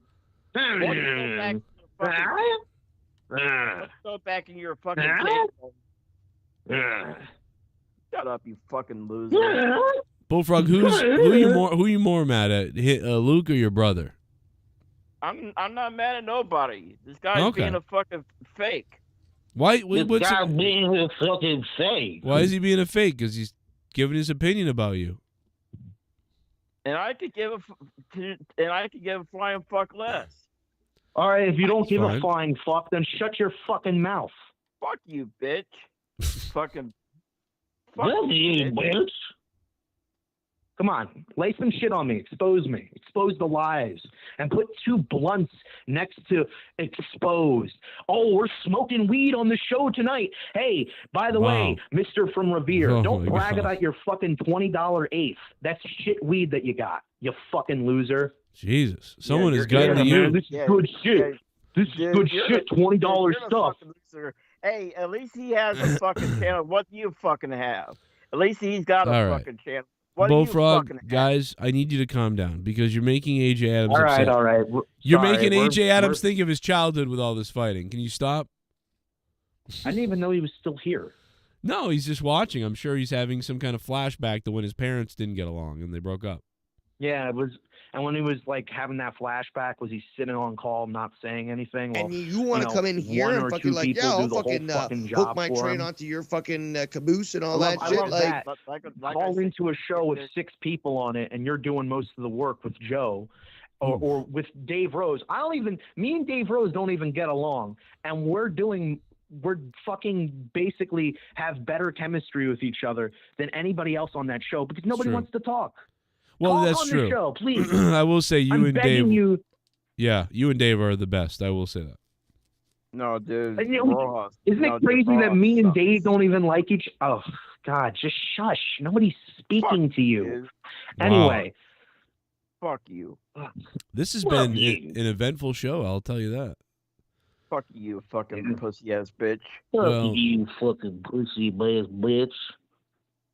back in your fucking. Shut up, you fucking loser.
Bullfrog, who you more mad at, Luke or your brother?
I'm not mad at nobody. This guy's being a fucking fake.
Why?
This guy being a fucking fake.
Why is he being a fake? Because he's giving his opinion about you.
And I could give a flying fuck less.
All right, if you don't give a flying fuck, then shut your fucking mouth.
Fuck you, bitch. Fucking.
Fuck you, bitch.
Come on, lay some shit on me. Expose the lies, and put two blunts next to exposed. Oh, we're smoking weed on the show tonight. Hey, by the way, Mister from Revere, don't brag about your fucking $20 eighth. That's shit weed that you got. You fucking loser.
Jesus, someone has gotten to you.
This is good shit. This is good shit. $20 stuff.
Hey, at least he has a fucking channel. What do you fucking have? At least he's got a fucking channel.
Bullfrog, guys, I need you to calm down because you're making AJ Adams upset.
All right.
You're making AJ Adams think of his childhood with all this fighting. Can you stop?
I didn't even know he was still here.
No, he's just watching. I'm sure he's having some kind of flashback to when his parents didn't get along and they broke up.
Yeah, it was. And when he was like having that flashback, was he sitting on call, not saying anything? Well,
and you want to come in here and fucking like, yeah, I'll fucking hook my train onto your fucking caboose and all that shit.
I love that. Call into a show with 6 people on it, and you're doing most of the work with Joe, or with Dave Rose. Me and Dave Rose don't even get along, and we're fucking basically have better chemistry with each other than anybody else on that show because nobody wants to talk.
Well,
Talk
that's
on
true.
The show, please.
I will say you
I'm
and
begging
Dave.
You.
Yeah, you and Dave are the best. I will say that.
No, dude.
Isn't it crazy that me and Dave don't even like each? Oh God, just shush. Nobody's speaking to you.
Dude.
Anyway.
Fuck you.
This has been an eventful show. I'll tell you that.
Fuck you, fucking pussy ass bitch.
Fuck you, fucking pussy ass bitch.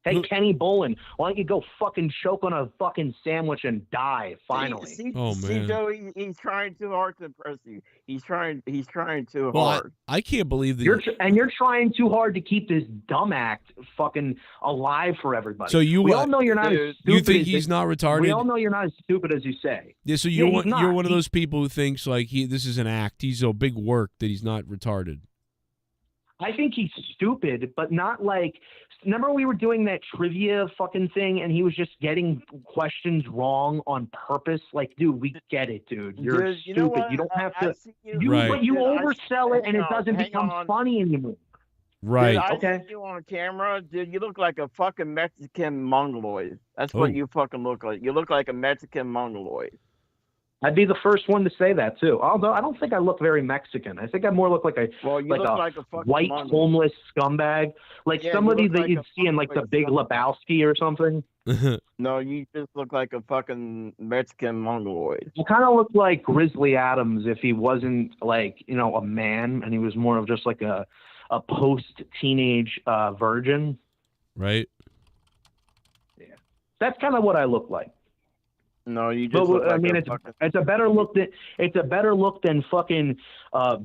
Hey, Kenny Bolin, why don't you go fucking choke on a fucking sandwich and die finally?
See, Joe, he's trying too hard to impress you. He's trying too hard.
I can't believe that
you're trying too hard to keep this dumb act fucking alive for everybody.
So
we all know you're not as stupid.
You think he's not retarded?
We all know you're not as stupid as you say.
Yeah, so you're one of those people who thinks like this is an act. He's a big work that he's not retarded.
I think he's stupid, but not like. Remember we were doing that trivia fucking thing, and he was just getting questions wrong on purpose. Like, dude, we get it, dude. You're stupid.
You know what?
You don't have to.
But
you oversell it, and it doesn't become funny anymore.
Right.
Dude, I see you on camera, dude. You look like a fucking Mexican mongoloid. That's what you fucking look like. You look like a Mexican mongoloid.
I'd be the first one to say that too. Although I don't think I look very Mexican. I think I more look like a white homeless scumbag, like somebody that you'd see in like the Big Lebowski or something.
No, you just look like a fucking Mexican mongoloid.
You kind of look like Grizzly Adams if he wasn't like a man and he was more of just like a post-teenage virgin.
Right.
Yeah, that's kind of what I look like.
No, you just. Look like
it's a better look than fucking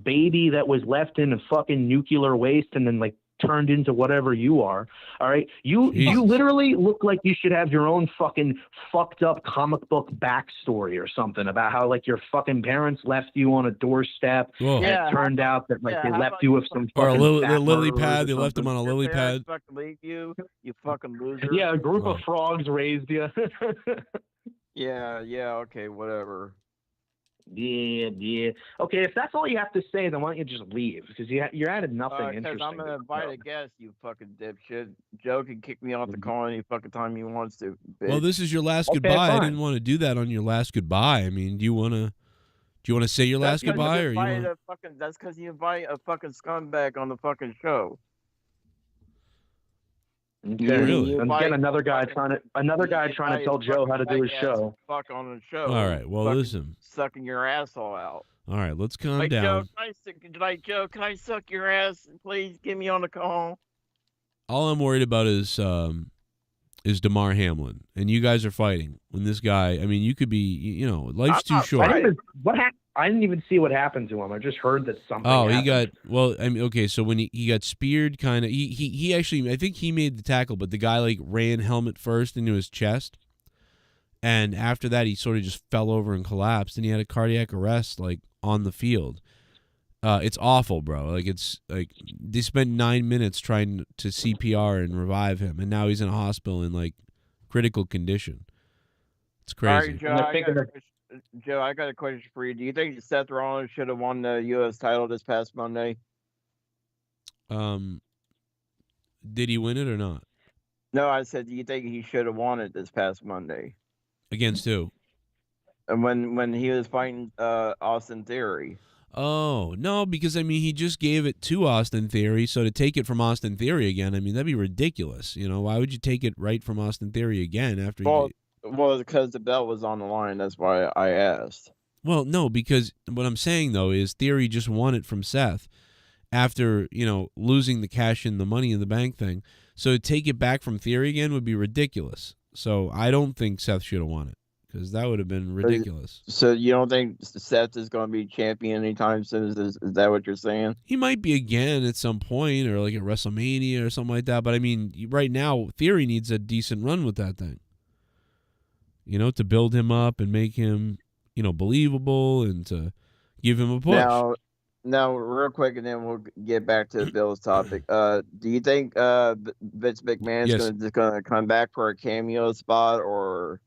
baby that was left in a fucking nuclear waste and then like turned into whatever you are. All right, you literally look like you should have your own fucking fucked up comic book backstory or something about how like your fucking parents left you on a doorstep. And it turned out that like they left you with some
or
fucking
a lily pad. They left him on a lily pad.
Fucking leave you fucking loser.
Yeah, a group of frogs raised you.
Yeah, okay, whatever.
Yeah. Okay, if that's all you have to say, then why don't you just leave? Because you added nothing interesting.
I'm going to invite a guest, you fucking dipshit. Joe can kick me off the call any fucking time he wants to, bitch.
Well, this is your last goodbye. Fine. I didn't want to do that on your last goodbye. I mean, do you want to say your last goodbye? Or
that's because you invite a fucking scumbag on the fucking show.
Okay. Really? And again, another guy trying to tell Joe how to do his show.
Fuck on the show.
All right. Well, listen.
Sucking your asshole out.
All right. Let's calm down.
Joe, can I suck your ass? Please get me on the call.
All I'm worried about is Damar Hamlin, and you guys are fighting. When this guy, I mean, you could be, life's too short.
What happened? I didn't even see what happened to him. I just heard that something.
Oh, he
happened.
okay. So when he got speared, kind of, he actually, I think he made the tackle, but the guy like ran helmet first into his chest, and after that he sort of just fell over and collapsed, and he had a cardiac arrest like on the field. It's awful, bro. Like it's like they spent 9 minutes trying to CPR and revive him, and now he's in a hospital in like critical condition. It's crazy.
All right, Joe, I got a question for you. Do you think Seth Rollins should have won the U.S. title this past Monday?
Did he win it or not?
No, I said, do you think he should have won it this past Monday?
Against who?
And when he was fighting Austin Theory.
Oh, no, because, I mean, he just gave it to Austin Theory, so to take it from Austin Theory again, I mean, that'd be ridiculous. You know, why would you take it right from Austin Theory again after
Well, because the belt was on the line. That's why I asked.
Well, no, because what I'm saying, though, is Theory just won it from Seth after, you know, losing the cash in the Money in the Bank thing. So to take it back from Theory again would be ridiculous. So I don't think Seth should have won it because that would have been ridiculous.
So you don't think Seth is going to be champion anytime soon? Is that what you're saying?
He might be again at some point or like at WrestleMania or something like that. But, I mean, right now, Theory needs a decent run with that thing. You know, to build him up and make him, you know, believable and to give him a push.
Now, real quick, and then we'll get back to Bill's topic. Do you think Vince McMahon's just going to come back for a cameo spot or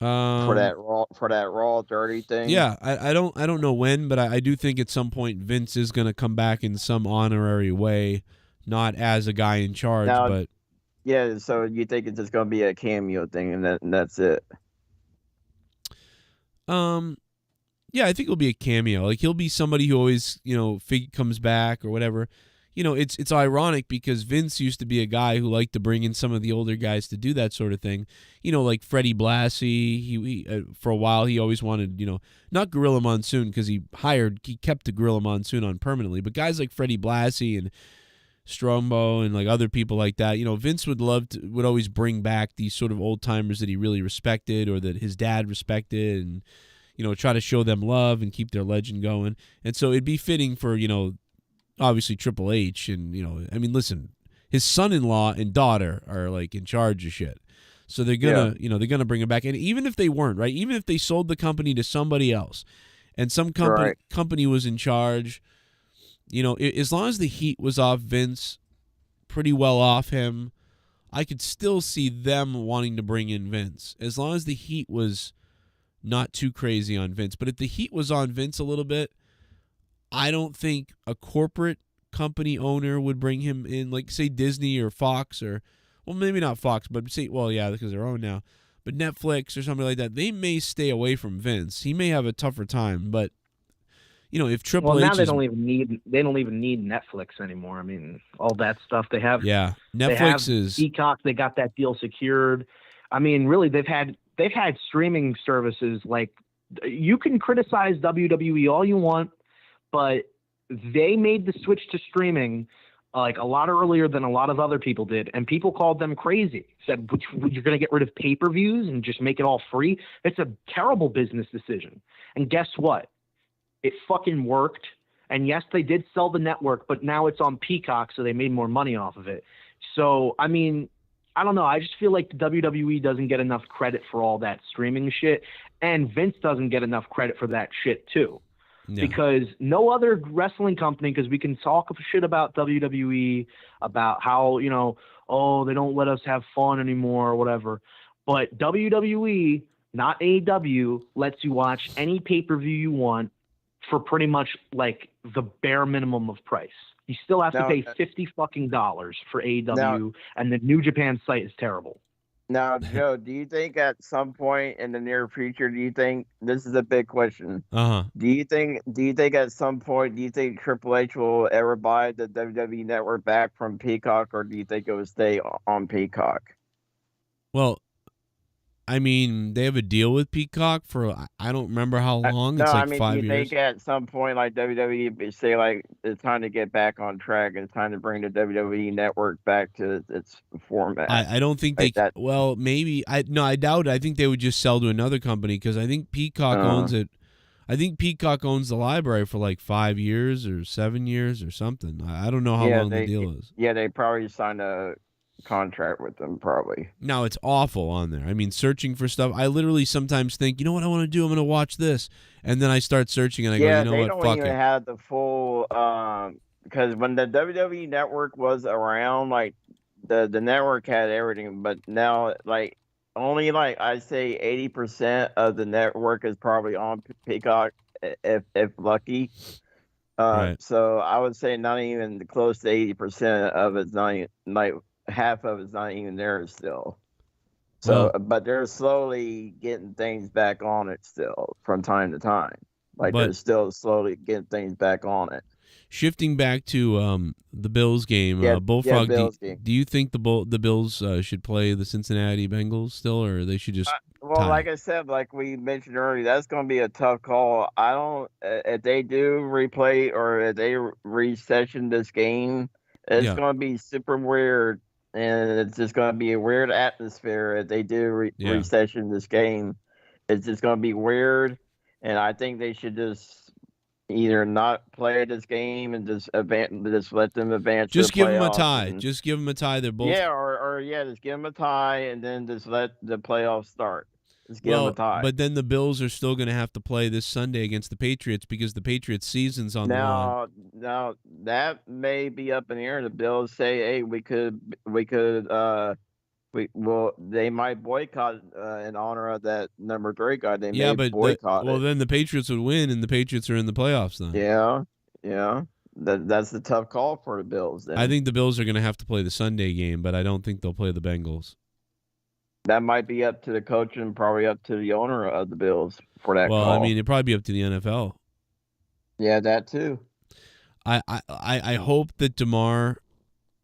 for that Raw 30 thing?
Yeah, I don't know when, but I do think at some point Vince is going to come back in some honorary way, not as a guy in charge, but.
Yeah, so you think it's just going to be a cameo thing and that's it?
Yeah, I think it'll be a cameo. Like he'll be somebody who always, you know, comes back or whatever. You know, it's ironic because Vince used to be a guy who liked to bring in some of the older guys to do that sort of thing. You know, like Freddie Blassie. He for a while he always wanted, you know, not Gorilla Monsoon because he kept the Gorilla Monsoon on permanently, but guys like Freddie Blassie and Strongbow and like other people like that. You know, Vince would always bring back these sort of old timers that he really respected or that his dad respected and, you know, try to show them love and keep their legend going. And so it'd be fitting for, you know, obviously Triple H and, you know, I mean, listen, his son-in-law and daughter are like in charge of shit. So they're going to, you know, they're going to bring him back. And even if they weren't, right, even if they sold the company to somebody else and some company was in charge, you know, as long as the heat was off Vince, pretty well off him, I could still see them wanting to bring in Vince. As long as the heat was not too crazy on Vince. But if the heat was on Vince a little bit, I don't think a corporate company owner would bring him in, like, say, Disney or Fox or, well, maybe not Fox, but say, well, yeah, because they're owned now. But Netflix or something like that, they may stay away from Vince. He may have a tougher time, but you know, if Triple H
now they don't even need Netflix anymore. I mean, all that stuff they have.
Yeah, Netflix is
Peacock. They got that deal secured. I mean, really, they've had streaming services. Like, you can criticize WWE all you want, but they made the switch to streaming like a lot earlier than a lot of other people did, and people called them crazy. Said, you're going to get rid of pay-per-views and just make it all free? It's a terrible business decision. And guess what? It fucking worked. And yes, they did sell the network, but now it's on Peacock, so they made more money off of it. So, I mean, I don't know. I just feel like the WWE doesn't get enough credit for all that streaming shit, and Vince doesn't get enough credit for that shit too. Yeah. Because no other wrestling company, because we can talk shit about WWE, about how, you know, oh, they don't let us have fun anymore or whatever. But WWE, not AEW, lets you watch any pay-per-view you want for pretty much like the bare minimum of price. You still have to pay $50 fucking for AEW, and the New Japan site is terrible.
Now, Joe, do you think at some point in the near future, this is a big question? Do you think at some point, do you think Triple H will ever buy the WWE Network back from Peacock, or do you think it will stay on Peacock?
Well, I mean, they have a deal with Peacock for, I don't remember how long. It's like 5 years.
Do you think at some point, like WWE say, like, it's time to get back on track and it's time to bring the WWE Network back to its format?
I don't think like they. Well, maybe. I doubt it. I think they would just sell to another company because I think Peacock owns it I think Peacock owns the library for like 5 years or 7 years or something. I don't know how long the deal is.
Yeah, they probably signed a contract with them, probably.
No, it's awful on there. I mean, searching for stuff. I literally sometimes think, you know what I want to do? I'm going to watch this. And then I start searching and I go, you know
they
what?
don't
Fuck
even
it.
have the full because when the WWE network was around, like the network had everything, but now like only like I'd say 80% of the network is probably on Peacock, if lucky.
Right.
So I would say not even close to 80% of it's not even, like half of it's not even there still. So, but they're slowly getting things back on it still from time to time. Like they're still slowly getting things back on it.
Shifting back to the Bills game, Bullfrog.
Bills game.
Do you think the Bills should play the Cincinnati Bengals still, or they should just?
Well, like I said, like we mentioned earlier, that's going to be a tough call. I don't. If they do replay or if they resession this game, it's going to be super weird, and it's just going to be a weird atmosphere. If they do resession this game, it's just going to be weird, and I think they should just either not play this game and just let them advance.
Just
to the
give them a
playoffs
tie. Just give them a tie. They're both.
Yeah, or just give them a tie and then just let the playoffs start. Just give them a tie.
But then the Bills are still going to have to play this Sunday against the Patriots because the Patriots' season's on the line.
Now that may be up in the air. The Bills say, "Hey, they might boycott in honor of that number 3 guy. They may boycott it.
Then the Patriots would win, and the Patriots are in the playoffs then.
Yeah. That's the tough call for the Bills. Then.
I think the Bills are going to have to play the Sunday game, but I don't think they'll play the Bengals.
That might be up to the coach and probably up to the owner of the Bills for that call.
Well, I mean, it'd probably be up to the NFL.
Yeah, that too.
I hope that Damar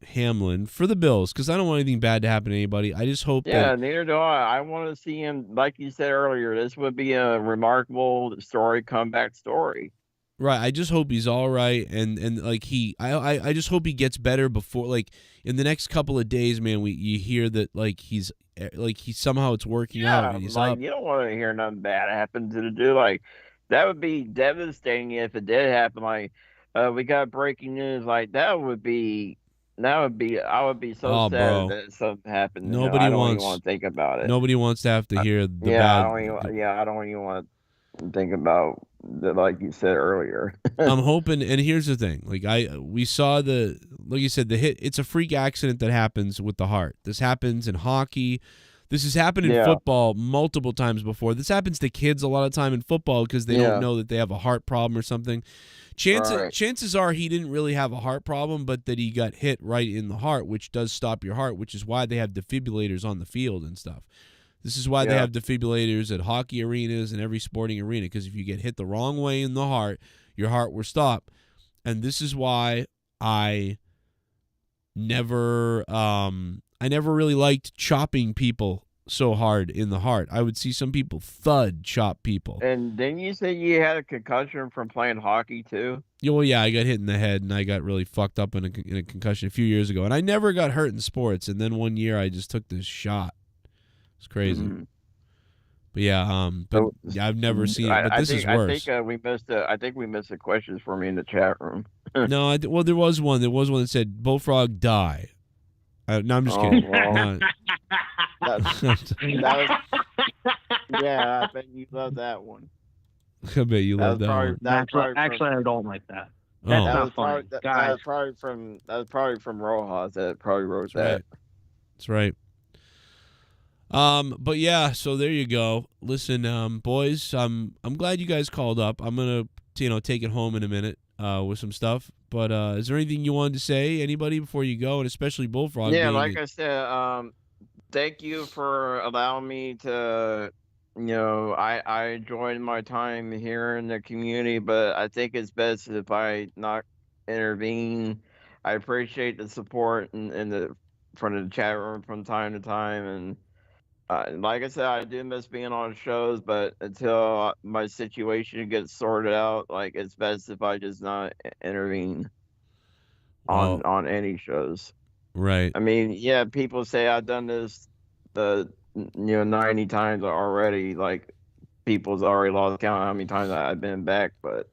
Hamlin for the Bills, because I don't want anything bad to happen to anybody. I just hope that.
Neither do I. I want to see him, like you said earlier, this would be a remarkable comeback story.
Right. I just hope he's all right, and like I just hope he gets better before, like in the next couple of days, man. You hear that he's somehow it's working out and he's up.
You don't want to hear nothing bad happen to the dude. Like that would be devastating if it did happen. Like we got breaking news. Like I would be so sad that something happened. I don't even want to think about it.
Nobody wants to have to hear the bad.
I don't even want to think about that, like you said earlier.
I'm hoping, and here's the thing: we saw like you said, the hit. It's a freak accident that happens with the heart. This happens in hockey. This has happened in football multiple times before. This happens to kids a lot of time in football because they don't know that they have a heart problem or something. Chances are he didn't really have a heart problem, but that he got hit right in the heart, which does stop your heart, which is why they have defibrillators on the field and stuff. This is why they have defibrillators at hockey arenas and every sporting arena, because if you get hit the wrong way in the heart, your heart will stop. And this is why I never really liked chopping people so hard in the heart. I would see some people chop people.
And didn't you say you had a concussion from playing hockey too?
Well, yeah, I got hit in the head and I got really fucked up in a concussion a few years ago. And I never got hurt in sports. And then one year I just took this shot. It's crazy. Mm-hmm. But yeah, I've never seen it. But this is worse.
I think we missed the questions for me in the chat room.
No, there was one. There was one that said Bullfrog die. No, I'm just kidding.
Well. Yeah, I bet you love that one.
I bet you love that one.
Actually, I don't like that.
That was probably from Rojas that probably wrote that.
Right. That's right. But yeah, so there you go. Listen, boys, I'm glad you guys called up. I'm gonna take it home in a minute with some stuff. But is there anything you wanted to say, anybody, before you go, and especially Bullfrog?
Yeah, like I said, thank you for allowing me to. I enjoyed my time here in the community, but I think it's best if I not intervene. I appreciate the support in front of the chat room from time to time, and. Like I said, I do miss being on shows, but until my situation gets sorted out, it's best if I just not intervene on any shows.
Right.
I mean, yeah, people say I've done this 90 times already. people's already lost count how many times I've been back, but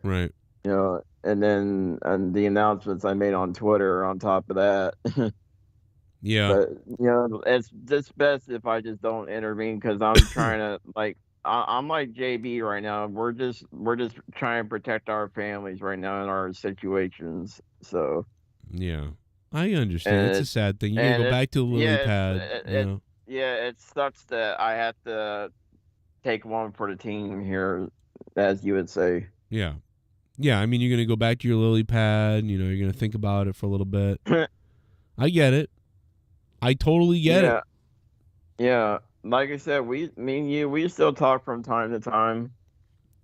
Right.
And then the announcements I made on Twitter on top of that.
Yeah.
But it's just best if I just don't intervene because I'm trying to I'm like JB right now. We're just trying to protect our families right now in our situations. So
yeah, I understand. It's a sad thing. You're gonna go back to the lily pad.
It sucks that I have to take one for the team here, as you would say.
Yeah. I mean, you're gonna go back to your lily pad. You're gonna think about it for a little bit. I get it. I totally get it.
Yeah. Like I said, me and you, we still talk from time to time.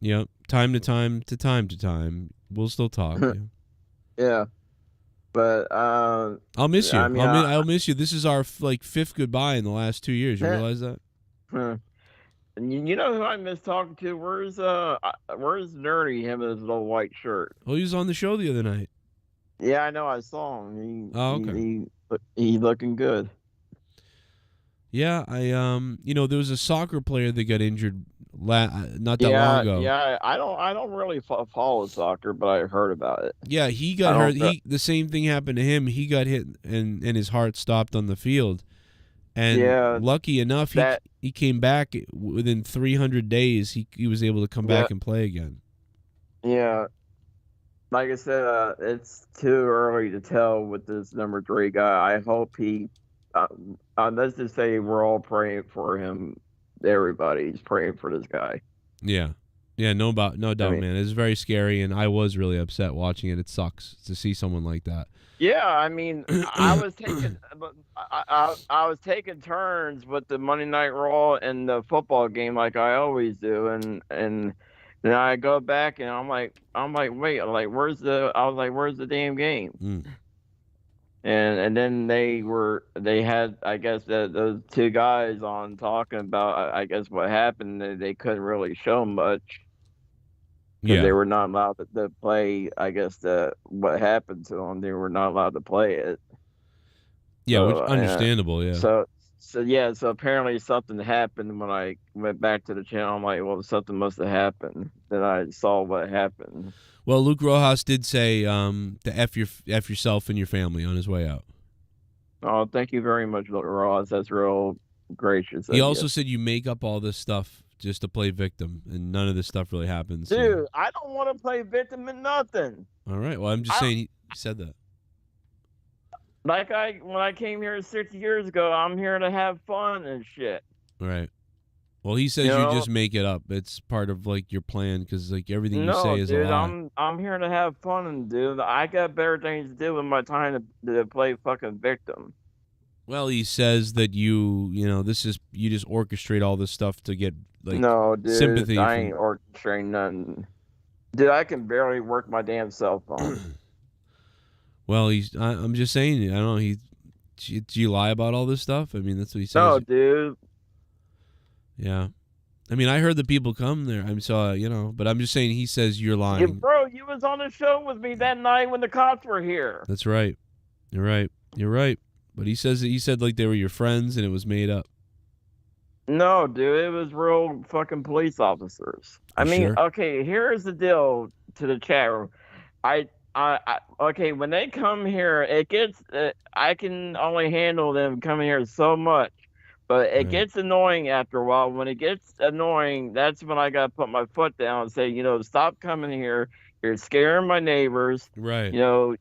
Yep. Time to time. We'll still talk.
Yeah. But
I'll miss you. I'll miss you. This is our fifth goodbye in the last 2 years. You realize that?
You know who I miss talking to? Where's Nerdy? Him in his little white shirt.
Oh, he was on the show the other night.
Yeah, I know. I saw him.
Okay.
He's looking good.
Yeah, there was a soccer player that got injured not that long ago.
Yeah, I don't really follow soccer, but I heard about it.
Yeah, he got hurt. The same thing happened to him. He got hit and his heart stopped on the field. And lucky enough, he came back within 300 days. He was able to come back and play again.
Yeah. Like I said, it's too early to tell with this number 3 guy. I hope he let's just say we're all praying for him. Everybody's praying for this guy.
Yeah, no doubt, man. It's very scary, and I was really upset watching it. It sucks to see someone like that.
Yeah, I mean, I was taking turns with the Monday Night Raw and the football game like I always do, and then I go back and I'm like, wait, where's the damn game? And then they had, I guess, those 2 guys on talking about, I guess, what happened. They couldn't really show much because they were not allowed to play, I guess, what happened to them. They were not allowed to play it.
Yeah, which understandable, yeah.
So apparently something happened when I went back to the channel. I'm like, well, something must have happened. Then I saw what happened.
Well, Luke Rojas did say to F yourself and your family on his way out.
Oh, thank you very much, Luke Rojas. That's real gracious.
He also said you make up all this stuff just to play victim, and none of this stuff really happens.
Dude, I don't want to play victim in nothing.
All right. Well, I'm just saying he said that.
Like when I came here 6 years ago, I'm here to have fun and shit.
Right. Well, he says you just make it up. It's part of your plan because everything you say is
dude,
a lie.
I'm here to have fun, and dude, I got better things to do with my time to play fucking victim.
Well, he says that you just orchestrate all this stuff to get
no, dude,
sympathy.
I ain't orchestrating nothing. Dude, I can barely work my damn cell phone.
Well, I'm just saying. I don't know. Do you lie about all this stuff? I mean, that's what he says.
No, dude.
Yeah. I mean, I heard the people come there. But I'm just saying he says you're lying.
Yeah, bro, you was on the show with me that night when the cops were here.
That's right. You're right. But he said they were your friends and it was made up.
No, dude, it was real fucking police officers. Okay, here's the deal to the chat room. Okay, when they come here, it gets I can only handle them coming here so much. But it gets annoying after a while. When it gets annoying, that's when I got to put my foot down and say, stop coming here. You're scaring my neighbors.
Right.
I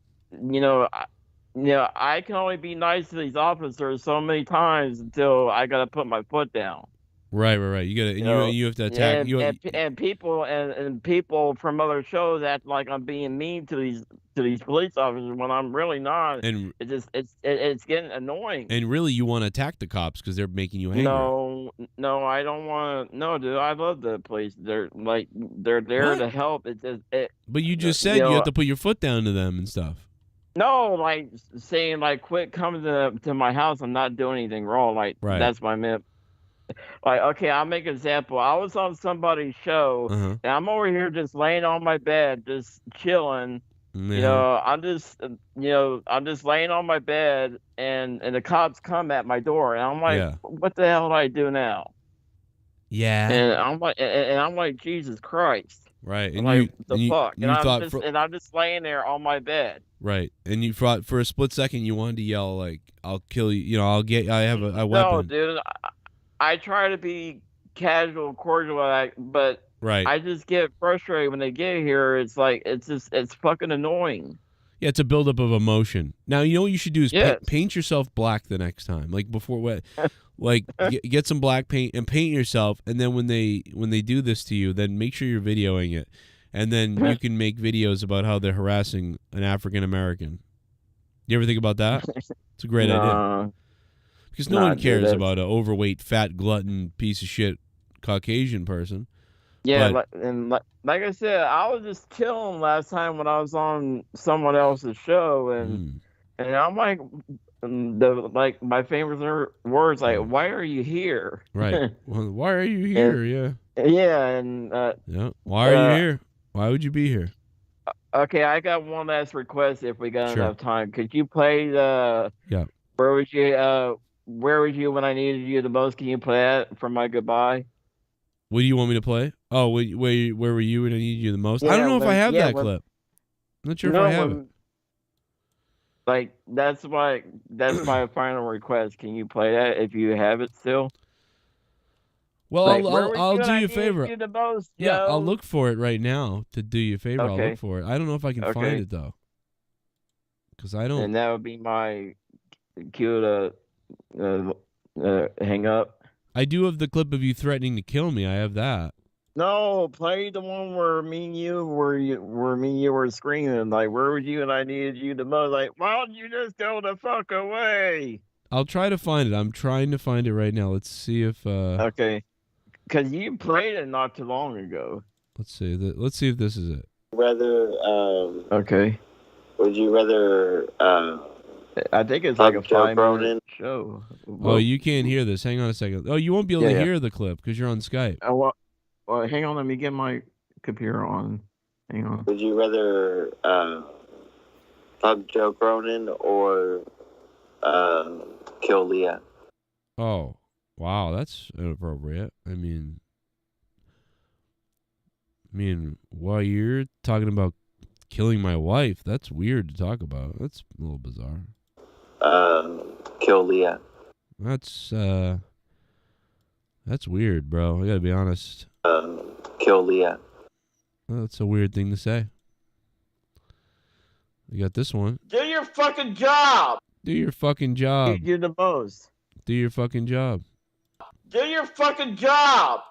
can only be nice to these officers so many times until I got to put my foot down.
Right. You got to, you have to attack.
And people from other shows act like I'm being mean to these police officers when I'm really not. And it's getting annoying.
And really, you want to attack the cops because they're making you angry.
No, I don't want to. No, dude, I love the police. They're there to help.
But you just said you have to put your foot down to them and stuff.
No, saying quit coming to my house. I'm not doing anything wrong. That's my myth. Okay, I'll make an example. I was on somebody's show, and I'm over here just laying on my bed, just chilling. Yeah. I'm just laying on my bed, and the cops come at my door, and I'm like, what the hell do I do now?
Yeah.
And I'm like, Jesus Christ.
Right.
I'm
And
like, the fuck?
you thought
I'm just laying there on my bed.
right. And you thought for a split second you wanted to yell like, "I'll kill you." You know, I have a weapon.
No, dude. I try to be casual, cordial, but
Right.
I just get frustrated when they get here. It's like it's fucking annoying.
Yeah, it's a buildup of emotion. Now, you know what you should do is
Yes.
paint yourself black the next time. Like before, get some black paint and paint yourself. And then when they do this to you, then make sure you're videoing it, and then you can make videos about how they're harassing an African American. You ever think about that? It's a great idea. Because no one cares about an overweight, fat, glutton, piece of shit Caucasian person.
Yeah,
But-
like I said, I was just chilling last time when I was on someone else's show, and I'm like, my favorite words like, "Why are you here?"
Right. Well, why are you here? Yeah.
Yeah, and
Yeah. Why are you here? Why would you be here?
okay, I got one last request if we got
Sure.
enough time. Could you play the
Yeah.
Where was you when I needed you the most? Can you play that for my goodbye?
What do you want me to play? Oh, where were you when I needed you the most? I
Yeah,
don't know if I have that
when-
clip. I'm not sure if I have it.
Like that's my final request. Can you play that if you have it still?
Well,
Like, where were
I'll
you
do
when I
you a
needed
favor.
you the most,
Yeah, I'll
Joe?
look for it right now to do you a favor. I'll
Okay.
look for it. I don't know if I can
Okay.
find it though, because I don't.
And that would be my cue to hang up.
I do have the clip of you threatening to kill me. I have that.
No, play the one where me and you were screaming like, "Where were you and I needed you the most?" Like, why don't you just go the fuck away?
I'll try to find it. I'm trying to find it right now. Let's see if.
Okay, because you played it not too long ago.
Let's see. Let's see if this is it.
Okay.
Would you rather
I think it's like a
Joe
5-minute
Cronin?
show.
Oh, you can't hear this. Hang on a second. Oh, you won't be able to
Yeah.
hear the clip because you're on Skype.
Well, hang on. Let me get my computer on. Hang on.
Would you rather fuck Joe Cronin or kill Leah?
Oh, wow, that's inappropriate. I mean, while you're talking about killing my wife, that's weird to talk about. That's a little bizarre.
Kill Leah.
That's weird, bro. I gotta be honest.
Kill Leah.
That's a weird thing to say. You got this one.
Do your fucking job.
Do your fucking job.
You the most.
Do your fucking job.
Do your fucking job.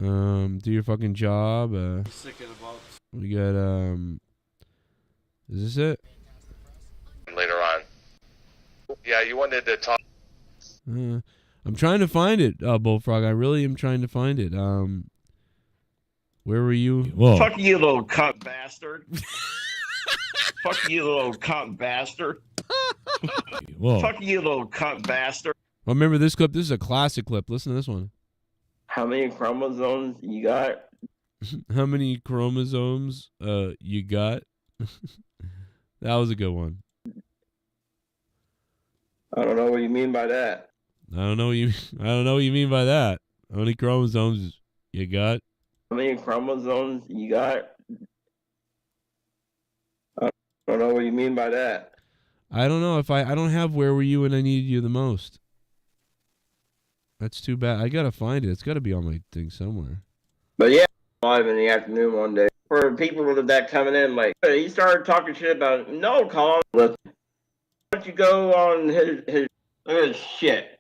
Do your fucking job.
Sick of the box.
We got is this it?
Later on. Yeah, you wanted to talk.
I'm trying to find it, Bullfrog. I really am trying to find it. Where were you? Whoa.
Fuck you, little cunt bastard. Fuck you, little cunt bastard.
Whoa.
Fuck you, little cunt bastard.
Oh, remember this clip? This is a classic clip. Listen to this one.
How many chromosomes you got?
How many chromosomes you got? That was a good one.
I don't know what you mean by that.
I don't know what you mean by that. How many chromosomes you got?
How many chromosomes you got? I don't know what you mean by that.
I don't know if I don't have where were you when I needed you the most. That's too bad. I gotta find it. It's gotta be on my thing somewhere.
But yeah, 5 in the afternoon one day. For people that coming in, like, he started talking shit about, no, Colin, listen, why don't you go on his look at this shit.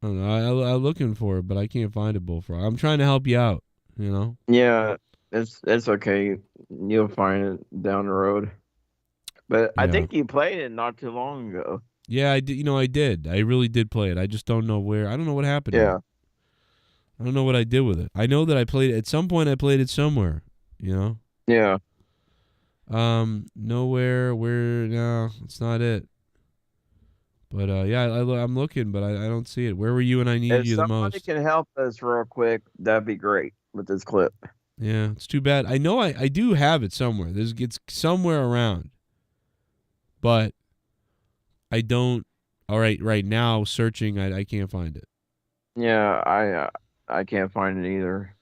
I don't know. I'm looking for it, but I can't find it, Bullfrog. I'm trying to help you out, you know?
Yeah, it's okay. You'll find it down the road. But I
Yeah.
think you played it not too long ago.
Yeah, I did. You know, I did. I really did play it. I just don't know where. I don't know what happened. to
Yeah.
it. I don't know what I did with it. I know that I played it at some point. I played it somewhere. You know.
Yeah.
Nowhere. Where? No, it's not it. But yeah, I'm looking, but I don't see it. Where were you when I needed
If
you the
somebody
most?
can help us real quick, that'd be great with this clip.
Yeah, it's too bad. I know I do have it somewhere. It's somewhere around, but I don't. All right, right now searching, I can't find it.
Yeah, I can't find it either.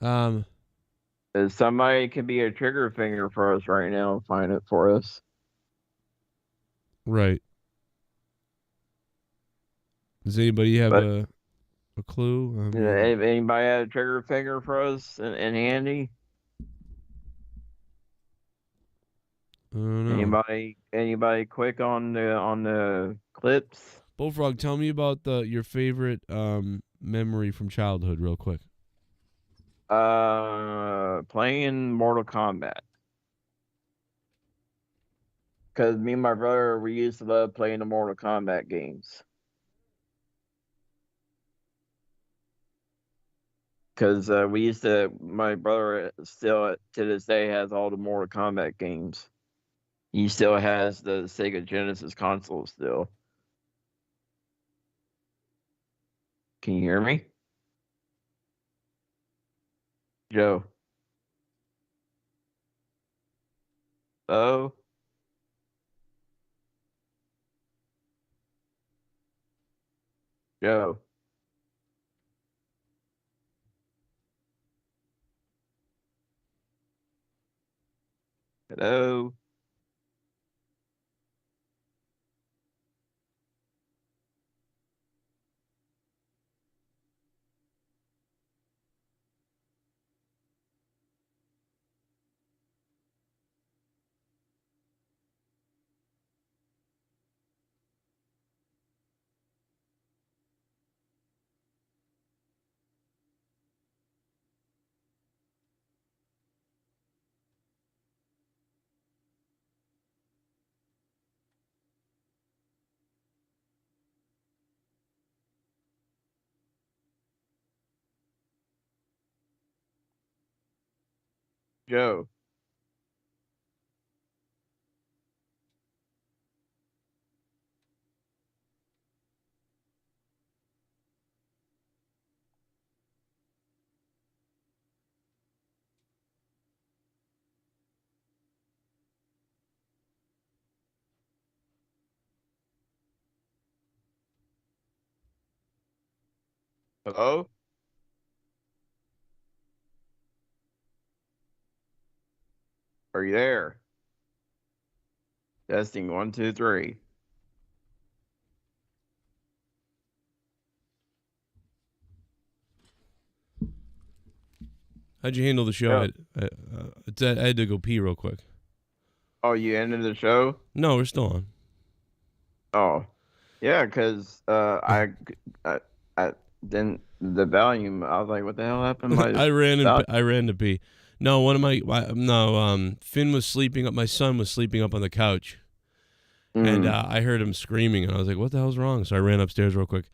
Um,
Somebody can be a trigger finger for us right now and find it for us.
right. Does anybody have a clue?
Anybody have a trigger finger for us in handy?
I don't know.
Anybody quick on the clips?
Bullfrog, tell me about your favorite memory from childhood, real quick.
Playing Mortal Kombat. Because me and my brother, we used to love playing the Mortal Kombat games. Because my brother still to this day has all the Mortal Kombat games. He still has the Sega Genesis console still. Can you hear me? Joe? Oh? Joe? Hello? Joe? Hello? Are you there? Testing 1, 2, 3.
How'd you handle the show?
Yeah.
I had to go pee real quick.
Oh, you ended the show?
No, we're still on.
Oh, yeah, because I then the volume. I was like, "What the hell happened?"
I ran to pee. No, Finn was sleeping up. My son was sleeping up on the couch, and I heard him screaming, and I was like, "What the hell's wrong?" So I ran upstairs real quick.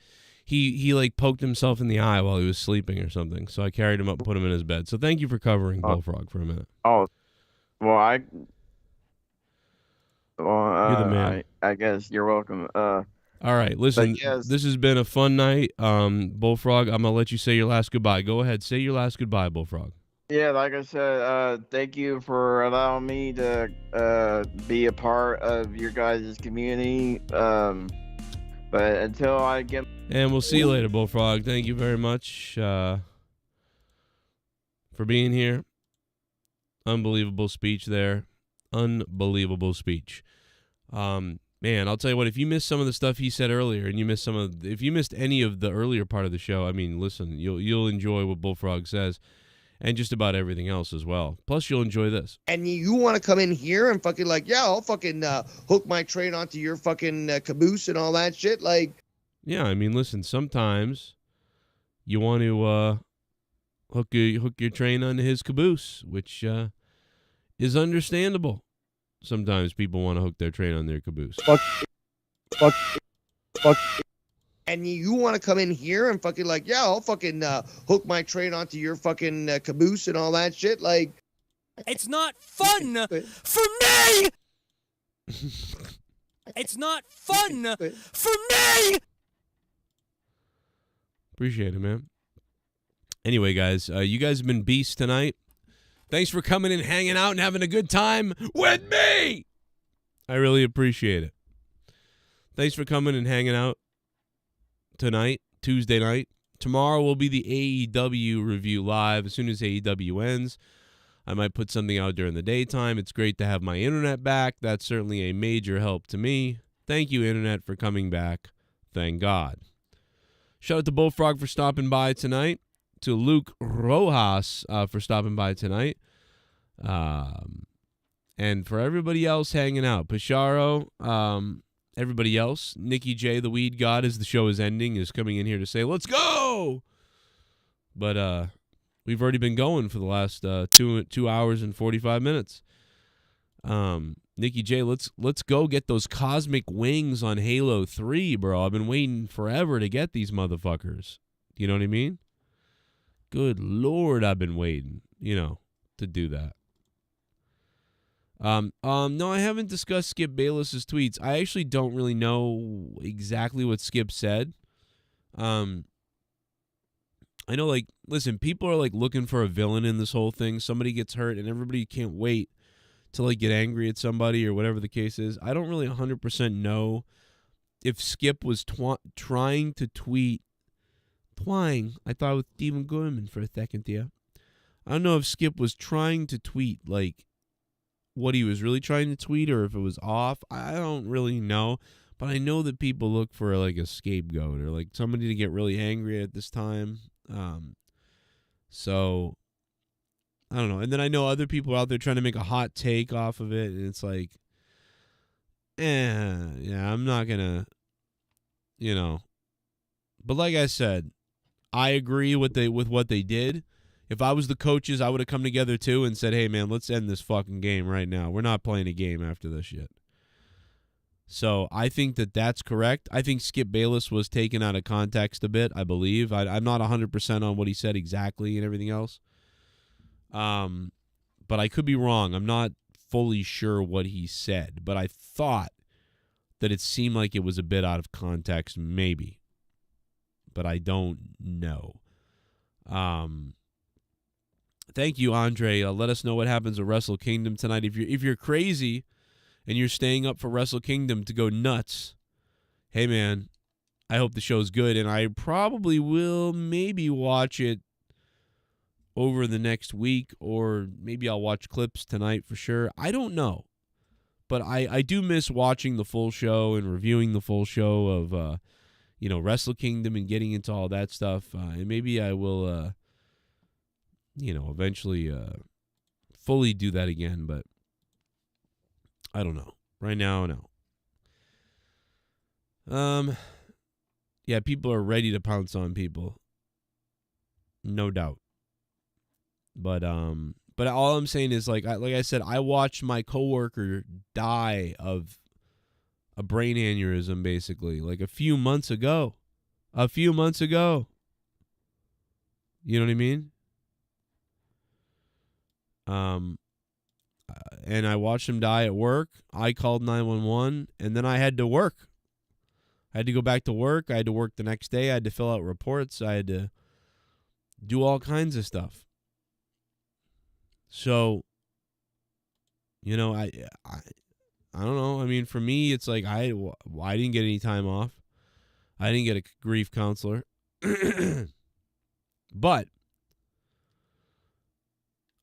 He like poked himself in the eye while he was sleeping or something. So I carried him up, and put him in his bed. So thank you for covering Bullfrog for a minute.
Oh, well,
You're the man.
I guess you're welcome.
All right, listen.
Yes.
This has been a fun night. Bullfrog, I'm gonna let you say your last goodbye. Go ahead, say your last goodbye, Bullfrog.
Yeah, like I said, thank you for allowing me to be a part of your guys' community. But until I get...
And we'll see you later, Bullfrog. Thank you very much for being here. Unbelievable speech there. Unbelievable speech. Man, I'll tell you what, if you missed some of the stuff he said earlier and if you missed any of the earlier part of the show, I mean, listen, you'll enjoy what Bullfrog says and just about everything else as well. Plus, you'll enjoy this.
And you want to come in here and fucking like, yeah, I'll fucking hook my train onto your fucking caboose and all that shit. Like,
yeah, I mean, listen, sometimes you want to hook your train onto his caboose, which is understandable. Sometimes people want to hook their train on their caboose.
Fuck. And you want to come in here and fucking like, yeah, I'll fucking hook my train onto your fucking caboose and all that shit. Like,
it's not fun for me. It's not fun for me.
Appreciate it, man. Anyway, guys, you guys have been beasts tonight. Thanks for coming and hanging out and having a good time with me. I really appreciate it. Thanks for coming and hanging out tonight, Tuesday night, Tomorrow will be the AEW review live. As soon as AEW ends, I might put something out during the daytime. It's great to have my internet back. That's certainly a major help to me. Thank you, internet, for coming back. Thank God. Shout out to Bullfrog for stopping by tonight. To Luke Rojas for stopping by tonight. And for everybody else hanging out. Pasharo, everybody else. Nikki J, the weed god, as the show is ending, is coming in here to say, let's go! But we've already been going for the last 2 hours and 45 minutes. Nikki J, let's go get those cosmic wings on Halo 3, bro. I've been waiting forever to get these motherfuckers. You know what I mean? Good Lord, I've been waiting, to do that. No, I haven't discussed Skip Bayless's tweets. I actually don't really know exactly what Skip said. I know, listen, people are, looking for a villain in this whole thing. Somebody gets hurt, and everybody can't wait to, get angry at somebody or whatever the case is. I don't really 100% know if Skip was trying to tweet. I thought with Stephen Gorman for a second there. I don't know if Skip was trying to tweet, what he was really trying to tweet or if it was off. I don't really know. But I know that people look for, a scapegoat or, somebody to get really angry at this time. So, I don't know. And then I know other people out there trying to make a hot take off of it. And it's yeah, I'm not going to, But like I said, I agree with what they did. If I was the coaches, I would have come together too and said, hey, man, let's end this fucking game right now. We're not playing a game after this shit. So I think that that's correct. I think Skip Bayless was taken out of context a bit, I believe. I'm not 100% on what he said exactly and everything else. But I could be wrong. I'm not fully sure what he said. But I thought that it seemed like it was a bit out of context, maybe. But I don't know. Thank you, Andre. Let us know what happens at Wrestle Kingdom tonight. If you're crazy and you're staying up for Wrestle Kingdom to go nuts, hey, man, I hope the show's good. And I probably will maybe watch it over the next week, or maybe I'll watch clips tonight for sure. I don't know. But I do miss watching the full show and reviewing the full show of Wrestle Kingdom and getting into all that stuff. And maybe I will, eventually fully do that again. But I don't know. Right now, no. Yeah, people are ready to pounce on people. No doubt. But all I'm saying is, like I said, I watched my coworker die of a brain aneurysm, basically, a few months ago. You know what I mean? And I watched him die at work. I called 911, and then I had to work. I had to go back to work. I had to work the next day. I had to fill out reports. I had to do all kinds of stuff. So, I don't know. I mean, for me, it's I didn't get any time off. I didn't get a grief counselor. But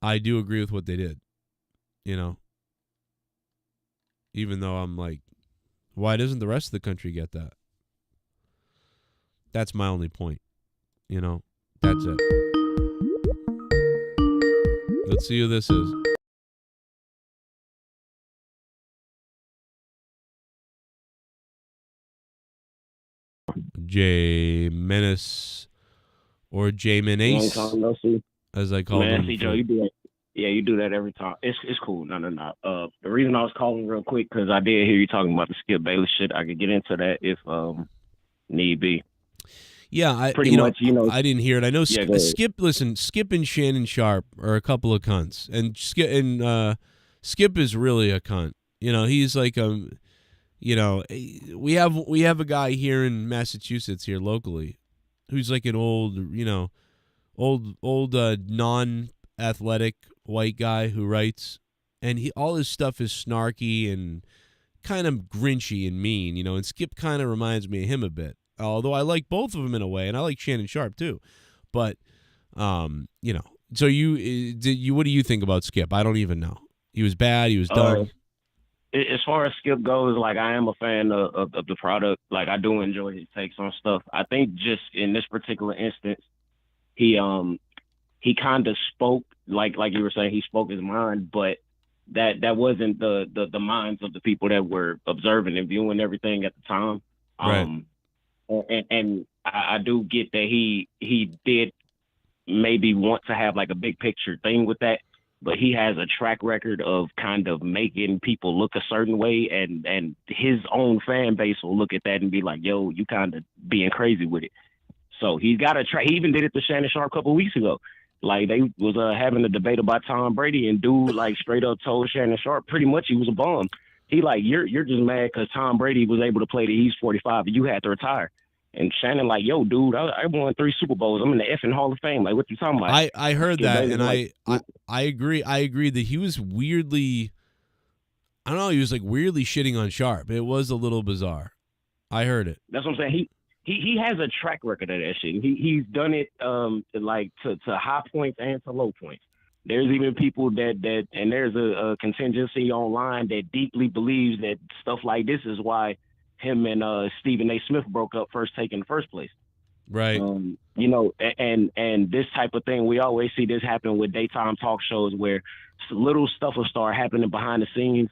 I do agree with what they did, Even though I'm why doesn't the rest of the country get that? That's my only point, That's it. Let's see who this is. J Menace or J Menace, as I call him.
Joe, you do that. Yeah, you do that every time. It's cool. No. The reason I was calling real quick because I did hear you talking about the Skip Bayless shit. I could get into that if need be.
Yeah, I didn't hear it. I know Skip. Listen, Skip and Shannon Sharp are a couple of cunts, and Skip is really a cunt. He's we have a guy here in Massachusetts here locally, who's an old non-athletic white guy who writes, and all his stuff is snarky and kind of grinchy and mean, and Skip kind of reminds me of him a bit. Although I like both of them in a way, and I like Shannon Sharp too. But, you know, so what do you think about Skip? I don't even know. He was bad. He was dumb.
As far as Skip goes, like, I am a fan of the product. Like, I do enjoy his takes on stuff. I think just in this particular instance, he kind of spoke like you were saying, he spoke his mind, but that wasn't the minds of the people that were observing and viewing everything at the time.
Right.
And I do get that he did maybe want to have like a big picture thing with that, but he has a track record of kind of making people look a certain way, and his own fan base will look at that and be like, yo, you kind of being crazy with it. So he's got a track. He even did it to Shannon Sharp a couple of weeks ago. Like, they was having a debate about Tom Brady, and dude like straight up told Shannon Sharp pretty much he was a bum. He like, you're just mad because Tom Brady was able to play till he's 45 and you had to retire. And Shannon like, yo, dude, I won 3 Super Bowls. I'm in the effing Hall of Fame. Like, what you talking about?
I heard that, and
like,
I agree. I agree that he was weirdly, I don't know, he was like weirdly shitting on Sharp. It was a little bizarre. I heard it.
That's what I'm saying. He has a track record of that shit. He's done it like to high points and to low points. There's even people that and there's a contingency online that deeply believes that stuff like this is why him and Stephen A. Smith broke up first take in the first place.
Right.
You know, and this type of thing, we always see this happen with daytime talk shows where little stuff will start happening behind the scenes,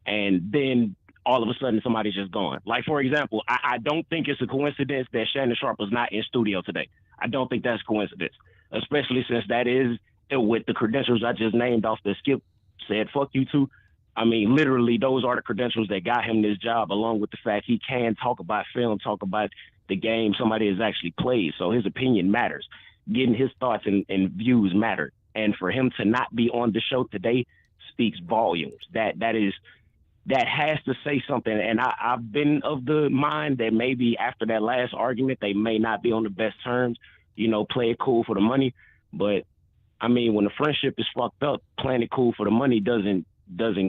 and then all of a sudden somebody's just gone. Like, for example, I don't think it's a coincidence that Shannon Sharp was not in studio today. I don't think that's a coincidence, especially since that is with the credentials I just named off that Skip said, fuck you too. I mean, literally, those are the credentials that got him this job, along with the fact he can talk about film, talk about the game somebody has actually played. So his opinion matters. Getting his thoughts and views matter. And for him to not be on the show today speaks volumes. That has to say something. And I've been of the mind that maybe after that last argument, they may not be on the best terms, you know, play it cool for the money. But, I mean, when the friendship is fucked up, playing it cool for the money doesn't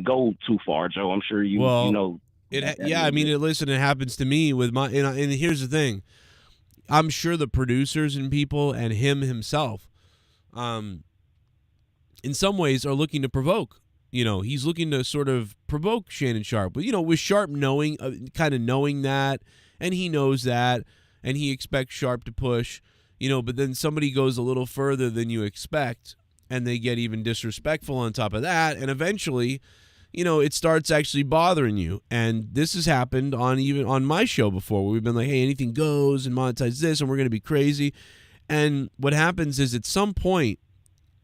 go too far, Joe. I'm sure you know.
I mean, listen, it happens to me with my, and here's the thing. I'm sure the producers and people and him himself, in some ways are looking to provoke. You know, he's looking to sort of provoke Shannon Sharp. But, you know, with Sharp knowing that, and he knows that, and he expects Sharp to push, you know, but then somebody goes a little further than you expect, and they get even disrespectful on top of that, and eventually, you know, it starts actually bothering you. And this has happened even on my show before, where we've been like, hey, anything goes and monetize this, and we're going to be crazy. And what happens is at some point,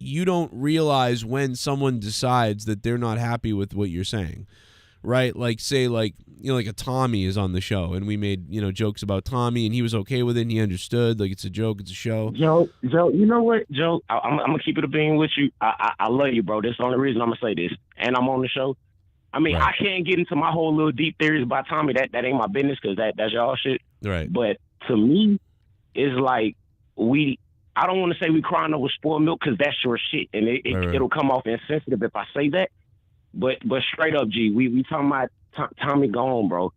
you don't realize when someone decides that they're not happy with what you're saying, right? Like, say, like, you know, like a Tommy is on the show, and we made, you know, jokes about Tommy, and he was okay with it, and he understood, like, it's a joke, it's a show.
Joe, you know what, Joe? I'm gonna keep it a bean with you. I love you, bro. That's the only reason I'm gonna say this, and I'm on the show. I mean, right. I can't get into my whole little deep theories about Tommy. That ain't my business, because that's y'all shit.
Right.
But to me, it's like I don't want to say we crying over spoiled milk, because that's your shit, and it'll come off insensitive if I say that. But straight up, G, we talking about Tommy gone, bro.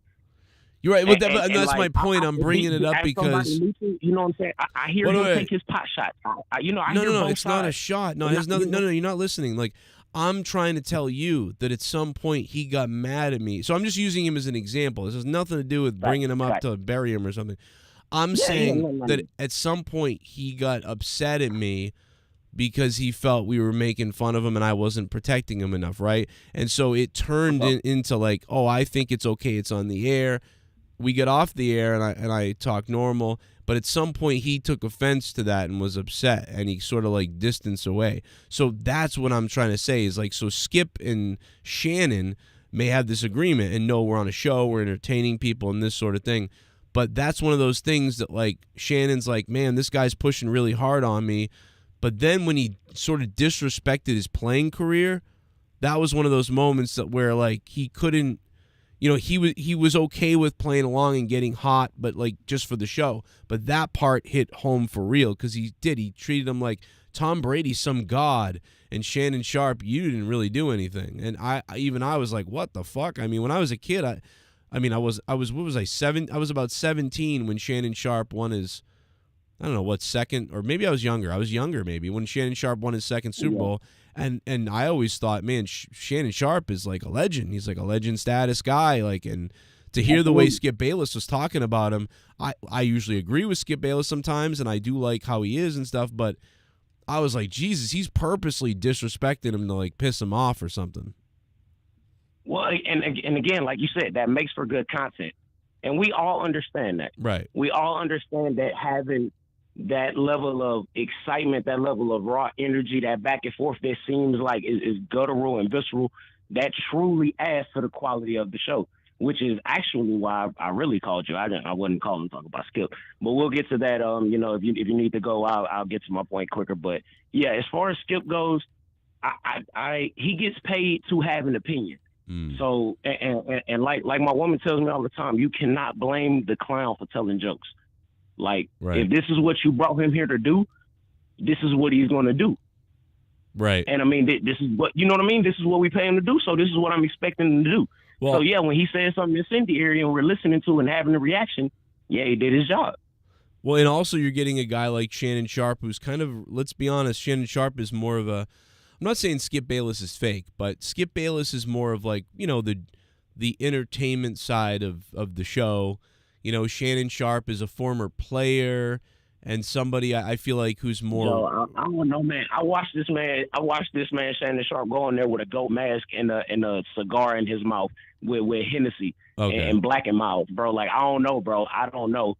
You're right. And that's like, my point. I'm bringing it up because
you know what I'm saying. I hear him take his pot shot.
No, it's not a shot. No, it has nothing. No, you're not listening. Like, I'm trying to tell you that at some point he got mad at me. So I'm just using him as an example. This has nothing to do with bringing him up to bury him or something. I'm saying that at some point he got upset at me because he felt we were making fun of him and I wasn't protecting him enough, right? And so it turned into like, oh, I think it's okay, it's on the air. We get off the air and I talk normal, but at some point he took offense to that and was upset, and he sort of like distanced away. So that's what I'm trying to say is like, so Skip and Shannon may have this agreement and know we're on a show, we're entertaining people and this sort of thing. But that's one of those things that, like, Shannon's like, man, this guy's pushing really hard on me. But then when he sort of disrespected his playing career, that was one of those moments that where, like, he couldn't, you know, he was okay with playing along and getting hot, but, like, just for the show. But that part hit home for real, because he treated him like Tom Brady's some god, and Shannon Sharp, you didn't really do anything. And I was like, what the fuck? I mean, when I was a kid, I mean, I was what was I, 7? I was about 17 when Shannon Sharp won his, I don't know what, second, or maybe I was younger. I was younger maybe when Shannon Sharp won his second Super Bowl. And I always thought, man, Shannon Sharp is like a legend. He's like a legend status guy. Like, and to hear the way Skip Bayless was talking about him, I usually agree with Skip Bayless sometimes, and I do like how he is and stuff, but I was like, Jesus, he's purposely disrespecting him to like piss him off or something.
Well, and again, like you said, that makes for good content. And we all understand that.
Right.
We all understand that having that level of excitement, that level of raw energy, that back and forth that seems like is guttural and visceral, that truly adds to the quality of the show, which is actually why I really called you. I wasn't calling to talk about Skip, but we'll get to that. If you need to go, I'll get to my point quicker. But yeah, as far as Skip goes, he gets paid to have an opinion. So and like my woman tells me all the time, you cannot blame the clown for telling jokes. Like, if this is what you brought him here to do, this is what he's going to do.
Right.
And I mean, this is what, you know what I mean? This is what we pay him to do. So this is what I'm expecting him to do. Well, so yeah, when he says something incendiary and we're listening to and having a reaction, yeah, he did his job.
Well, and also you're getting a guy like Shannon Sharp, who's kind of, let's be honest, Shannon Sharp is more of a, I'm not saying Skip Bayless is fake, but Skip Bayless is more of like, the entertainment side of the show. Shannon Sharp is a former player and somebody I feel like who's more.
Yo, I don't know, man. I watched this man Shannon Sharp go in there with a goat mask and a cigar in his mouth with Hennessy and Black and Mild, bro. Like, I don't know, bro. I don't know.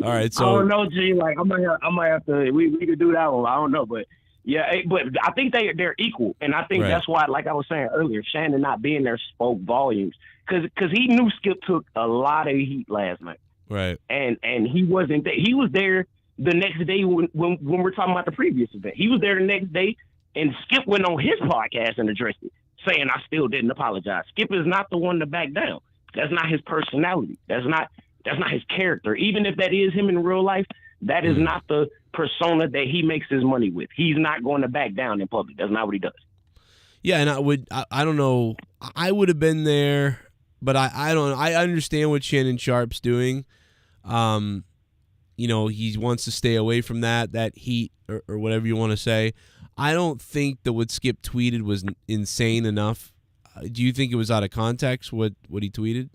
All right, so
I don't know, G. Like, I might have to. We could do that one. I don't know, but yeah, but I think they're equal, and I think that's why, like I was saying earlier, Shannon not being there spoke volumes. Because he knew Skip took a lot of heat last night.
Right.
And he wasn't there. He was there the next day when we're talking about the previous event. He was there the next day, and Skip went on his podcast and addressed it, saying, I still didn't apologize. Skip is not the one to back down. That's not his personality. That's not his character. Even if that is him in real life, that is not the persona that he makes his money with. He's not going to back down in public. That's not what he does.
Yeah, and I don't know. I would have been there. But I don't know. I understand what Shannon Sharp's doing. He wants to stay away from that heat or whatever you want to say. I don't think that what Skip tweeted was insane enough. Do you think it was out of context what he tweeted?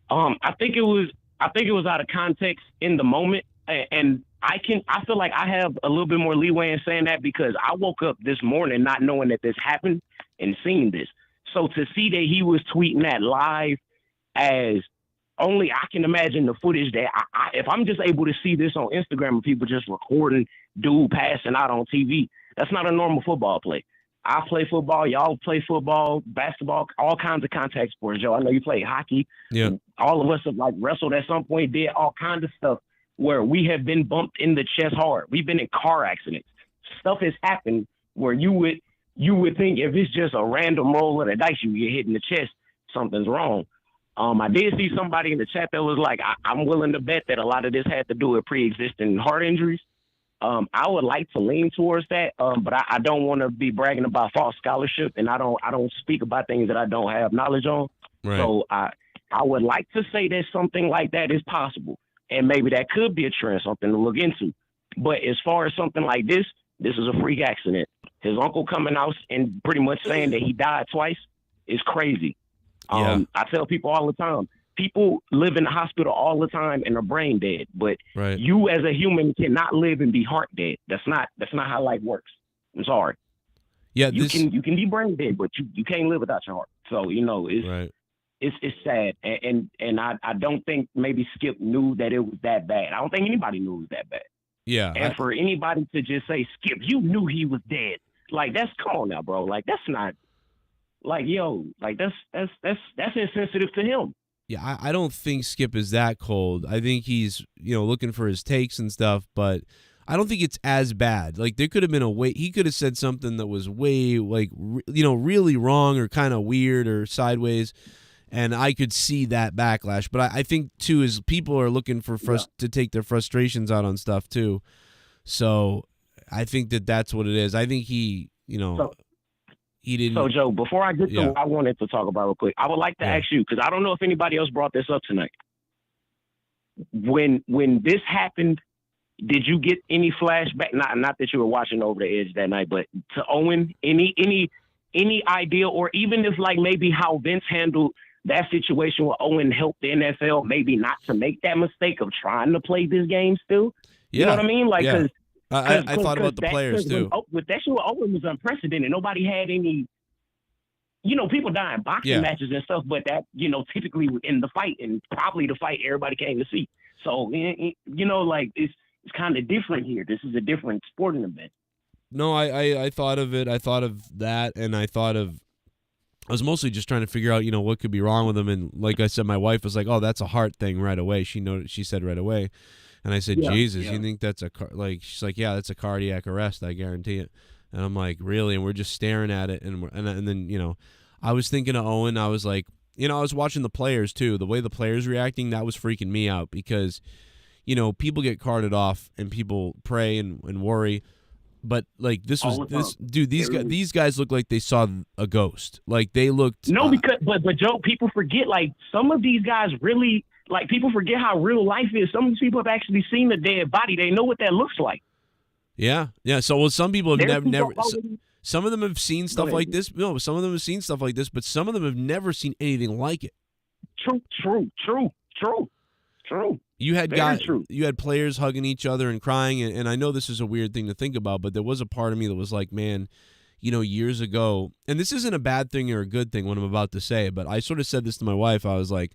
I think it was out of context in the moment, and I feel like I have a little bit more leeway in saying that because I woke up this morning not knowing that this happened and seeing this. So to see that he was tweeting that live, as only I can imagine the footage that if I'm just able to see this on Instagram of people just recording dude passing out on TV, that's not a normal football play. I play football. Y'all play football, basketball, all kinds of contact sports. Joe, I know you play hockey.
Yeah.
All of us have wrestled at some point, did all kinds of stuff where we have been bumped in the chest hard. We've been in car accidents. Stuff has happened where you would think if it's just a random roll of the dice, you get hit in the chest, something's wrong. I did see somebody in the chat that was like, I'm willing to bet that a lot of this had to do with pre-existing heart injuries. I would like to lean towards that, but I don't want to be bragging about false scholarship, and I don't speak about things that I don't have knowledge on.
Right.
So I would like to say that something like that is possible, and maybe that could be a trend, something to look into. But as far as something like this is a freak accident. His uncle coming out and pretty much saying that he died twice is crazy. I tell people all the time, people live in the hospital all the time and are brain dead, but you as a human cannot live and be heart dead. That's not how life works. I'm sorry.
Yeah,
you can be brain dead, but you can't live without your heart. So it's sad, and I don't think maybe Skip knew that it was that bad. I don't think anybody knew it was that bad.
Yeah.
And for anybody to just say, Skip, you knew he was dead. Like, come on now, bro. Like, that's not, like, yo, like, that's insensitive to him.
Yeah, I don't think Skip is that cold. I think he's, looking for his takes and stuff, but I don't think it's as bad. Like, there could have been he could have said something that was way, like, really wrong or kind of weird or sideways, and I could see that backlash. But I think, too, is people are looking for to take their frustrations out on stuff, too. So I think that's what it is. I think he he didn't.
So, Joe, before I get to
Yeah.
what I wanted to talk about real quick, I would like to
Yeah.
ask you, because I don't know if anybody else brought this up tonight. When this happened, did you get any flashback? Not that you were watching Over the Edge that night, but to Owen, any idea, or even if like maybe how Vince handled that situation where Owen helped the NFL maybe not to make that mistake of trying to play this game still?
Yeah.
You know what I mean? Like,
Yeah.
cause,
I thought about the players too.
With that shit with Owen was unprecedented. Nobody had any, people die in boxing matches and stuff, but that, typically in the fight, and probably the fight everybody came to see. So, like it's kind of different here. This is a different sporting event.
No, I thought of it. I thought of that, and I was mostly just trying to figure out, what could be wrong with him. And like I said, my wife was like, "Oh, that's a heart thing right away." She said right away, and I said, "Jesus, you think that's She's like, "Yeah, that's a cardiac arrest. I guarantee it." And I'm like, "Really?" And we're just staring at it, and then I was thinking of Owen. I was like, I was watching the players too. The way the players reacting, that was freaking me out because, people get carted off and people pray and worry. But like these guys look like they saw a ghost. Like they looked.
No, because but Joe, people forget like some of these guys really like people forget how real life is. Some of these people have actually seen the dead body. They know what that looks like.
Yeah. So some people have never. Some of them have seen stuff like this. No, some of them have seen stuff like this, but some of them have never seen anything like it.
True.
You had you had players hugging each other and crying, and I know this is a weird thing to think about, but there was a part of me that was like, man, years ago, and this isn't a bad thing or a good thing what I'm about to say, but I sort of said this to my wife. I was like,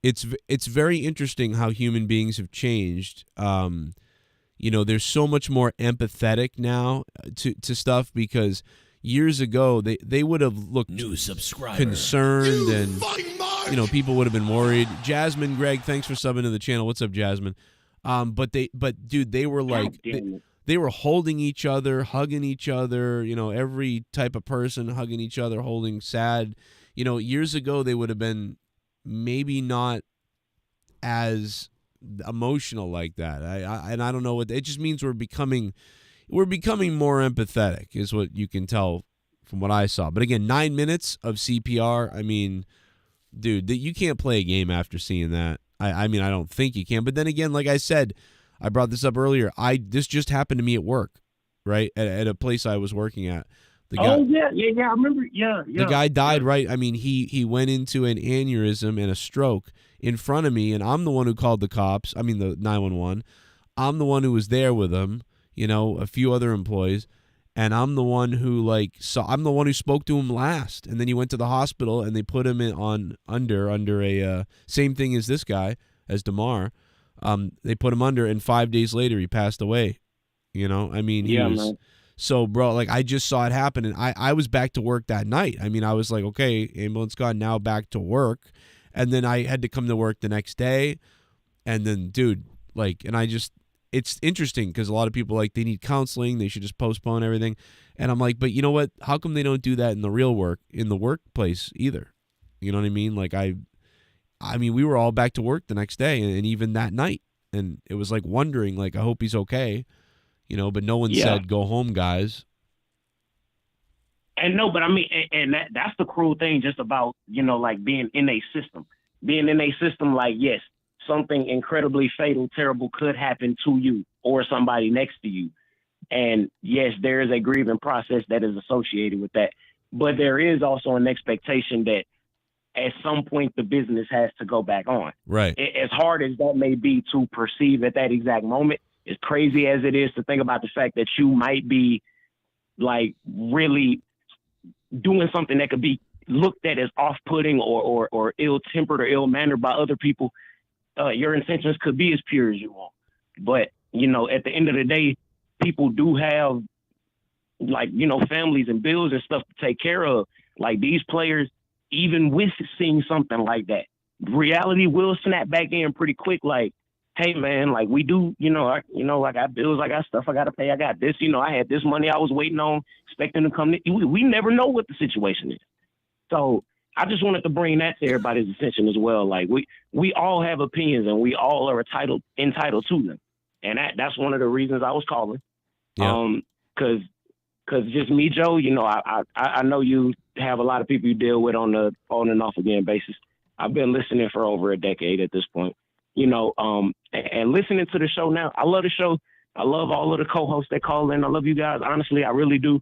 it's very interesting how human beings have changed. There's so much more empathetic now to stuff because years ago they would have looked concerned and people would have been worried. Jasmine, Greg, thanks for subbing to the channel. What's up, Jasmine? But dude, they were like they were holding each other, hugging each other. Every type of person hugging each other, holding sad. Years ago they would have been maybe not as emotional like that. I don't know what it just means. We're becoming more empathetic is what you can tell from what I saw. But again, 9 minutes of CPR. I mean, dude, you can't play a game after seeing that. I mean, I don't think you can. But then again, like I said, I brought this up earlier. This just happened to me at work, right? At a place I was working at. The guy,
I remember. Yeah.
The guy died, right? I mean, he went into an aneurysm and a stroke in front of me, and I'm the one who called the cops. I mean, the 911. I'm the one who was there with him. A few other employees, and I'm the one who I'm the one who spoke to him last. And then he went to the hospital, and they put him under a same thing as this guy, as Damar. They put him under, and 5 days later he passed away. I mean, he was. Man. So, bro, I just saw it happen, and I was back to work that night. I mean, I was like, okay, ambulance gone, now back to work. And then I had to come to work the next day. And then, dude, it's interesting because a lot of people, they need counseling. They should just postpone everything. And I'm like, but you know what? How come they don't do that in the real work, in the workplace either? You know what I mean? I mean, we were all back to work the next day and even that night. And it was wondering, I hope he's okay. But no one said, go home, guys.
And no, but I mean, and that's the cruel thing just about, being in a system. Being in a system, yes, something incredibly fatal, terrible could happen to you or somebody next to you. And yes, there is a grieving process that is associated with that. But there is also an expectation that at some point the business has to go back on.
Right.
As hard as that may be to perceive at that exact moment, as crazy as it is to think about the fact that you might be really doing something that could be looked at as off-putting or ill-tempered or ill-mannered by other people, your intentions could be as pure as you want. But, at the end of the day, people do have, families and bills and stuff to take care of. These players, even with seeing something like that, reality will snap back in pretty quick. Hey man, we do, I got bills, I got stuff I got to pay, I got this, I had this money I was waiting on, expecting to come. We never know what the situation is. So I just wanted to bring that to everybody's attention as well. We all have opinions and we all are entitled to them. And that's one of the reasons I was calling.
Yeah.
'Cause because just me, Joe, you know, I know you have a lot of people you deal with on the on and off again basis. I've been listening for over a decade at this point, you know, and listening to the show now. I love the show. I love all of the co-hosts that call in. I love you guys. Honestly, I really do.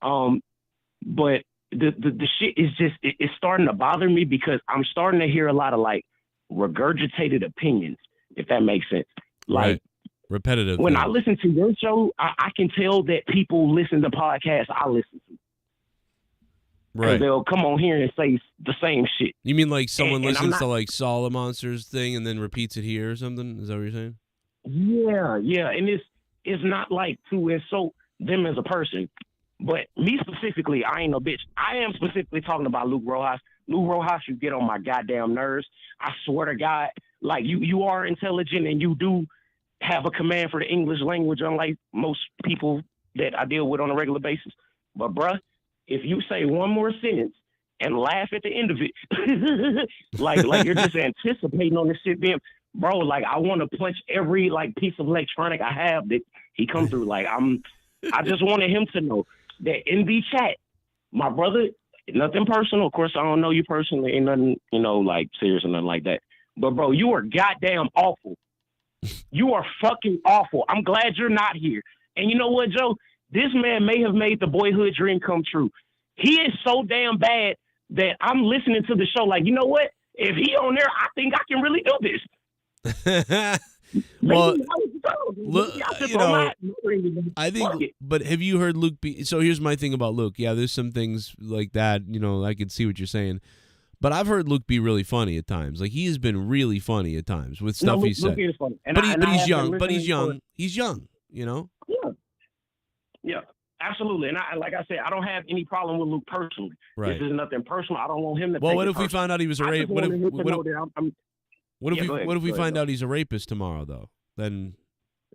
But the shit is just, it's starting to bother me because I'm starting to hear a lot of like regurgitated opinions, if that makes sense. Like,
right. Repetitive.
When I listen to your show, I can tell that people listen to podcasts I listen to.
Right.
They'll come on here and say the same shit.
You mean like someone
And
listens to like Solid Monsters thing and then repeats it here or something? Is that what you're saying?
Yeah. And it's not like to insult them as a person. But me specifically, I ain't no bitch. I am specifically talking about Luke Rojas. Luke Rojas, you get on my goddamn nerves. I swear to God, like you are intelligent and you do have a command for the English language, unlike most people that I deal with on a regular basis. But bruh, if you say one more sentence and laugh at the end of it, like you're just anticipating on this shit being, bro, like I want to punch every like piece of electronic I have that he come through. Like I just wanted him to know that in the chat, my brother, nothing personal. Of course, I don't know you personally, ain't nothing, you know, like serious or nothing like that. But bro, you are goddamn awful. You are fucking awful. I'm glad you're not here. And you know what, Joe? This man may have made the boyhood dream come true. He is so damn bad that I'm listening to the show like, you know what? If he on there, I think I can really do this.
Well, look, you know, I think, but have you heard Luke be, so here's my thing about Luke. Yeah, there's some things like that, you know, I can see what you're saying. But I've heard Luke be really funny at times. Like, he has been really funny at times with stuff he said.
Luke is funny.
But he's young. But he's young. He's young, you know?
Yeah, absolutely. And like I said, I don't have any problem with Luke personally.
Right.
This is nothing personal. I don't want him to
Well,
take
what
it
if we
personal.
found out he was a
I
rape?
just wanted him to know that
What if we find
go.
out he's a rapist tomorrow, though? Then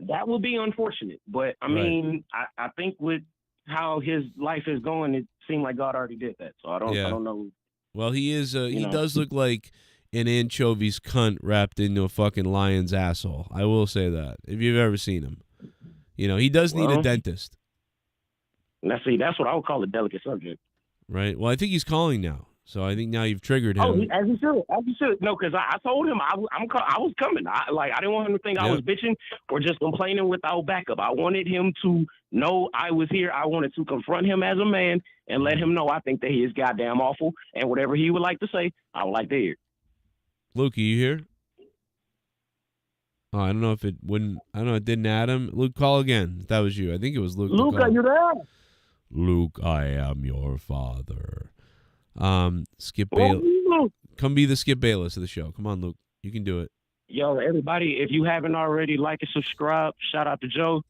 That would be unfortunate. But, I mean, I think with how his life is going, it seemed like God already did that. So I don't know.
Well, he is. He
know.
does look like an anchovies cunt wrapped into a fucking lion's asshole. I will say that. If you've ever seen him, you know, he does need a dentist.
That's what I would call a delicate subject.
Right. Well, I think he's calling now. So I think now you've triggered him.
Oh, as he should. No, because I told him I was coming. I didn't want him to think I was bitching or just complaining without backup. I wanted him to know I was here. I wanted to confront him as a man and let him know I think that he is goddamn awful. And whatever he would like to say, I would like to hear.
Luke, are you here? Oh, I don't know if it wouldn't. I don't know. It didn't add him. Luke, call again. If that was you. I think it was Luke.
Luke, are you there?
Luke, I am your father. Skip Bayless. Come be the Skip Bayless of the show. Come on, Luke. You can do it.
Yo, everybody, if you haven't already, like and subscribe. Shout out to Joe.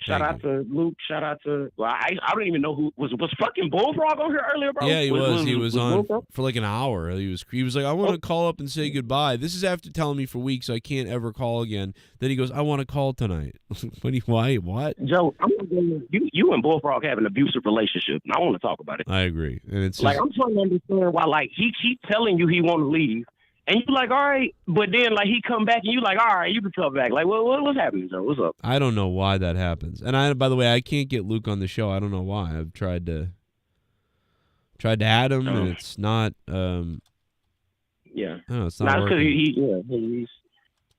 Shout out to Luke. Shout out to, well, I don't even know who was fucking Bullfrog on here earlier, bro.
Yeah, he was. He was on for like an hour. He was like, I want to call up and say goodbye. This is after telling me for weeks I can't ever call again. Then he goes, I want to call tonight. Why? What?
Joe, you and Bullfrog have an abusive relationship, and I want to talk about it.
I agree, and it's
like I'm trying to understand why, like, he keep telling you he want to leave. And you like, all right, but then like he come back and you like, all right, you can come back. Like, what's happening, Joe? What's up?
I don't know why that happens. And by the way, I can't get Luke on the show. I don't know why. I've tried to add him, and it's not.
Yeah,
I don't know, it's not
because
working.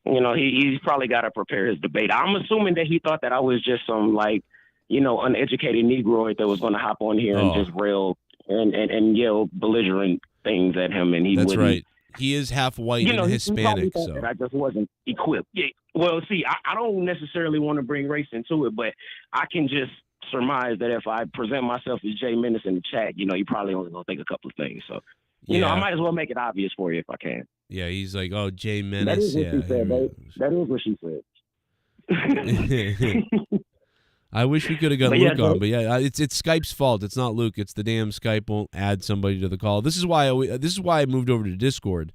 he's probably got to prepare his debate. I'm assuming that he thought that I was just some like, uneducated Negroid that was going to hop on here and just rail and yell belligerent things at him, and he
That's
wouldn't.
right. He is half white and Hispanic,
so that I just wasn't equipped. Yeah. Well, see, I don't necessarily want to bring race into it, but I can just surmise that if I present myself as Jay Menace in the chat, you probably only gonna think a couple of things. So, I might as well make it obvious for you if I can.
Yeah, he's like, oh, Jay Menace.
That is what she said, babe. That is what she said.
I wish we could have got Luke on, but it's Skype's fault. It's not Luke. It's the damn Skype won't add somebody to the call. This is why I moved over to Discord,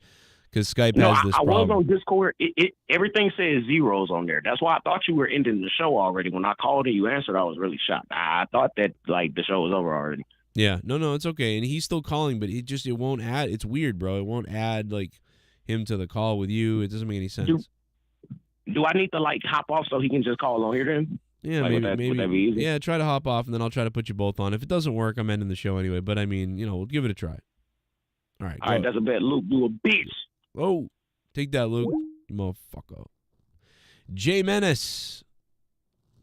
because Skype has this problem.
I was on Discord. Everything says zeros on there. That's why I thought you were ending the show already. When I called and you answered, I was really shocked. I thought that like the show was over already.
Yeah, no, it's okay. And he's still calling, but it won't add. It's weird, bro. It won't add like him to the call with you. It doesn't make any sense.
Do I need to like hop off so he can just call on here then?
Yeah,
Like,
maybe,
would that be easy?
Yeah, try to hop off, and then I'll try to put you both on. If it doesn't work, I'm ending the show anyway. But I mean, we'll give it a try. All right.
All right, that's a bet. Luke, you a bitch.
Oh, take that, Luke. You motherfucker. Jay Menace.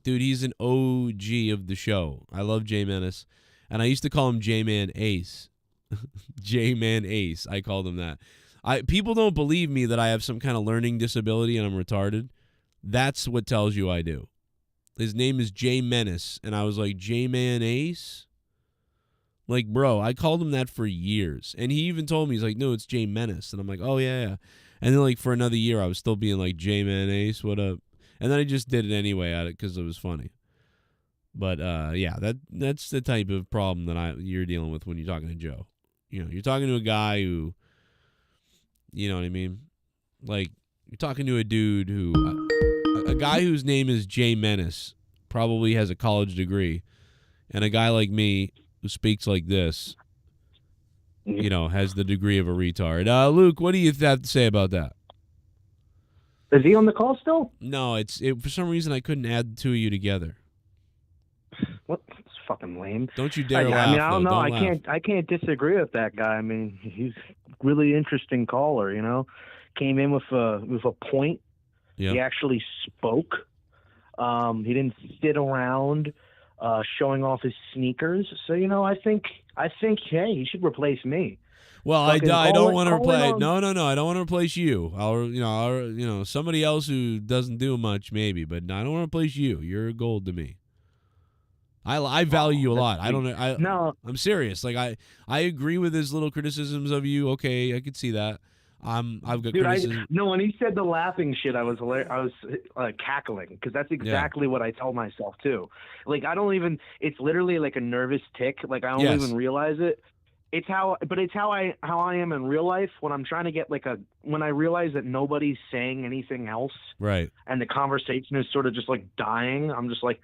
Dude, he's an OG of the show. I love Jay Menace. And I used to call him J-Man Ace. J-Man Ace. I called him that. People don't believe me that I have some kind of learning disability and I'm retarded. That's what tells you I do. His name is Jay Menace. And I was like, J-Man Ace? Like, bro, I called him that for years. And he even told me, he's like, no, it's Jay Menace. And I'm like, oh, yeah. And then, like, for another year, I was still being like, J-Man Ace, what up? And then I just did it anyway at it because it was funny. But, yeah, that's the type of problem that you're dealing with when you're talking to Joe. You're talking to a guy who, you know what I mean? Like, you're talking to a dude who, a guy whose name is Jay Menace probably has a college degree. And a guy like me who speaks like this, has the degree of a retard. Luke, what do you have to say about that?
Is he on the call still?
No, for some reason I couldn't add the two of you together.
What? It's fucking lame.
Don't you dare laugh.
I mean, I don't know.
Don't laugh.
I can't disagree with that guy. I mean, he's really interesting caller. Came in with a point.
Yep.
He actually spoke. He didn't sit around showing off his sneakers. So I think hey, he should replace me.
Well, I don't want to replace. No, I don't want to replace you. I'll somebody else who doesn't do much maybe, but I don't want to replace you. You're gold to me. I value you a lot.
No,
I'm serious. Like I agree with his little criticisms of you. Okay, I could see that. I've got criticism.
When he said the laughing shit, I was cackling because that's exactly what I tell myself too. Like it's literally like a nervous tick. Like I don't even realize it. It's how I am in real life when I'm trying to get when I realize that nobody's saying anything else.
Right.
And the conversation is sort of just like dying. I'm just like,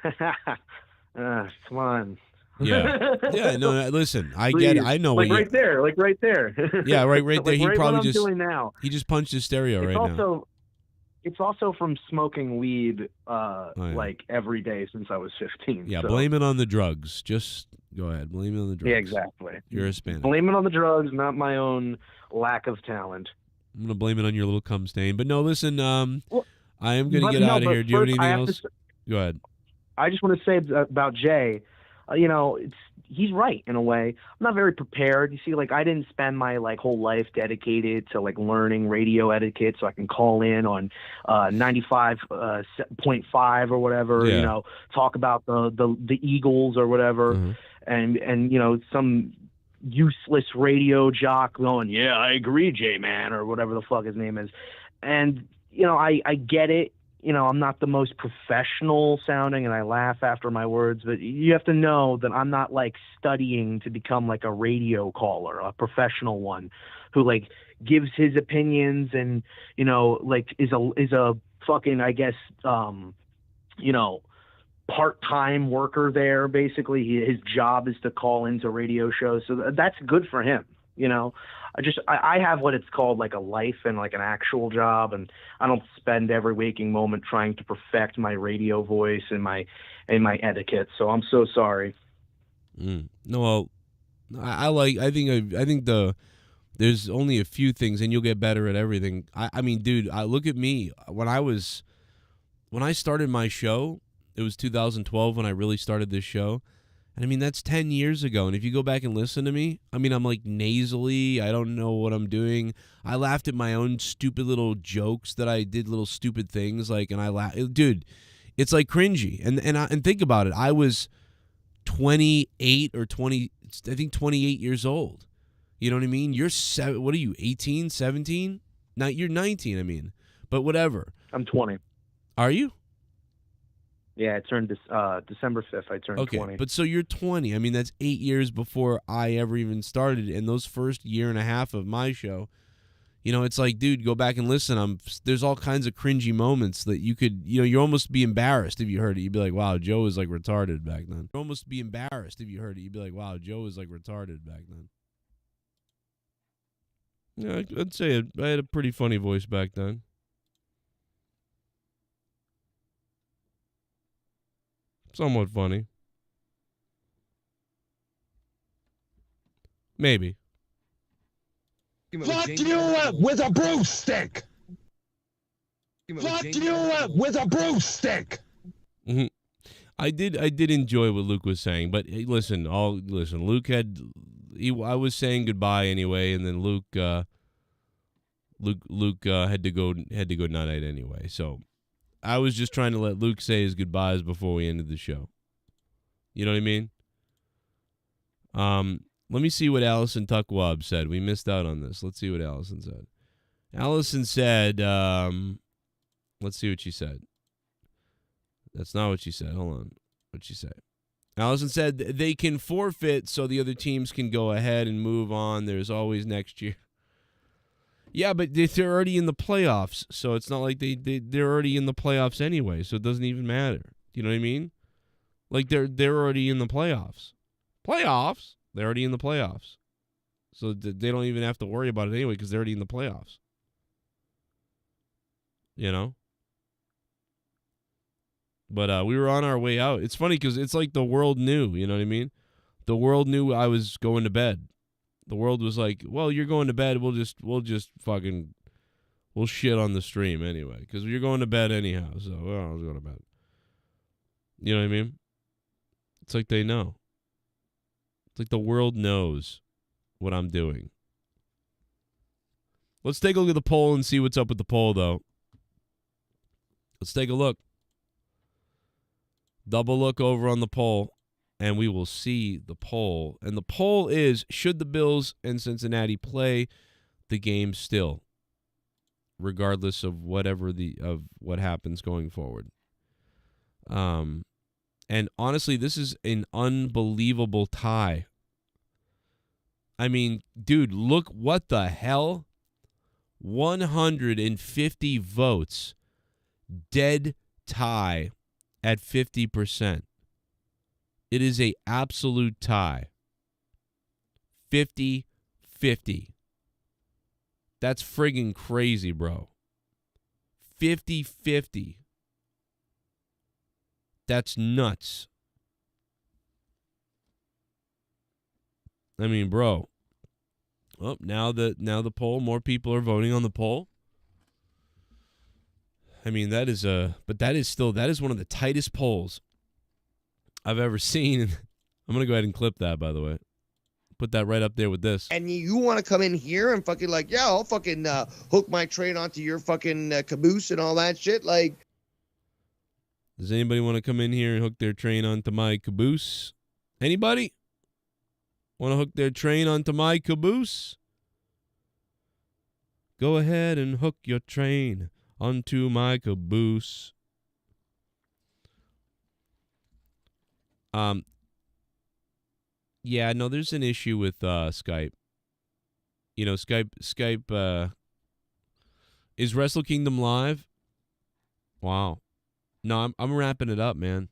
come on.
Yeah. Yeah. No. Listen, I
Please.
get it. I know
like
what
right there.
Yeah. Right there.
Like
He
right
probably
what I'm doing now.
He just punched his stereo now.
It's also from smoking weed like every day since I was 15.
Yeah.
So.
Blame it on the drugs. Just go ahead. Blame it on the drugs.
Yeah. Exactly.
You're Hispanic.
Blame it on the drugs, not my own lack of talent.
I'm gonna blame it on your little cum stain. But no, listen. I am gonna get out of here. Do you have anything else? Go ahead.
I just want to say about Jay, he's right in a way. I'm not very prepared. You see, I didn't spend my whole life dedicated to learning radio etiquette so I can call in on 95.5 or whatever,
yeah.
Talk about the Eagles or whatever.
Mm-hmm.
And some useless radio jock going, yeah, I agree, J-Man, or whatever the fuck his name is. And, I get it. I'm not the most professional sounding and I laugh after my words, but you have to know that I'm not studying to become a radio caller, a professional one who gives his opinions and, is a fucking, I guess, part-time worker there. Basically his job is to call into radio shows. So that's good for him. I have what it's called a life and an actual job, and I don't spend every waking moment trying to perfect my radio voice and my etiquette. So I'm so sorry.
No, well, I think there's only a few things, and you'll get better at everything. I mean, dude, look at me. When I started my show, it was 2012 when I really started this show. And I mean, that's 10 years ago. And if you go back and listen to me, I mean, I'm nasally. I don't know what I'm doing. I laughed at my own stupid little jokes that I did, little stupid things. And I laugh. Dude, it's cringy. And think about it. I was 28 or 20, I think 28 years old. You know what I mean? You're what are you, 18, 17? You're 19, I mean. But whatever.
I'm 20.
Are you?
Yeah, I turned December 5th. I turned 20.
But so you're 20. I mean, that's 8 years before I ever even started. And those first year and a half of my show, it's dude, go back and listen. There's all kinds of cringy moments that you could, you almost be embarrassed if you heard it. You'd be like, wow, Joe was retarded back then. You'd almost be embarrassed if you heard it. You'd be like, wow, Joe was retarded back then. Yeah, I'd say I had a pretty funny voice back then. Somewhat funny. Maybe.
Fuck you with a broomstick! Fuck you with a broomstick!
Mm-hmm. I did enjoy what Luke was saying, but hey, listen. Luke had. I was saying goodbye anyway, and then Luke had to go night anyway. So I was just trying to let Luke say his goodbyes before we ended the show. You know what I mean? Let me see what Allison Tuckwab said. We missed out on this. Let's see what Allison said. Allison said, let's see what she said. That's not what she said. Hold on. What'd she say? Allison said they can forfeit so the other teams can go ahead and move on. There's always next year. Yeah, but they're already in the playoffs, so it's not like they're already in the playoffs anyway, so it doesn't even matter. You know what I mean? Like they're already in the playoffs. Playoffs? They're already in the playoffs. So they don't even have to worry about it anyway because they're already in the playoffs. You know? But we were on our way out. It's funny because it's like the world knew, you know what I mean? The world knew I was going to bed. The world was like, well, you're going to bed. We'll just shit on the stream anyway because you're going to bed anyhow. So, well, I was going to bed. You know what I mean? It's like they know. It's like the world knows what I'm doing. Let's take a look at the poll and see what's up with the poll, though. Let's take a look. Double look over on the poll, and we will see the poll. And the poll is, should the Bills and Cincinnati play the game still, regardless of what happens going forward? And honestly, this is an unbelievable tie. I mean, dude, look, what the hell? 150 votes. Dead tie at 50%. It is a absolute tie. 50-50. That's friggin' crazy, bro. 50-50. That's nuts. I mean, bro. Oh, now the poll, more people are voting on the poll. I mean, that is one of the tightest polls I've ever seen. I'm gonna go ahead and clip that, by the way. Put that right up there with this.
And you want to come in here and fucking like, yeah, I'll fucking hook my train onto your fucking caboose and all that shit. Like,
does anybody want to come in here and hook their train onto my caboose? Anybody want to hook their train onto my caboose? Go ahead and hook your train onto my caboose. Yeah, no, there's an issue with Skype. You know, Skype is Wrestle Kingdom live? Wow. No, I'm wrapping it up, man.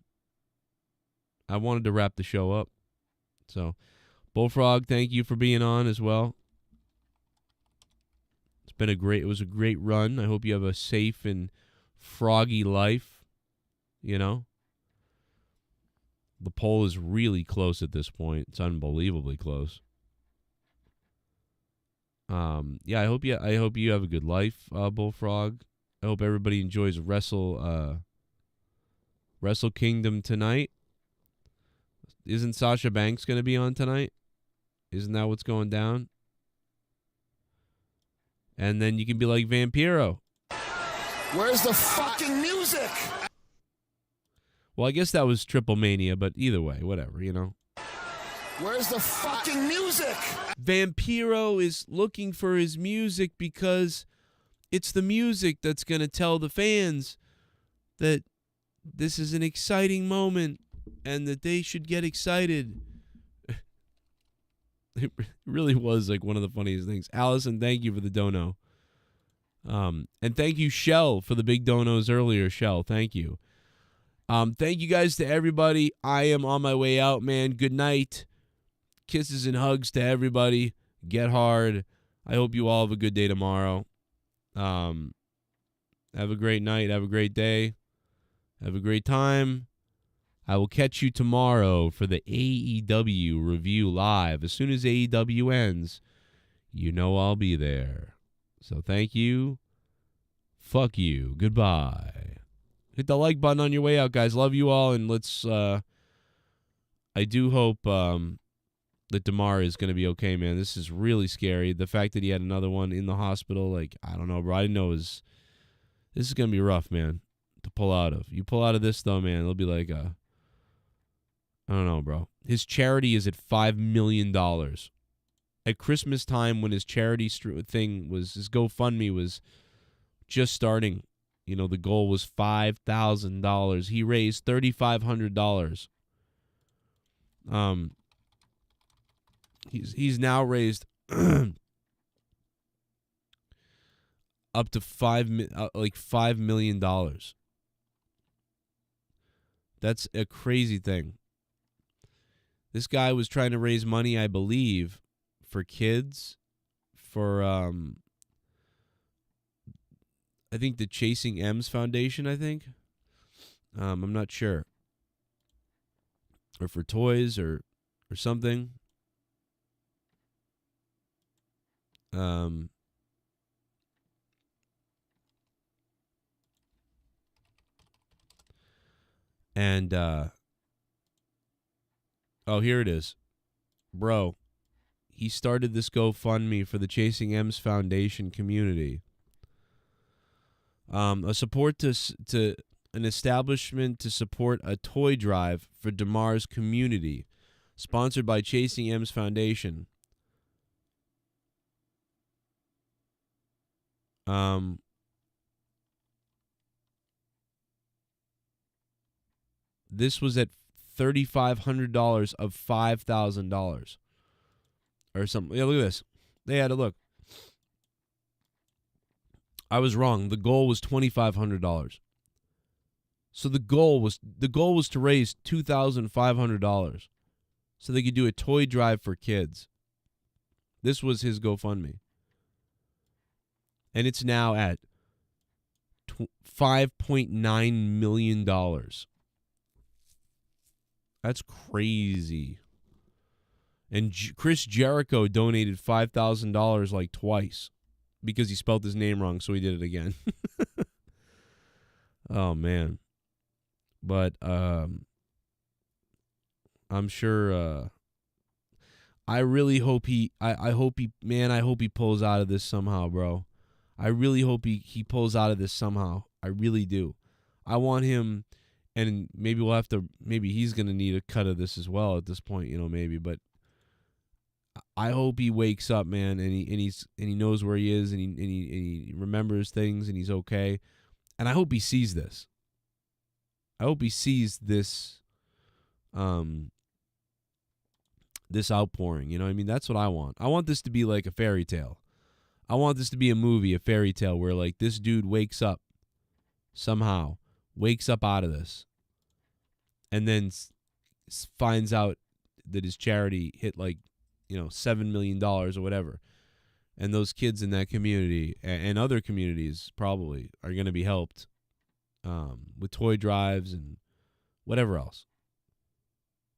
I wanted to wrap the show up. So, Bullfrog, thank you for being on as well. It was a great run. I hope you have a safe and froggy life, you know. The poll is really close at this point. It's unbelievably close. Yeah, I hope you have a good life, Bullfrog. I hope everybody enjoys Wrestle Kingdom tonight. Isn't Sasha Banks going to be on tonight? Isn't that what's going down? And then you can be like Vampiro.
Where's the fucking music?
Well, I guess that was Triple Mania, but either way, whatever, you know.
Where's the fucking music?
Vampiro is looking for his music because it's the music that's going to tell the fans that this is an exciting moment and that they should get excited. It really was like one of the funniest things. Allison, thank you for the dono. And thank you, Shell, for the big donos earlier. Shell, thank you. Thank you guys to everybody. I am on my way out, man. Good night. Kisses and hugs to everybody. Get hard. I hope you all have a good day tomorrow. Have a great night. Have a great day. Have a great time. I will catch you tomorrow for the AEW review live. As soon as AEW ends, you know I'll be there. So thank you. Fuck you. Goodbye. Hit the like button on your way out, guys. Love you all, and let's I do hope that Damar is going to be okay, man. This is really scary. The fact that he had another one in the hospital, like, I don't know, bro. I didn't know this is going to be rough, man, to pull out of. You pull out of this, though, man, it'll be like I don't know, bro. His charity is at $5 million. At Christmas time, when his charity thing was, his GoFundMe was just starting, you know, the goal was $5,000. He raised $3,500. He's now raised up to $5 million. That's a crazy thing. This guy was trying to raise money, I believe, for kids, for I think the Chasing M's Foundation, I think. I'm not sure. Or for toys or something. And oh, here it is. Bro, he started this GoFundMe for the Chasing M's Foundation community. A support to an establishment to support a toy drive for Damar's community, sponsored by Chasing M's Foundation. This was at $3,500 of $5,000 or something. Yeah, look at this. They had to look. I was wrong. The goal was $2,500. So the goal was to raise $2,500 so they could do a toy drive for kids. This was his GoFundMe. And it's now at $5.9 million. That's crazy. And Chris Jericho donated $5,000 like twice because he spelled his name wrong, so he did it again. Oh, man. But I'm sure I really hope I hope he pulls out of this somehow, bro. I really hope he pulls out of this somehow. I really do. I want him, and maybe he's going to need a cut of this as well at this point, you know, maybe, but I hope he wakes up, man, and he knows where he is, and he remembers things, and he's okay. And I hope he sees this. I hope he sees this this outpouring, you know what I mean? That's what I want. I want this to be like a fairy tale. I want this to be a movie, a fairy tale, where like this dude wakes up somehow, wakes up out of this, and then finds out that his charity hit like, you know, $7 million or whatever. And those kids in that community and other communities probably are going to be helped with toy drives and whatever else.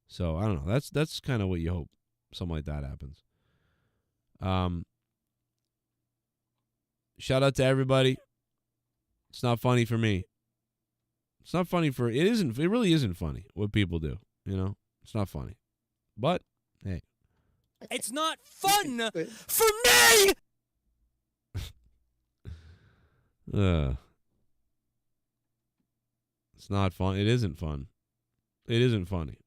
So, I don't know. That's kind of what you hope. Something like that happens. Shout out to everybody. It's not funny for me. It's not funny for... It really isn't funny what people do, you know? It's not funny. But, hey.
It's not fun for me!
It's not fun. It isn't fun. It isn't funny.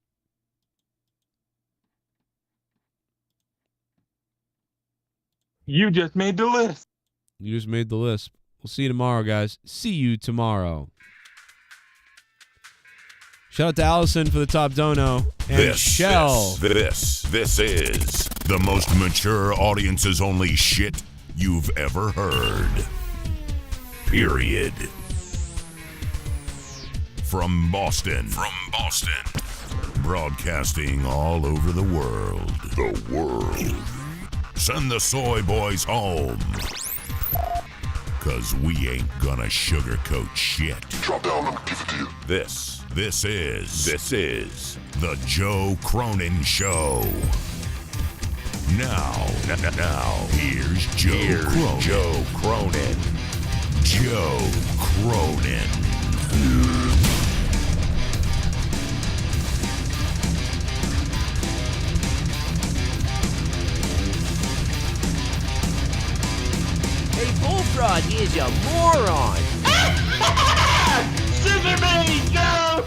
You just made the list.
You just made the list. We'll see you tomorrow, guys. See you tomorrow. Shout out to Allison for the top dono. And Shell.
This is the most mature audiences only shit you've ever heard. Period. From Boston. Broadcasting all over the world. Send the soy boys home. 'Cause we ain't gonna sugarcoat shit.
Drop down, let me give it to you.
This is the Joe Cronin Show. Now, here's Joe Cronin. Joe Cronin.
Hey, Bullfrog is a moron.
Superman, go!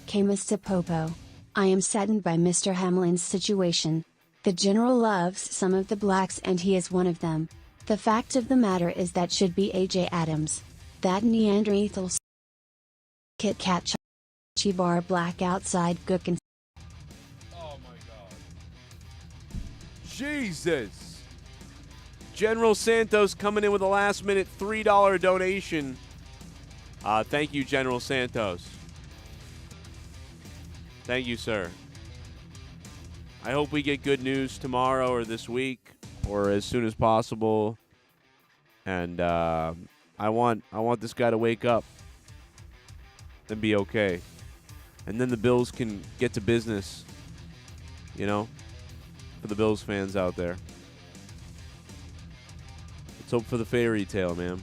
Okay, Mr. Popo. I am saddened by Mr. Hamlin's situation. The general loves some of the blacks and he is one of them. The fact of the matter is that should be AJ Adams. That Neanderthal Kit Kat Chibar black outside Gookin.
Jesus. General Santos coming in with a last-minute $3 donation. Thank you, General Santos. Thank you, sir. I hope we get good news tomorrow or this week or as soon as possible. And I want this guy to wake up and be okay. And then the Bills can get to business, you know, for the Bills fans out there. Let's hope for the fairy tale, man.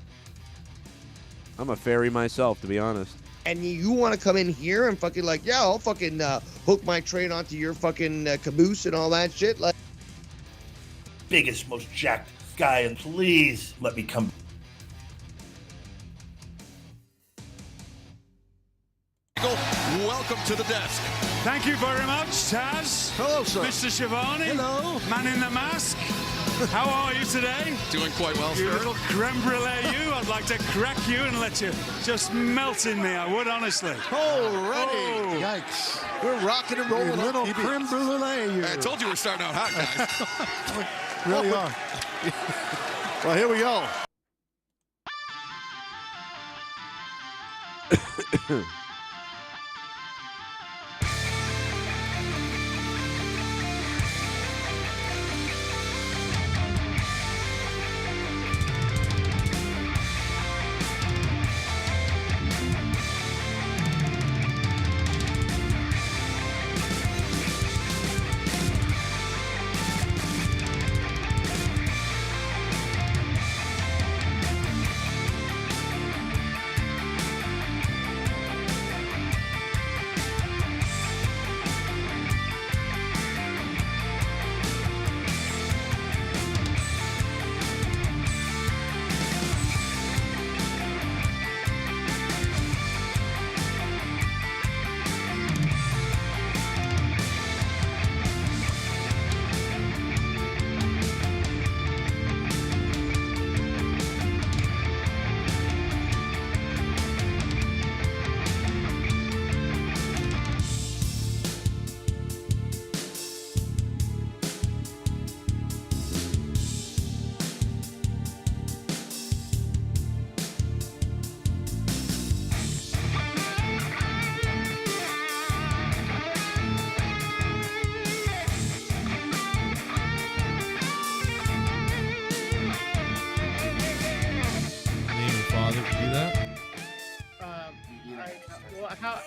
I'm a fairy myself, to be honest.
And you want to come in here and fucking like, yeah, I'll fucking hook my train onto your fucking caboose and all that shit. Like,
Biggest, most jacked guy, and please let me come.
Welcome to the desk.
Thank you very much, Taz.
Hello, sir.
Mr. Schiavone.
Hello.
Man in the mask. How are you today?
Doing quite well,
You
sir.
little creme brulee, you. I'd like to crack you and let you just melt in me. I would, honestly.
Already.
Yikes.
We're rocking and rolling.
You little
on TV.
creme brulee, you.
I told you we're starting out hot, guys.
Really are.
Well, here we go.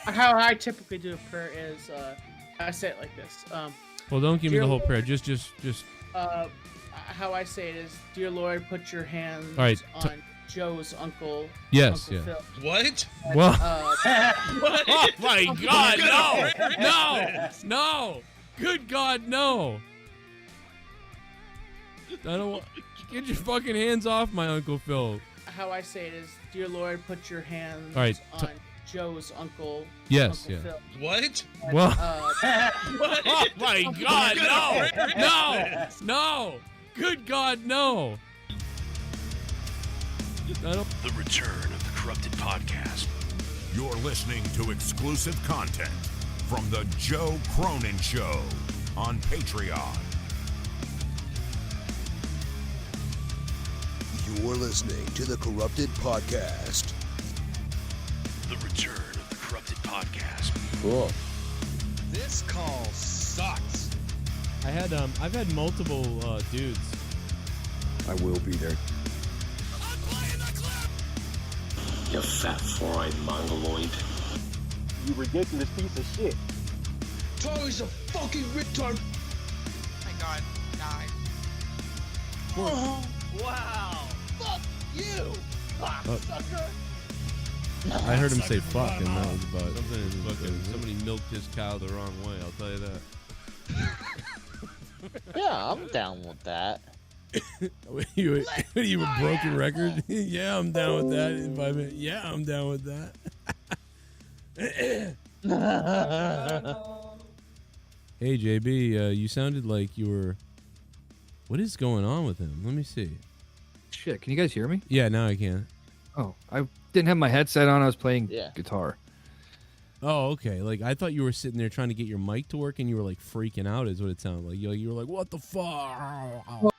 How I typically do a prayer is I say it like this.
Well, don't give me
Dear
the whole
Lord,
prayer. Just.
How I say it is, dear Lord, put your hands
All right,
on Joe's uncle.
Yes,
Uncle
yeah.
Phil.
What?
Well.
What?
Oh my God! No! Good God, no! I don't want. Get your fucking hands off my Uncle Phil.
How I say it is, dear Lord, put your hands
All right,
on Joe's uncle.
Yes,
Uncle
yeah.
Phil.
What?
Well.
What?
Oh my God, no! Good God, no!
The return of the Corrupted Podcast. You're listening to exclusive content from the Joe Cronin Show on Patreon.
You're listening to the Corrupted Podcast.
The return of the Corrupted Podcast.
Cool.
This call sucks.
I've had multiple dudes.
I will be there.
You fat four-eyed mongoloid.
You ridiculous piece of shit.
Tony's a fucking retard.
My God, die.
Oh,
Wow.
fuck you, cocksucker.
I heard him say fuck, and that was about fucking. Somebody milked his cow the wrong way. I'll tell you that.
Yeah, I'm down with that.
you a broken record? Yeah, I'm down with that. In 5 minutes. Yeah, I'm down with that. Hey JB, you sounded like you were. What is going on with him? Let me see.
Shit, can you guys hear me?
Yeah, now I can.
Oh, I didn't have my headset on. I was playing guitar.
Oh, okay. Like I thought you were sitting there trying to get your mic to work, and you were like freaking out. Is what it sounded like. You were like, "What the fuck?"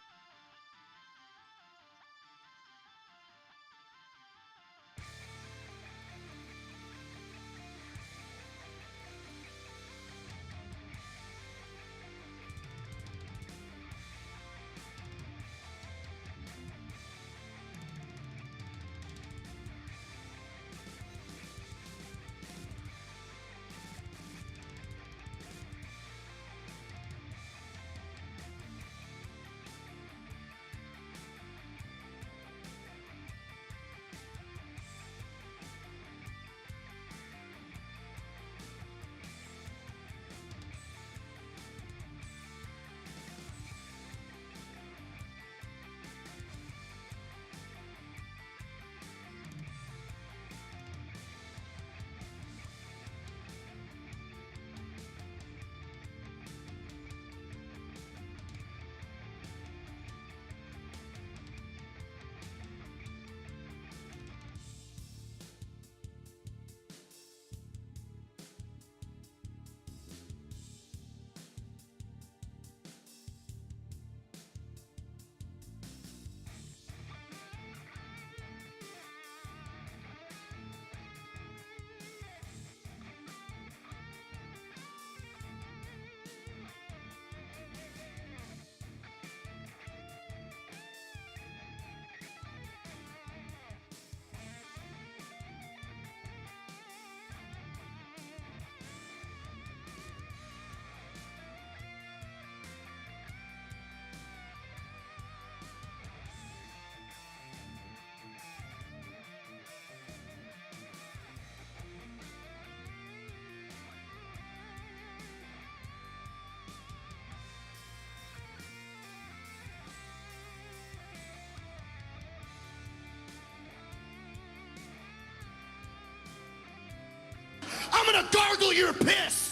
I'm gonna gargle your piss!